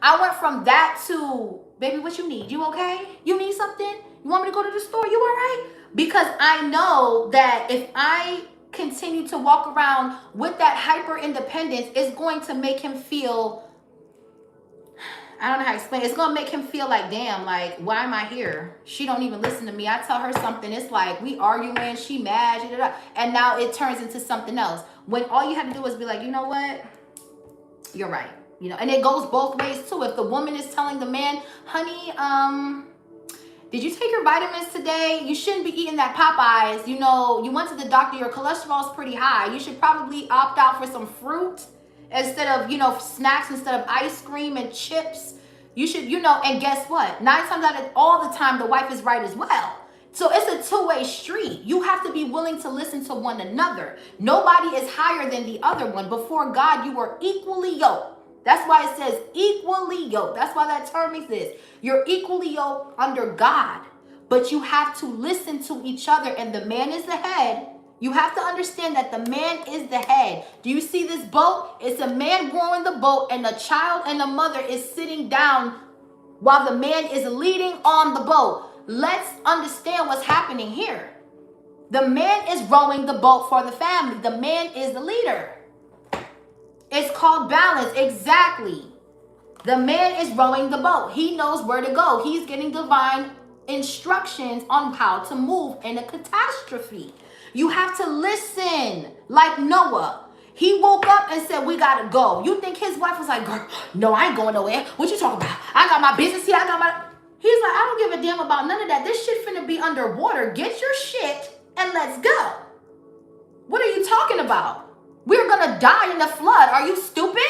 I went from that to, baby, what you need? You okay? You need something? You want me to go to the store? You all right? Because I know that if I continue to walk around with that hyper independence, it's going to make him feel, I don't know how to explain. It's gonna make him feel like, damn, like, why am I here? She don't even listen to me. I tell her something, it's like we arguing, she mad, and now it turns into something else. When all you have to do is be like, you know what? You're right. You know, and it goes both ways too. If the woman is telling the man, honey, did you take your vitamins today? You shouldn't be eating that Popeyes. You know, you went to the doctor, your cholesterol's pretty high. You should probably opt out for some fruit instead of, you know, snacks, instead of ice cream and chips. You should, you know, and guess what? 9 times out of all the time, the wife is right as well. So it's a two-way street. You have to be willing to listen to one another. Nobody is higher than the other one. Before God, you are equally yoked. That's why it says equally yoked. That's why that term exists. You're equally yoked under God. But you have to listen to each other, and the man is the head. You have to understand that the man is the head. Do you see this boat? It's a man rowing the boat, and a child and a mother is sitting down while the man is leading on the boat. Let's understand what's happening here. The man is rowing the boat for the family. The man is the leader. It's called balance. Exactly. The man is rowing the boat. He knows where to go. He's getting divine instructions on how to move in a catastrophe. You have to listen. Like Noah. He woke up and said, we gotta go. You think his wife was like, girl, no, I ain't going nowhere. What you talking about? I got my business here. He's like, I don't give a damn about none of that. This shit finna be underwater. Get your shit and let's go. What are you talking about? We're gonna die in the flood. Are you stupid?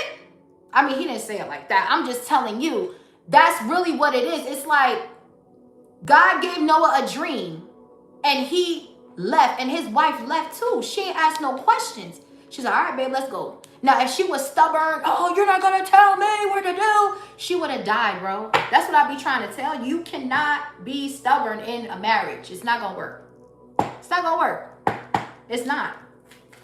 I mean, he didn't say it like that. I'm just telling you, that's really what it is. It's like God gave Noah a dream and he left, and his wife left too. She ain't asked no questions. She's like, all right, babe, let's go. Now, if she was stubborn, oh, you're not gonna tell me what to do, she would have died, bro. That's what I be trying to tell you. You cannot be stubborn in a marriage. It's not gonna work. It's not gonna work. It's not.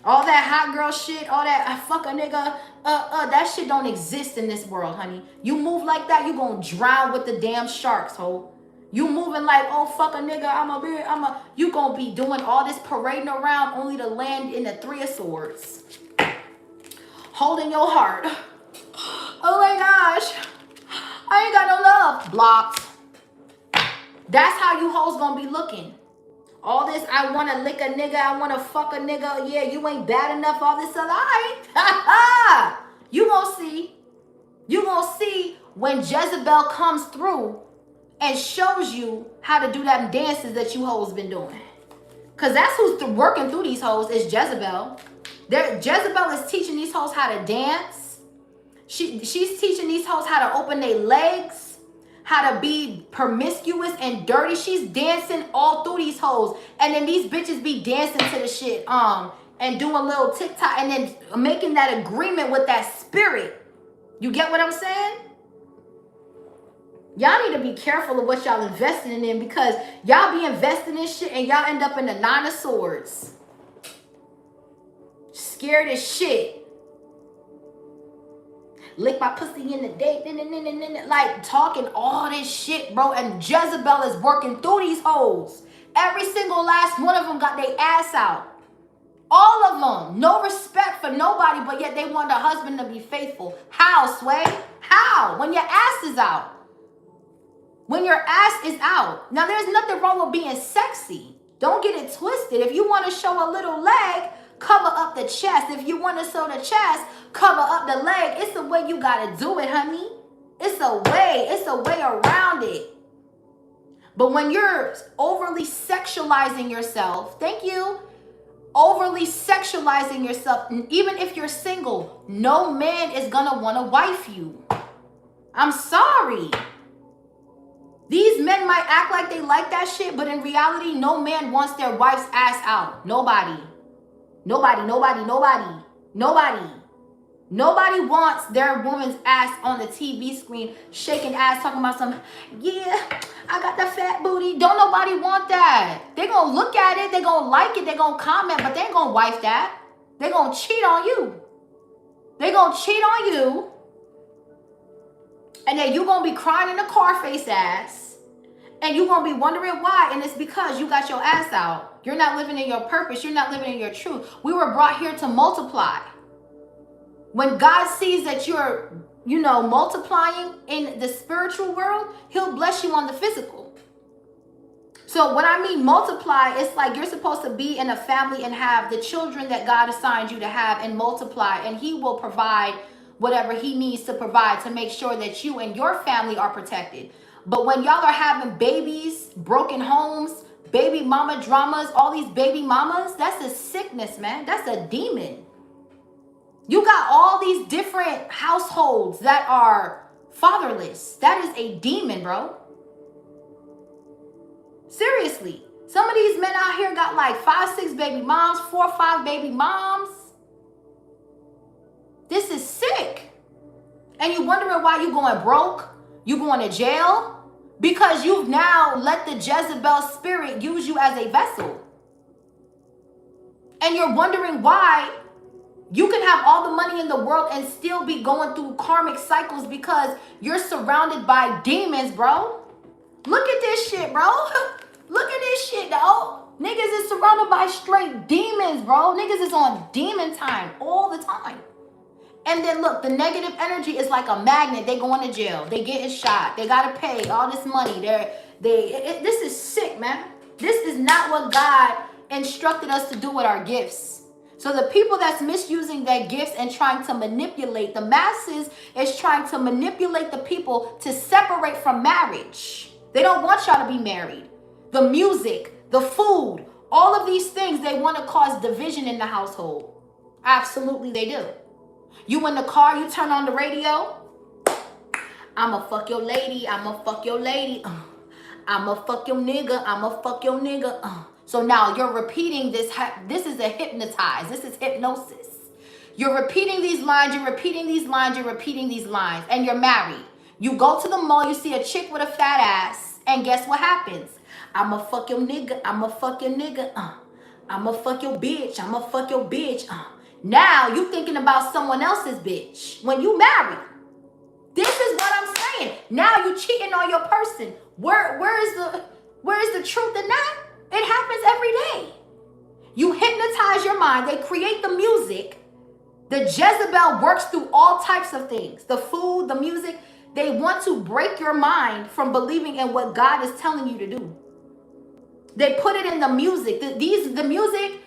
All that hot girl shit, all that, I fuck a nigga, that shit don't exist in this world, honey. You move like that, you gonna drown with the damn sharks, ho. You moving like, oh, fuck a nigga, you gonna be doing all this parading around only to land in the 3 of Swords. Holding your heart. Oh my gosh, I ain't got no love. Blocked. That's how you hoes gonna be looking. All this, I want to lick a nigga, I want to fuck a nigga. Yeah, you ain't bad enough, all this other. All right. You gonna see. You gonna see when Jezebel comes through and shows you how to do them dances that you hoes been doing. Because that's who's working through these hoes is Jezebel. Jezebel is teaching these hoes how to dance. She's teaching these hoes how to open their legs, how to be promiscuous and dirty. She's dancing all through these hoes. And then these bitches be dancing to the shit, and doing little TikTok and then making that agreement with that spirit. You get what I'm saying? Y'all need to be careful of what y'all investing in, because y'all be investing in shit and y'all end up in the 9 of Swords. Scared as shit. Lick my pussy in the day, like talking all this shit, bro. And Jezebel is working through these hoes. Every single last one of them got their ass out. All of them. No respect for nobody, but yet they want a husband to be faithful. How, Sway? How? When your ass is out. When your ass is out. Now, there's nothing wrong with being sexy. Don't get it twisted. If you want to show a little leg, cover up the chest. If you want to show the chest, cover up the leg. It's the way you got to do it, honey. It's a way. It's a way around it. But when you're overly sexualizing yourself, thank you, overly sexualizing yourself, and even if you're single, no man is going to want to wife you. I'm sorry. These men might act like they like that shit, but in reality, no man wants their wife's ass out. Nobody. Nobody, nobody, nobody, nobody. Nobody wants their woman's ass on the TV screen, shaking ass, talking about some, yeah, I got the fat booty. Don't nobody want that. They gonna look at it, they gonna like it, they gonna comment, but they ain't gonna wife that. They gonna cheat on you. They gonna cheat on you. And then you gonna be crying in the car face ass. And you gonna be wondering why. And it's because you got your ass out. You're not living in your purpose. You're not living in your truth. We were brought here to multiply. When God sees that you're, multiplying in the spiritual world, he'll bless you on the physical. So when I mean multiply, it's like you're supposed to be in a family and have the children that God assigned you to have and multiply, and he will provide whatever he needs to provide to make sure that you and your family are protected. But when y'all are having babies, broken homes, baby mama dramas, all these baby mamas, that's a sickness, man. That's a demon. You got all these different households that are fatherless. That is a demon, bro. Seriously. Some of these men out here got like 5, 6 baby moms, 4 or 5 baby moms. This is sick. And you wondering why you going broke? You going to jail? Because you've now let the Jezebel spirit use you as a vessel. And you're wondering why you can have all the money in the world and still be going through karmic cycles because you're surrounded by demons, bro. Look at this shit, bro. Look at this shit, though. Niggas is surrounded by straight demons, bro. Niggas is on demon time all the time. And then look, the negative energy is like a magnet. They going to jail. They getting shot. They got to pay all this money. This is sick, man. This is not what God instructed us to do with our gifts. So the people that's misusing their gifts and trying to manipulate the masses is trying to manipulate the people to separate from marriage. They don't want y'all to be married. The music, the food, all of these things, they want to cause division in the household. Absolutely they do. You in the car, you turn on the radio. I'ma fuck your lady. I'ma fuck your lady. I'ma fuck your nigga. I'ma fuck your nigga. So now you're repeating this. This is a hypnotize. This is hypnosis. You're repeating these lines. You're repeating these lines. You're repeating these lines. And you're married. You go to the mall. You see a chick with a fat ass. And guess what happens? I'ma fuck your nigga. I'ma fuck your nigga. I'ma fuck your bitch. I'ma fuck your bitch. Now you thinking about someone else's bitch when you married. This is what I'm saying. Now you cheating on your person. Where is the truth in that? It happens every day. You hypnotize your mind. They create the music. The Jezebel works through all types of things. The food, the music. They want to break your mind from believing in what God is telling you to do. They put it in the music. The music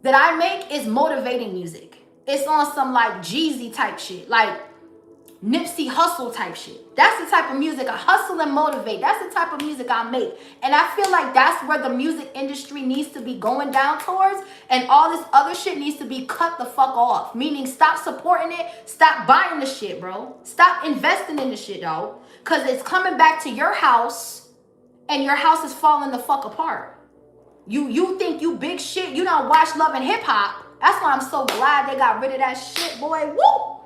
that I make is motivating music. It's on some like Jeezy type shit. Like Nipsey Hussle type shit. That's the type of music I hustle and motivate. That's the type of music I make. And I feel like that's where the music industry needs to be going down towards. And all this other shit needs to be cut the fuck off. Meaning stop supporting it. Stop buying the shit, bro. Stop investing in the shit, though. Because it's coming back to your house. And your house is falling the fuck apart. You think you big shit. You don't watch Love and Hip Hop. That's why I'm so glad they got rid of that shit, boy. Woo!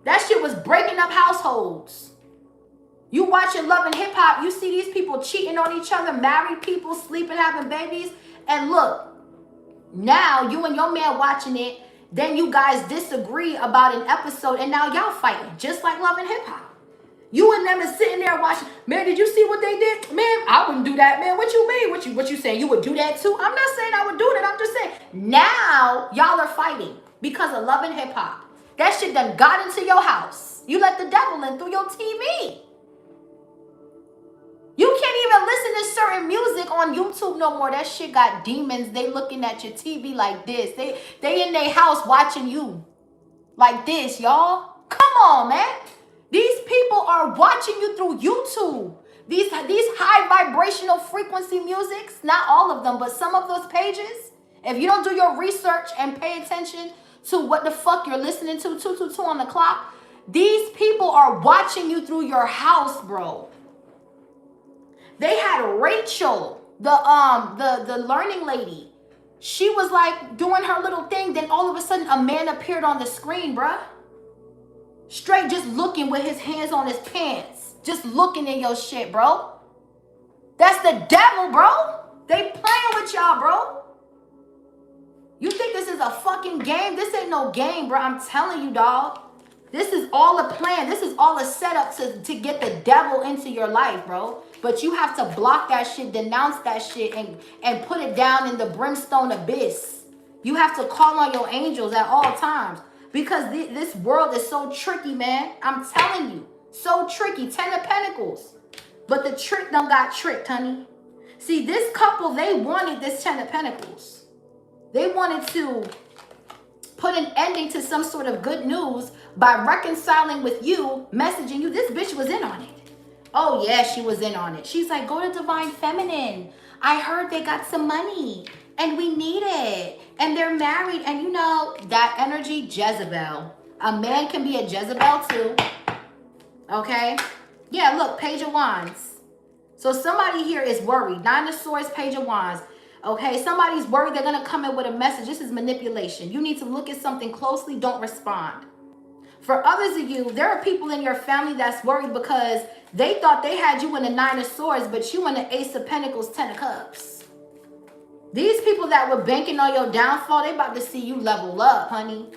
That shit was breaking up households. You watching Love and Hip Hop, you see these people cheating on each other, married people, sleeping, having babies. And look, now you and your man watching it, then you guys disagree about an episode, and now y'all fighting, just like Love and Hip Hop. You and them is sitting there watching, man, did you see what they did? Man, I wouldn't do that, man. What you mean? What you saying? You would do that too? I'm not saying I would do that. I'm just saying, now y'all are fighting because of Love and Hip Hop. That shit done got into your house. You let the devil in through your TV. You can't even listen to certain music on YouTube no more. That shit got demons. They looking at your TV like this. They in their house watching you like this, y'all. Come on, man. These people are watching you through YouTube. These high vibrational frequency musics, not all of them, but some of those pages. If you don't do your research and pay attention to what the fuck you're listening to, 222 on the clock, these people are watching you through your house, bro. They had Rachel, the learning lady. She was like doing her little thing, then all of a sudden a man appeared on the screen, bruh. Straight just looking with his hands on his pants. Just looking in your shit, bro. That's the devil, bro. They playing with y'all, bro. You think this is a fucking game? This ain't no game, bro. I'm telling you, dog. This is all a plan. This is all a setup to get the devil into your life, bro. But you have to block that shit, denounce that shit, and put it down in the brimstone abyss. You have to call on your angels at all times. Because this world is so tricky, man. I'm telling you. So tricky. 10 of Pentacles. But the trick done got tricked, honey. See, this couple, they wanted this 10 of Pentacles. They wanted to put an ending to some sort of good news by reconciling with you, messaging you. This bitch was in on it. Oh, yeah, she was in on it. She's like, go to Divine Feminine. I heard they got some money and we need it. And they're married. And you know, that energy, Jezebel. A man can be a Jezebel too. Okay? Yeah, look, Page of Wands. So somebody here is worried. 9 of Swords, Page of Wands. Okay, somebody's worried they're going to come in with a message. This is manipulation. You need to look at something closely. Don't respond. For others of you, there are people in your family that's worried because they thought they had you in the 9 of Swords, but you in the Ace of Pentacles, 10 of Cups. These people that were banking on your downfall, they about to see you level up, honey.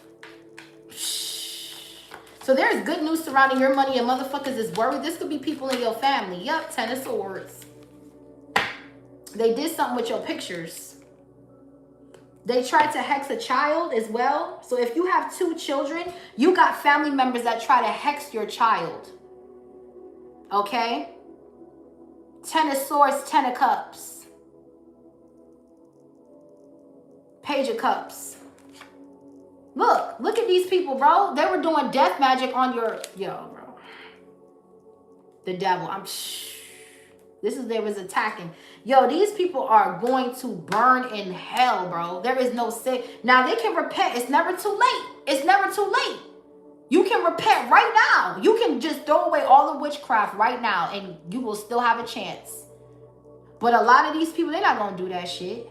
So there's good news surrounding your money and motherfuckers is worried. This could be people in your family. Yup, 10 of Swords. They did something with your pictures. They tried to hex a child as well. So if you have 2 children, you got family members that try to hex your child. Okay? 10 of Swords, 10 of Cups. Page of Cups. Look at these people, bro. They were doing death magic on your, yo, bro. The devil, they was attacking. Yo, these people are going to burn in hell, bro. There is no say. Now, they can repent. It's never too late. It's never too late. You can repent right now. You can just throw away all the witchcraft right now, and you will still have a chance. But a lot of these people, they're not going to do that shit.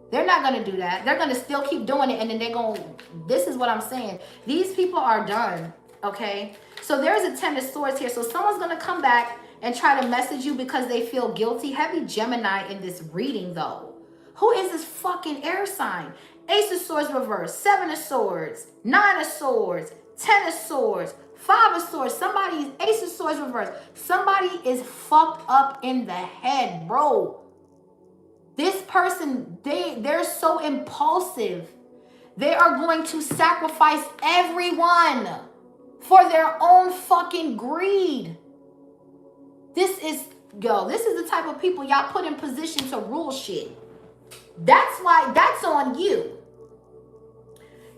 They're not going to do that. They're going to still keep doing it, and then they're going to... This is what I'm saying. These people are done, okay? So there's a 10 of Swords here. So someone's going to come back and try to message you because they feel guilty. Heavy Gemini in this reading, though. Who is this fucking air sign? Ace of Swords reverse, 7 of Swords, 9 of Swords, 10 of Swords, 5 of Swords. Somebody's Ace of Swords reverse. Somebody is fucked up in the head, bro. This person, they're so impulsive. They are going to sacrifice everyone for their own fucking greed. This is the type of people y'all put in position to rule shit. That's why that's on you.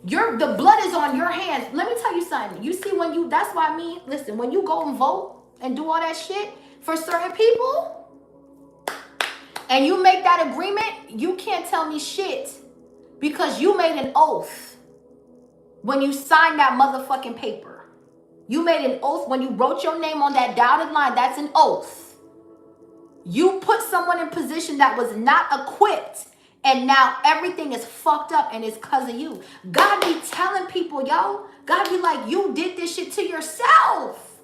The blood is on your hands. Let me tell you something. You see that's why listen, when you go and vote and do all that shit for certain people and you make that agreement, you can't tell me shit because you made an oath when you signed that motherfucking paper. You made an oath when you wrote your name on that dotted line. That's an oath. You put someone in position that was not equipped, and now everything is fucked up, and it's because of you. God be telling people, yo, God be like, you did this shit to yourself.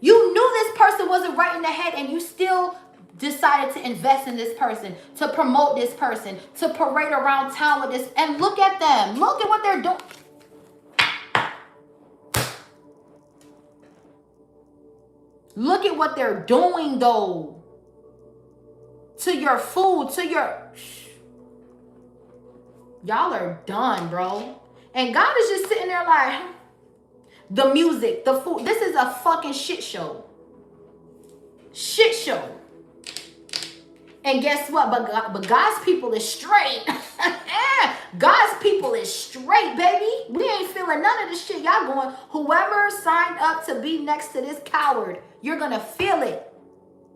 You knew this person wasn't right in the head, and you still decided to invest in this person, to promote this person, to parade around town with this. And look at them. Look at what they're doing. Look at what they're doing, though. To your food, to your... Y'all are done, bro. And God is just sitting there like... The music, the food. This is a fucking shit show. Shit show. And guess what? But God's people is straight. God's people is straight, baby. We ain't feeling none of this shit y'all going. Whoever signed up to be next to this coward, you're going to feel it.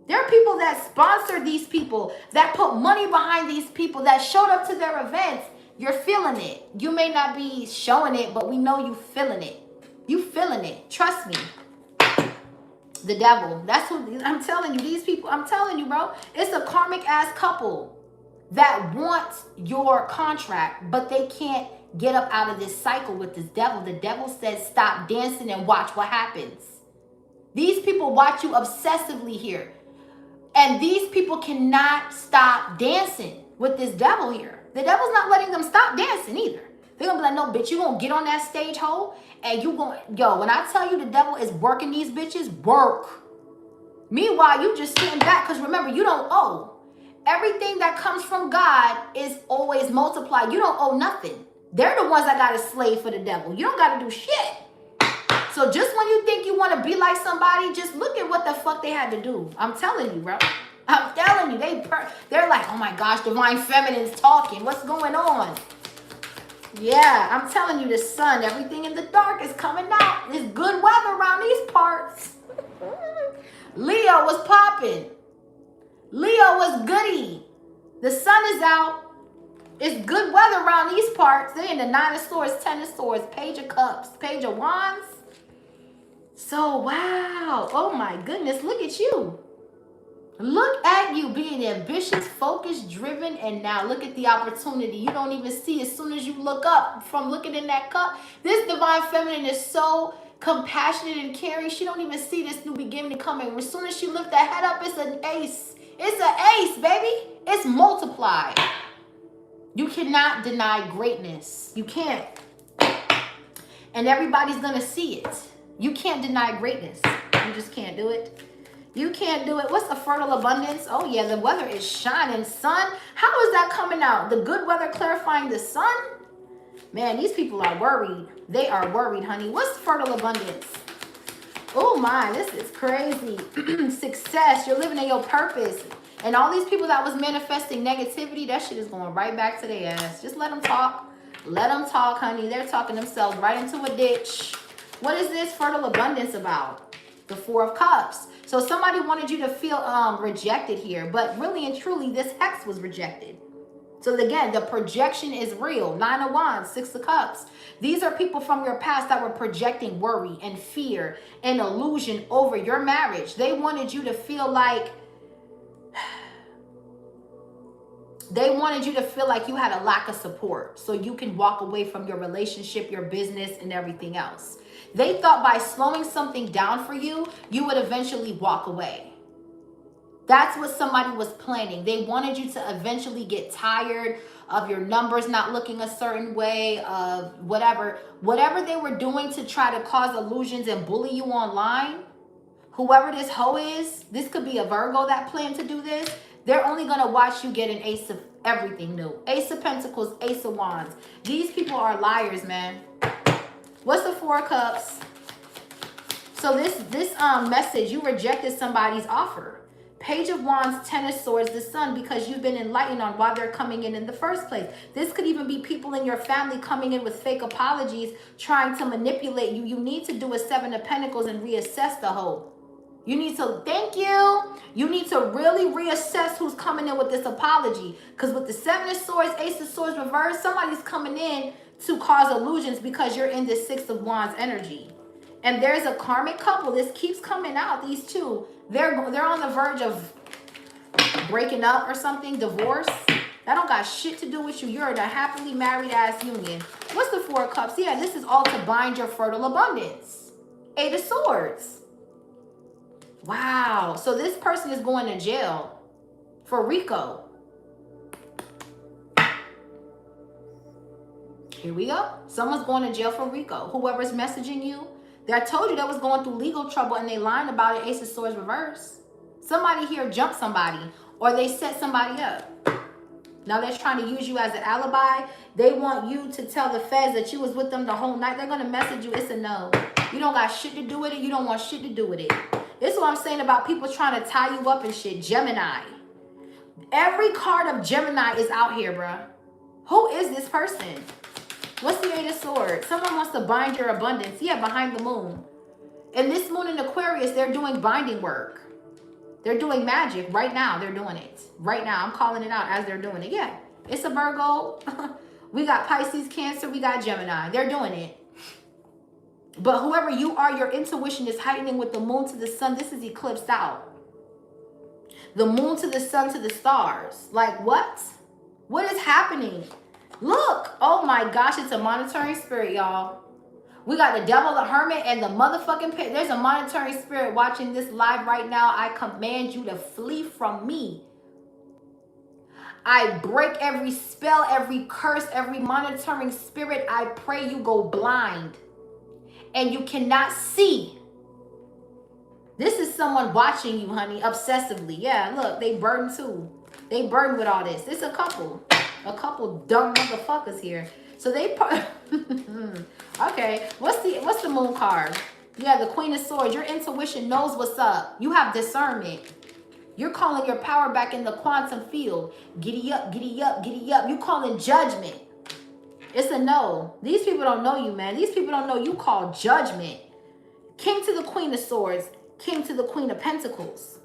There are people that sponsor these people, that put money behind these people, that showed up to their events. You're feeling it. You may not be showing it, but we know you feeling it. You feeling it. Trust me. The devil. That's who I'm telling you. These people, I'm telling you, bro. It's a karmic ass couple. that want your contract, but they can't get up out of this cycle with this devil. The devil says, stop dancing and watch what happens. These people watch you obsessively here. And these people cannot stop dancing with this devil here. The devil's not letting them stop dancing either. They're going to be like, no, bitch, you going to get on that stage hole and you going to, yo, when I tell you the devil is working these bitches, work. Meanwhile, you just sitting back because remember, you don't owe. Everything that comes from God is always multiplied. You don't owe nothing. They're the ones that got to slave for the devil. You don't got to do shit. So just when you think you want to be like somebody, just look at what the fuck they had to do. I'm telling you, bro. I'm telling you, they're like, oh my gosh, divine feminine's talking. What's going on? Yeah, I'm telling you, the sun, everything in the dark is coming out. There's good weather around these parts. Leo was popping. Leo was goody. The sun is out. It's good weather around these parts. They're in the 9 of Swords, 10 of Swords, Page of Cups, Page of Wands. So, wow. Oh my goodness, look at you. Look at you being ambitious, focused, driven, and now look at the opportunity. You don't even see as soon as you look up from looking in that cup. This divine feminine is so compassionate and caring. She don't even see this new beginning coming. As soon as she lifts that head up, it's an ace. It's an ace, baby. It's multiplied. You cannot deny greatness. You can't. And everybody's going to see it. You can't deny greatness. You just can't do it. You can't do it. What's the fertile abundance? Oh, yeah, the weather is shining. Sun, how is that coming out? The good weather clarifying the sun? Man, these people are worried. They are worried, honey. What's fertile abundance? Oh, my, this is crazy. Success. You're living in your purpose. And all these people that was manifesting negativity, that shit is going right back to their ass. Just let them talk. Let them talk, honey. They're talking themselves right into a ditch. What is this fertile abundance about? The 4 of Cups. So somebody wanted you to feel rejected here. But really and truly, this hex was rejected. So again, the projection is real. 9 of Wands, 6 of Cups. These are people from your past that were projecting worry and fear and illusion over your marriage. They wanted you to feel like you had a lack of support so you can walk away from your relationship, your business, and everything else. They thought by slowing something down for you, you would eventually walk away. That's what somebody was planning. They wanted you to eventually get tired of your numbers not looking a certain way, of whatever they were doing to try to cause illusions and bully you online. Whoever this hoe is, this could be a Virgo that planned to do this. They're only going to watch you get an ace of everything new. Ace of Pentacles, Ace of Wands. These people are liars, man. What's the 4 of Cups? So this message, you rejected somebody's offer. Page of Wands, 10 of Swords, the Sun, because you've been enlightened on why they're coming in the first place. This could even be people in your family coming in with fake apologies, trying to manipulate you. You need to do a 7 of Pentacles and reassess the whole. You need to, thank you. You need to really reassess who's coming in with this apology. Because with the 7 of Swords, Ace of Swords reversed, somebody's coming in to cause illusions because you're in this 6 of Wands energy. And there's a karmic couple. This keeps coming out. These two, they're on the verge of breaking up or something, divorce. That don't got shit to do with you. You're in a happily married ass union. What's the 4 of Cups? Yeah, this is all to bind your fertile abundance. 8 of Swords. Wow. So this person is going to jail for RICO. Here we go. Someone's going to jail for RICO. Whoever's messaging you, I told you that was going through legal trouble and they lied about it. Ace of Swords reverse. Somebody here jumped somebody or they set somebody up. Now they're trying to use you as an alibi. They want you to tell the feds that you was with them the whole night. They're going to message you. It's a no. You don't got shit to do with it. You don't want shit to do with it. This is what I'm saying about people trying to tie you up and shit. Gemini. Every card of Gemini is out here, bruh. Who is this person? What's the 8 of Swords? Someone wants to bind your abundance. Yeah, behind the moon. And this moon in Aquarius, they're doing binding work. They're doing magic right now. They're doing it. Right now. I'm calling it out as they're doing it. Yeah, it's a Virgo. We got Pisces, Cancer. We got Gemini. They're doing it. But whoever you are, your intuition is heightening with the moon to the sun. This is eclipsed out. The moon to the sun to the stars. Like what? What is happening? Look. Oh my gosh, it's a monitoring spirit, y'all. We got the devil, the hermit, and the motherfucking pit. There's a monitoring spirit watching this live right now. I command you to flee from me. I break every spell, every curse, every monitoring spirit. I pray you go blind and you cannot see. This is someone watching you, honey, obsessively. Yeah, look, they burdened too. They burdened with all this. It's a couple dumb motherfuckers here. So they okay. What's the moon card? Yeah, the Queen of Swords. Your intuition knows what's up. You have discernment. You're calling your power back in the quantum field. Giddy up, giddy up, giddy up. You calling judgment. It's a no. These people don't know you, man. These people don't know you call judgment. King to the Queen of Swords. King to the Queen of Pentacles.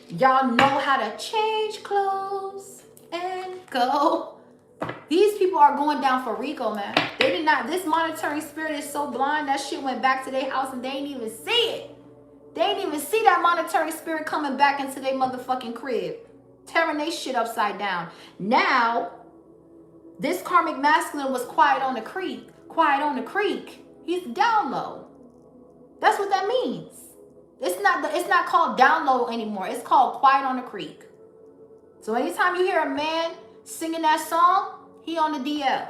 Y'all know how to change clothes and go. These people are going down for Rico, man. They did not. This monitoring spirit is so blind. That shit went back to their house and they didn't even see it. They didn't even see that monitoring spirit coming back into their motherfucking crib. Tearing their shit upside down. Now, this karmic masculine was quiet on the creek. Quiet on the creek. He's down low. That's what that means. It's not called down low anymore. It's called quiet on the creek. So anytime you hear a man singing that song, he on the DL.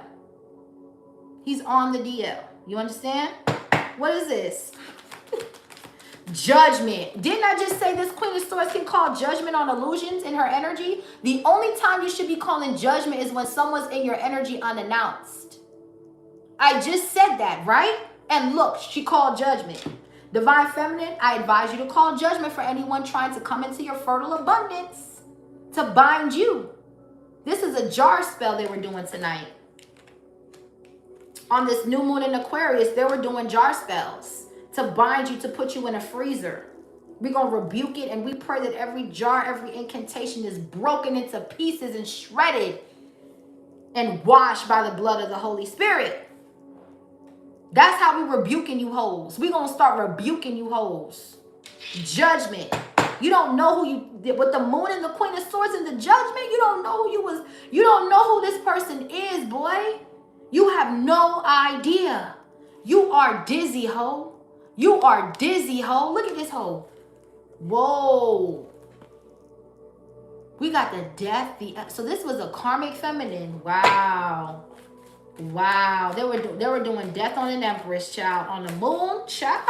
He's on the DL. You understand? What is this? Judgment. Didn't I just say this Queen of Swords can call judgment on illusions in her energy? The only time you should be calling judgment is when someone's in your energy unannounced. I just said that, right? And look, she called judgment. Divine Feminine, I advise you to call judgment for anyone trying to come into your fertile abundance to bind you. This is a jar spell they were doing tonight. On this new moon in Aquarius, they were doing jar spells to bind you, to put you in a freezer. We're going to rebuke it, and we pray that every jar, every incantation is broken into pieces and shredded and washed by the blood of the Holy Spirit. That's how we rebuking you hoes. We're going to start rebuking you hoes. Judgment. You don't know who you did with the moon and the Queen of Swords and the judgment. You don't know who you was. You don't know who this person is, boy. You have no idea. You are dizzy, ho. You are dizzy, ho. Look at this ho. Whoa. We got the death. So this was a karmic feminine. Wow. Wow. They were doing death on an empress, child. On the moon, child.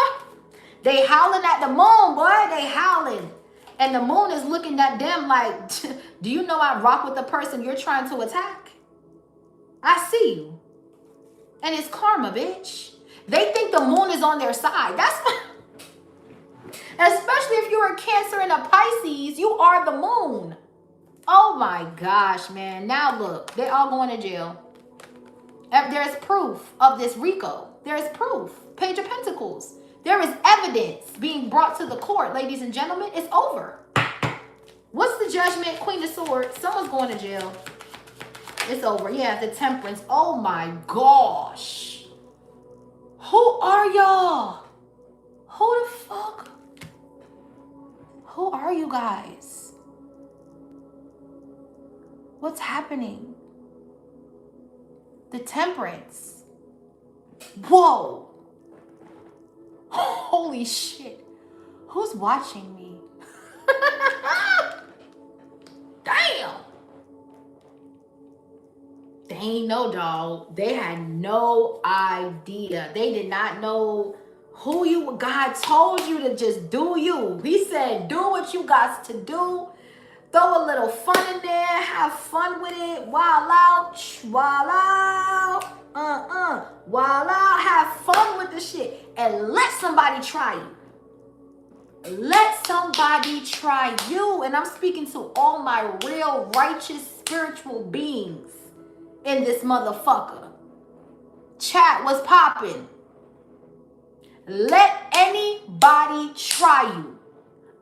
They howling at the moon, boy. They howling. And the moon is looking at them like, do you know I rock with the person you're trying to attack? I see you. And it's karma, bitch. They think the moon is on their side. That's especially if you're a Cancer and a Pisces, you are the moon. Oh my gosh, man. Now look, they're all going to jail. There's proof of this Rico. There's proof. Page of Pentacles. There is evidence being brought to the court, ladies and gentlemen. It's over. What's the judgment? Queen of Swords. Someone's going to jail. It's over. Yeah, the Temperance. Oh my gosh. Who are y'all? Who the fuck? Who are you guys? What's happening? The Temperance. Whoa. Holy shit. Who's watching me? Damn. They ain't know, dog. They had no idea. They did not know who you. God told you to just do you. He said, do what you got to do. Throw a little fun in there. Have fun with it. Wild out. Wild out. Wild out. Have fun with the shit. And let somebody try you. Let somebody try you. And I'm speaking to all my real righteous spiritual beings in this motherfucker. Chat was popping. Let anybody try you.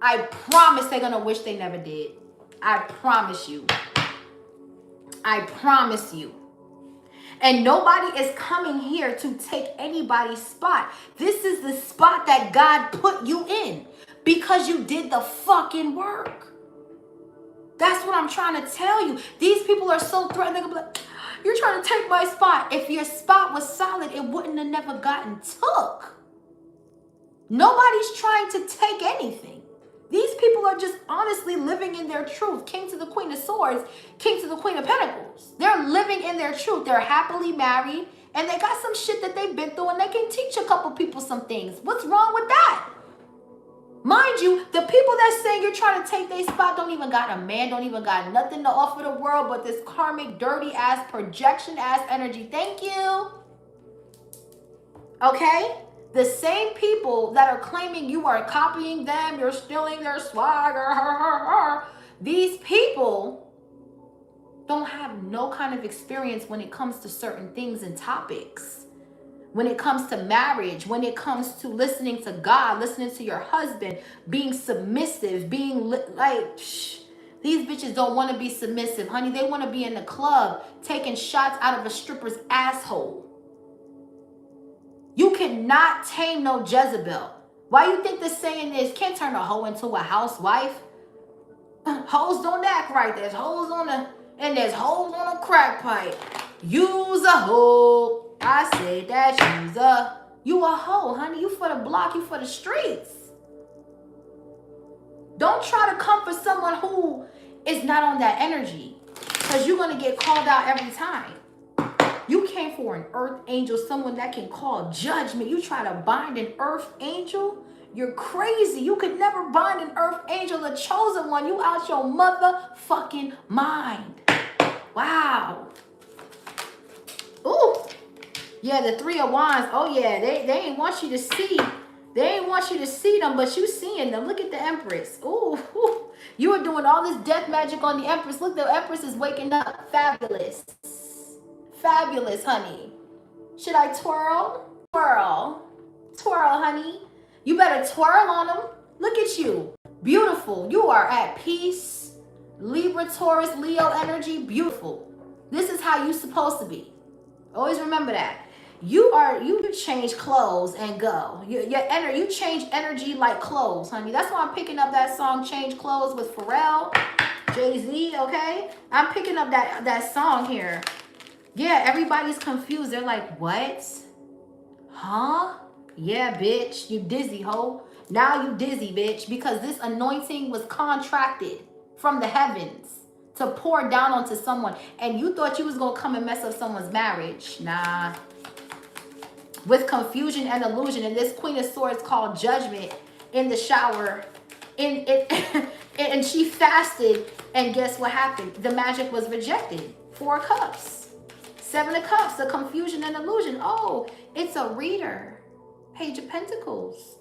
I promise they're gonna wish they never did. I promise you. I promise you. And nobody is coming here to take anybody's spot. This is the spot that God put you in because you did the fucking work. That's what I'm trying to tell you. These people are so threatening. They're gonna be like, you're trying to take my spot. If your spot was solid, it wouldn't have never gotten took. Nobody's trying to take anything. These people are just honestly living in their truth. King to the Queen of Swords, King to the Queen of Pentacles. They're living in their truth. They're happily married, and they got some shit that they've been through, and they can teach a couple people some things. What's wrong with that? Mind you, the people that's saying you're trying to take their spot don't even got a man, don't even got nothing to offer the world but this karmic, dirty ass, projection ass energy. Thank you. Okay? The same people that are claiming you are copying them, you're stealing their swag, these people don't have no kind of experience when it comes to certain things and topics. When it comes to marriage, when it comes to listening to God, listening to your husband, being submissive, being these bitches don't want to be submissive, honey. They want to be in the club taking shots out of a stripper's asshole. You cannot tame no Jezebel. Why you think the saying is, can't turn a hoe into a housewife? Hoes don't act right. There's hoes on the, and there's hoes on a crack pipe. Use a hoe. I said that you a hoe, honey. You for the block, you for the streets. Don't try to come for someone who is not on that energy, because you're going to get called out every time. You came for an earth angel, someone that can call judgment. You try to bind an earth angel? You're crazy. You could never bind an earth angel, the chosen one. You out your motherfucking mind. Wow. Ooh. Yeah, the Three of Wands. Oh, yeah. They ain't want you to see. They ain't want you to see them, but you seeing them. Look at the Empress. Ooh. You were doing all this death magic on the Empress. Look, the Empress is waking up. Fabulous. Fabulous, honey. Should I twirl? Twirl. Twirl, honey. You better twirl on them. Look at you. Beautiful. You are at peace. Libra, Taurus, Leo energy. Beautiful. This is how you're supposed to be. Always remember that. You change clothes and go. You change energy like clothes, honey. That's why I'm picking up that song Change Clothes with Pharrell, Jay-Z, okay? I'm picking up that song here. Yeah, everybody's confused. They're like, what? Huh? Yeah, bitch. You dizzy, ho. Now you dizzy, bitch. Because this anointing was contracted from the heavens to pour down onto someone. And you thought you was going to come and mess up someone's marriage. Nah. With confusion and illusion. And this Queen of Swords called judgment in the shower. And she fasted. And guess what happened? The magic was rejected. 4 of Cups. 7 of Cups. The confusion and illusion. Oh, it's a reader. Page of Pentacles.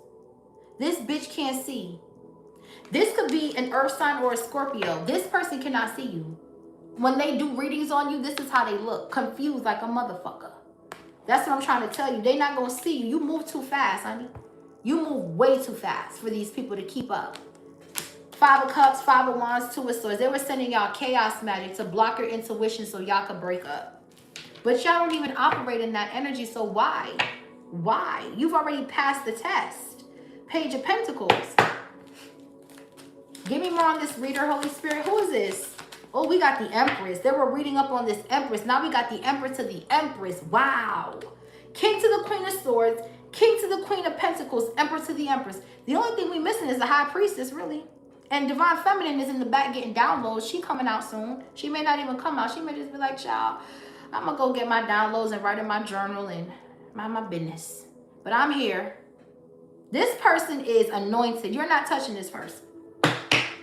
This bitch can't see. This could be an earth sign or a Scorpio. This person cannot see you. When they do readings on you, this is how they look. Confused like a motherfucker. That's what I'm trying to tell you. They're not going to see you. You move too fast, honey. You move way too fast for these people to keep up. 5 of Cups, 5 of Wands, 2 of Swords. They were sending y'all chaos magic to block your intuition so y'all could break up. But y'all don't even operate in that energy, so why? Why? You've already passed the test. Page of Pentacles. Give me more on this reader, Holy Spirit. Who is this? Oh, we got the Empress. They were reading up on this Empress. Now we got the Empress to the Empress. Wow. King to the Queen of Swords. King to the Queen of Pentacles. Empress to the Empress. The only thing we missing is the High Priestess, really. And Divine Feminine is in the back getting downloads. She coming out soon. She may not even come out. She may just be like, child, I'm going to go get my downloads and write in my journal and mind my business. But I'm here. This person is anointed. You're not touching this person.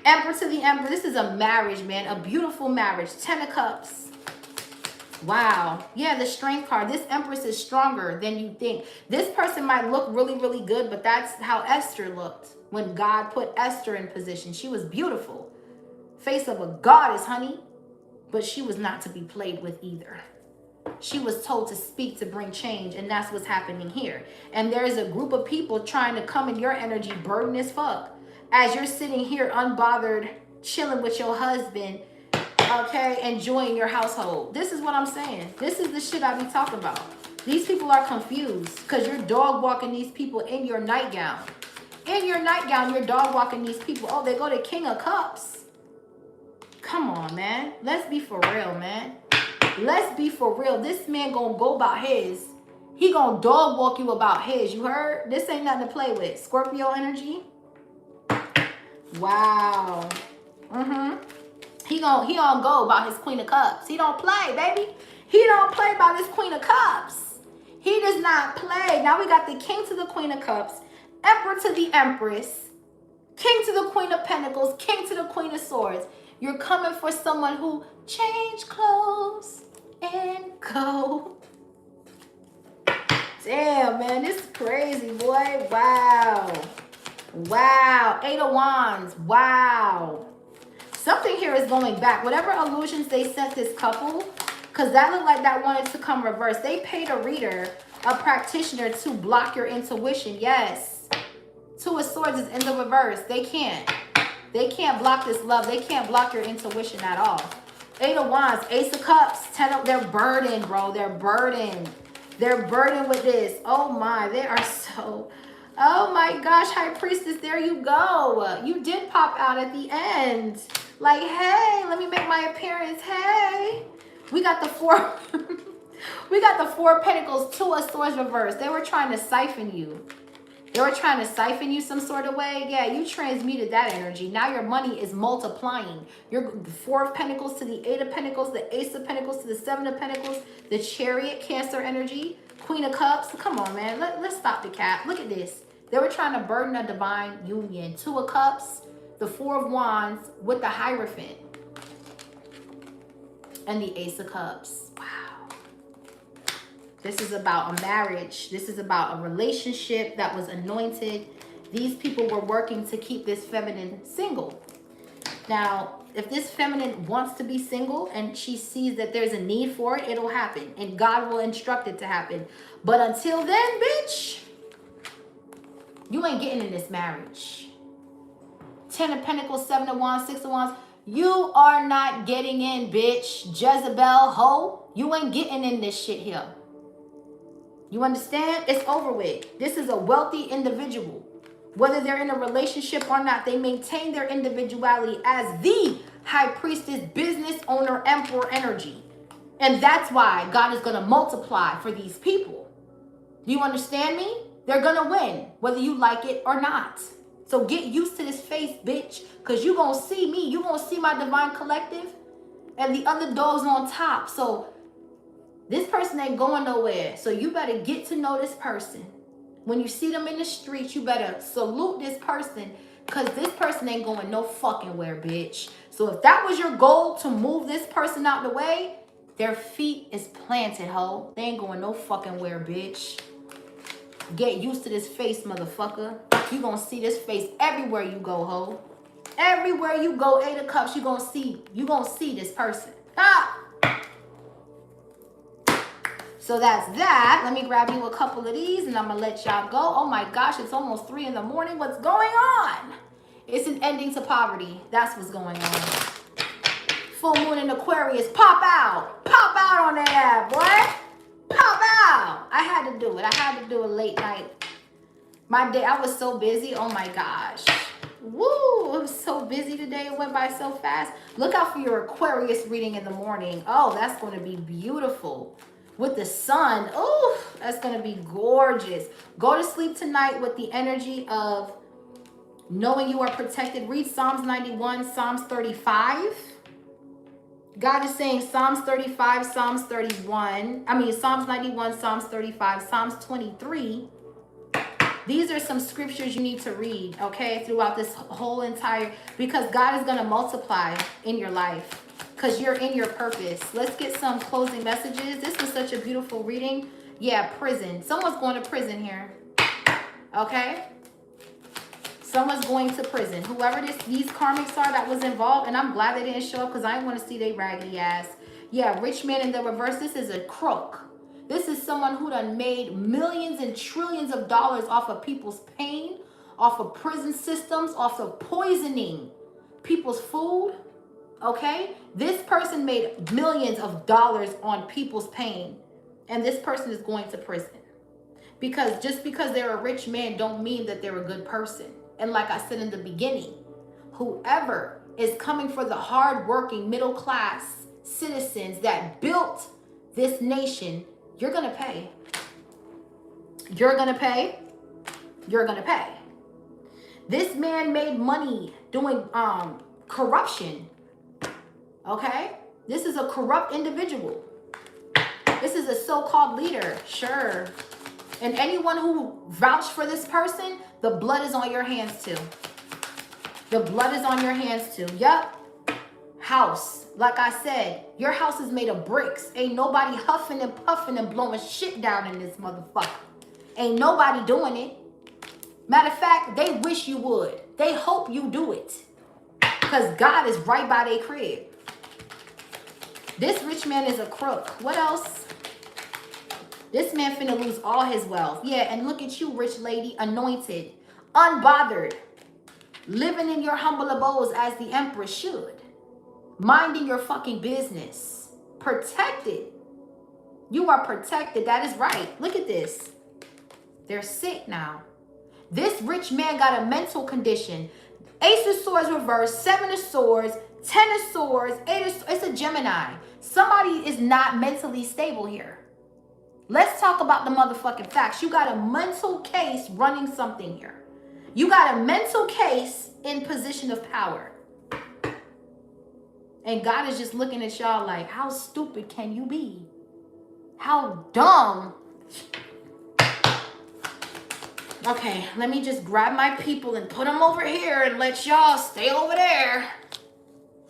Emperor to the Emperor. This is a marriage, man. A beautiful marriage. 10 of Cups. Wow. Yeah, the Strength card. This Empress is stronger than you think. This person might look really, really good, but that's how Esther looked when God put Esther in position. She was beautiful. Face of a goddess, honey. But she was not to be played with either. She was told to speak to bring change, and that's what's happening here. And there's a group of people trying to come in your energy, burden as fuck. As you're sitting here unbothered, chilling with your husband, okay, enjoying your household. This is what I'm saying. This is the shit I be talking about. These people are confused because you're dog walking these people in your nightgown. In your nightgown, you're dog walking these people. Oh, they go to King of Cups. Come on, man. Let's be for real, man. Let's be for real. This man gonna go about his. He gonna dog walk you about his. You heard? This ain't nothing to play with. Scorpio energy. Wow. He gonna go about his Queen of Cups. He don't play, baby. He don't play about his Queen of Cups. He does not play. Now we got the King to the Queen of Cups, Emperor to the Empress, King to the Queen of Pentacles, King to the Queen of Swords. You're coming for someone who change clothes and go. Damn, man, this is crazy, boy. Wow. Wow. 8 of Wands. Wow. Something here is going back. Whatever illusions they sent this couple, because that looked like that wanted to come reverse. They paid a reader, a practitioner, to block your intuition. Yes. 2 of Swords is in the reverse. They can't. They can't block this love. They can't block your intuition at all. 8 of Wands, Ace of Cups, 10 of, they're burdened, bro. They're burdened. They're burdened with this. Oh my, they are so, oh my gosh, High Priestess, there you go. You did pop out at the end. Like, hey, let me make my appearance. Hey, we got the 4, we got the 4 of Pentacles, 2 of Swords reversed. They were trying to siphon you. They were trying to siphon you some sort of way. Yeah, you transmuted that energy. Now your money is multiplying. Your 4 of Pentacles to the 8 of Pentacles, the Ace of Pentacles to the 7 of Pentacles, the Chariot, Cancer energy, Queen of Cups. Come on, man. Let's stop the cap. Look at this. They were trying to burden a divine union. 2 of Cups, the 4 of Wands with the Hierophant, and the Ace of Cups. Wow. This is about a marriage. This is about a relationship that was anointed. These people were working to keep this feminine single. Now, if this feminine wants to be single and she sees that there's a need for it, it'll happen. And God will instruct it to happen. But until then, bitch, you ain't getting in this marriage. 10 of Pentacles, 7 of Wands, 6 of Wands. You are not getting in, bitch. Jezebel, hoe. You ain't getting in this shit here. You understand? It's over with. This is a wealthy individual. Whether they're in a relationship or not, they maintain their individuality as the High Priestess, business owner, Emperor energy. And that's why God is going to multiply for these people. Do you understand me? They're going to win, whether you like it or not. So get used to this face, bitch, because you're going to see me. You're going to see my divine collective and the other dogs on top. So this person ain't going nowhere. So you better get to know this person. When you see them in the streets, you better salute this person, because this person ain't going no fucking where, bitch. So if that was your goal, to move this person out the way, their feet is planted, ho. They ain't going no fucking where, bitch. Get used to this face, motherfucker. You gonna see this face everywhere you go, ho. Everywhere you go, 8 of Cups, you gonna see this person. Ah! So that's that. Let me grab you a couple of these and I'm gonna let y'all go. Oh my gosh, it's almost 3 in the morning. What's going on? It's an ending to poverty. That's what's going on. Full moon in Aquarius. Pop out. Pop out on that app, boy. Pop out. I had to do it. I had to do a late night. My day, I was so busy. Oh my gosh. Woo, it was so busy today. It went by so fast. Look out for your Aquarius reading in the morning. Oh, that's going to be beautiful. With the sun. Oh, that's going to be gorgeous. Go to sleep tonight with the energy of knowing you are protected. Read Psalms 91, Psalms 35. God is saying Psalms 35, Psalms 31. I mean, Psalms 91, Psalms 35, Psalms 23. These are some scriptures you need to read, okay, throughout this whole entire, because God is going to multiply in your life. Because you're in your purpose. Let's get some closing messages. This was such a beautiful reading. Yeah, prison. Someone's going to prison here. Okay? Someone's going to prison. Whoever these karmics are that was involved, and I'm glad they didn't show up because I didn't want to see they raggedy ass. Yeah, rich man in the reverse. This is a crook. This is someone who done made millions and trillions of dollars off of people's pain, off of prison systems, off of poisoning people's food. Okay, this person made millions of dollars on people's pain, and this person is going to prison. Because just because they're a rich man don't mean that they're a good person. And like I said in the beginning, whoever is coming for the hardworking middle class citizens that built this nation. You're going to pay. You're going to pay. You're going to pay. This man made money doing corruption. Okay? This is a corrupt individual. This is a so-called leader. Sure. And anyone who vouched for this person, the blood is on your hands too. The blood is on your hands too. Yup. House. Like I said, your house is made of bricks. Ain't nobody huffing and puffing and blowing shit down in this motherfucker. Ain't nobody doing it. Matter of fact, they wish you would. They hope you do it. Because God is right by their crib. This rich man is a crook. What else? This man finna lose all his wealth. Yeah, and look at you, rich lady, anointed, unbothered, living in your humble abodes as the empress should. Minding your fucking business. Protected. You are protected. That is right. Look at this. They're sick now. This rich man got a mental condition. Ace of Swords reversed, 7 of Swords, 10 of Swords, 8 of Swords. It's a Gemini. Somebody is not mentally stable here. Let's talk about the motherfucking facts. You got a mental case running something here. You got a mental case in position of power. And God is just looking at y'all like, how stupid can you be? How dumb? Okay, let me just grab my people and put them over here and let y'all stay over there.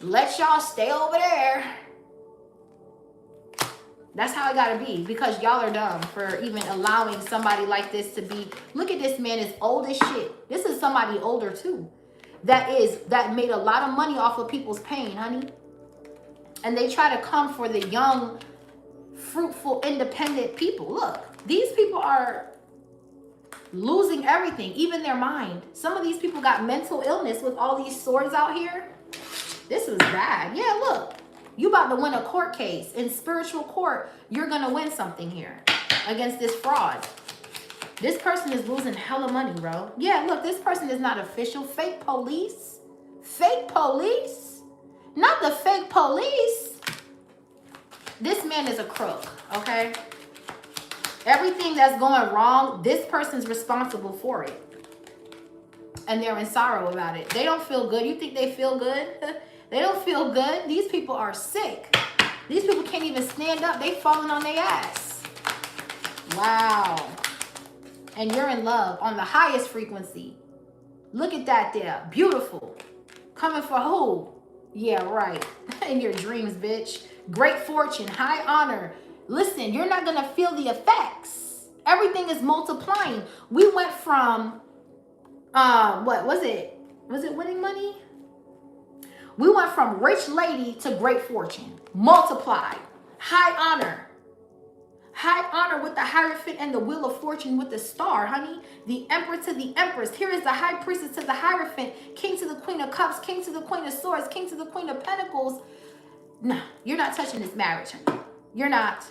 Let y'all stay over there. That's how it gotta be, because y'all are dumb for even allowing somebody like this to be. Look at this man, is old as shit. This is somebody older too. That made a lot of money off of people's pain, honey. And they try to come for the young, fruitful, independent people. Look, these people are losing everything, even their mind. Some of these people got mental illness with all these swords out here. This was bad. Yeah, look. You about to win a court case. In spiritual court, you're going to win something here against this fraud. This person is losing hella money, bro. Yeah, look, this person is not official. Fake police. Fake police. Not the fake police. This man is a crook, okay? Everything that's going wrong, this person's responsible for it. And they're in sorrow about it. They don't feel good. You think they feel good? They don't feel good. These people are sick. These people can't even stand up. They falling on their ass. Wow. And you're in love on the highest frequency. Look at that there. Beautiful. Coming for who? Yeah, right. In your dreams, bitch. Great fortune, high honor. Listen, you're not going to feel the effects. Everything is multiplying. We went from, what was it? Was it winning money? We went from rich lady to great fortune. Multiplied. High honor. High honor with the Hierophant and the Wheel of Fortune with the star, honey. The Emperor to the Empress. Here is the High Priestess to the Hierophant. King to the Queen of Cups. King to the Queen of Swords. King to the Queen of Pentacles. No, you're not touching this marriage, honey. You're not.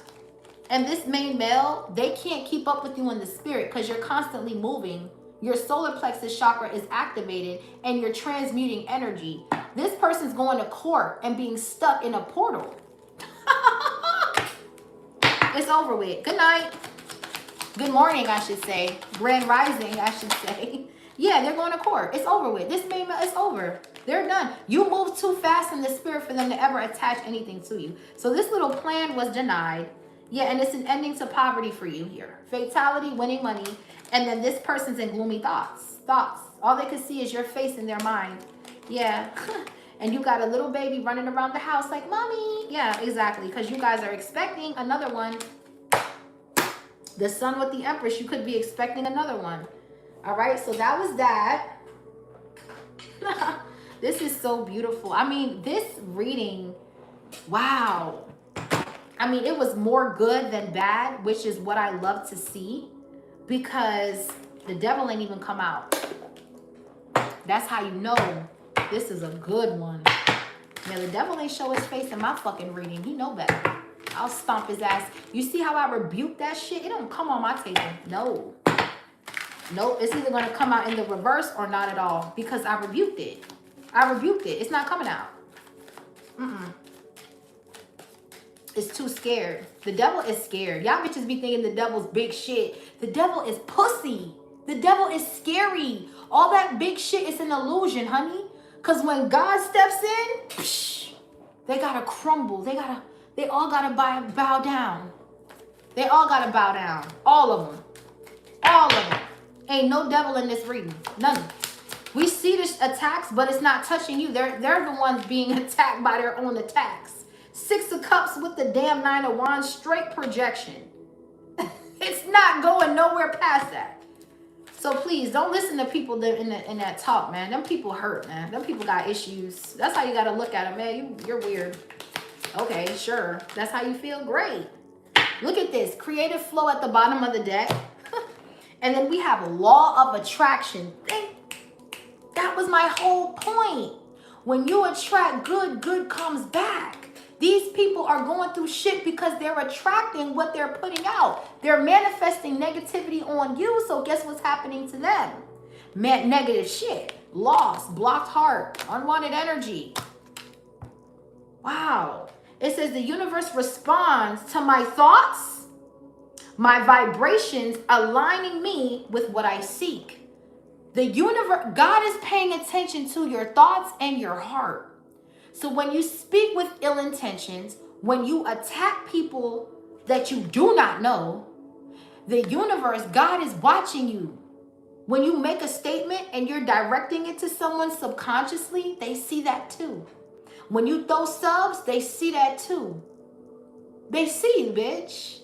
And this main male, they can't keep up with you in the spirit because you're constantly moving. Your solar plexus chakra is activated and you're transmuting energy. This person's going to court and being stuck in a portal. It's over with. Good night. Good morning, I should say. Grand rising, I should say. Yeah, they're going to court. It's over with. This main male, it's over. They're done. You moved too fast in the spirit for them to ever attach anything to you. So this little plan was denied. Yeah, and it's an ending to poverty for you here. Fatality, winning money. And then this person's in gloomy thoughts. All they can see is your face in their mind. Yeah. And you got a little baby running around the house like, mommy. Yeah, exactly. Because you guys are expecting another one. The Sun with the Empress, you could be expecting another one. All right, so that was that. This is so beautiful. I mean, this reading, wow. I mean, it was more good than bad, which is what I love to see, because the devil ain't even come out. That's how you know this is a good one. Yeah, the devil ain't show his face in my fucking reading. He know better. I'll stomp his ass. You see how I rebuke that shit? It don't come on my table. No. Nope. It's either going to come out in the reverse or not at all, because I rebuked it. I rebuked it. It's not coming out. It's too scared. The devil is scared. Y'all bitches be thinking the devil's big shit. The devil is pussy. The devil is scary. All that big shit is an illusion, honey. Because when God steps in, psh, they gotta crumble. They all gotta bow down. They all gotta bow down. All of them. All of them. Ain't no devil in this reading. None. We see the attacks, but it's not touching you. They're the ones being attacked by their own attacks. 6 of Cups with the damn 9 of Wands, straight projection. It's not going nowhere past that. So please don't listen to people that in that talk, man. Them people hurt, man. Them people got issues. That's how you got to look at them, man. You're weird. Okay, sure. That's how you feel. Great. Look at this. Creative flow at the bottom of the deck. And then we have a law of attraction. That was my whole point. When you attract good, good comes back. These people are going through shit because they're attracting what they're putting out. They're manifesting negativity on you, so guess what's happening to them? Negative shit, loss, blocked heart, unwanted energy. Wow. It says the universe responds to my thoughts, my vibrations aligning me with what I seek. The universe, God is paying attention to your thoughts and your heart. So when you speak with ill intentions, when you attack people that you do not know, the universe, God is watching you. When you make a statement and you're directing it to someone subconsciously, they see that too. When you throw subs, they see that too. They see you, bitch.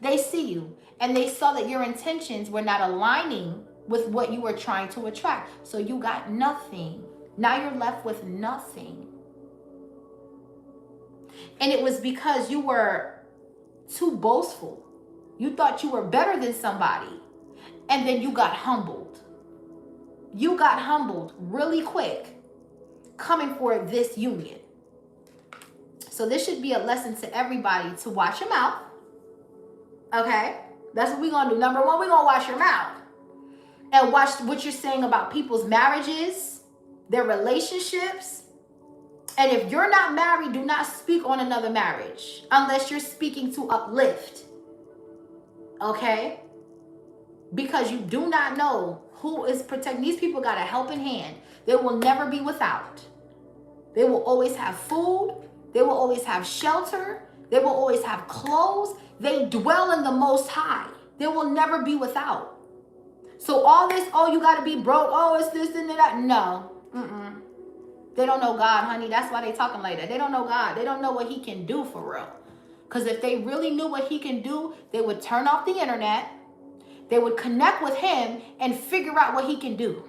They see you. And they saw that your intentions were not aligning with what you were trying to attract. So you got nothing. Now you're left with nothing. And it was because you were too boastful. You thought you were better than somebody. And then you got humbled. You got humbled really quick coming for this union. So this should be a lesson to everybody to watch your mouth. Okay? That's what we're going to do. Number one, we're going to watch your mouth. And watch what you're saying about people's marriages, their relationships. And if you're not married, do not speak on another marriage unless you're speaking to uplift. Okay? Because you do not know who is protecting. These people got a helping hand. They will never be without. They will always have food. They will always have shelter. They will always have clothes. They dwell in the Most High. They will never be without. So all this, oh, you got to be broke. Oh, it's this and that. No. They don't know God, honey. That's why they talking like that. They don't know God. They don't know what he can do for real. Because if they really knew what he can do, they would turn off the internet. They would connect with him and figure out what he can do.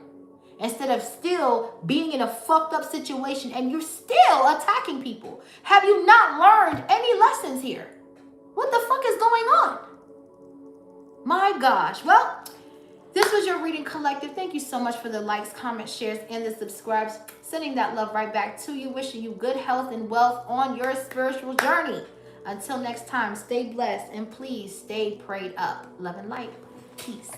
Instead of still being in a fucked up situation and you're still attacking people. Have you not learned any lessons here? What the fuck is going on? My gosh. Well, this was your reading collective. Thank you so much for the likes, comments, shares, and the subscribes. Sending that love right back to you. Wishing you good health and wealth on your spiritual journey. Until next time, stay blessed and please stay prayed up. Love and light. Peace.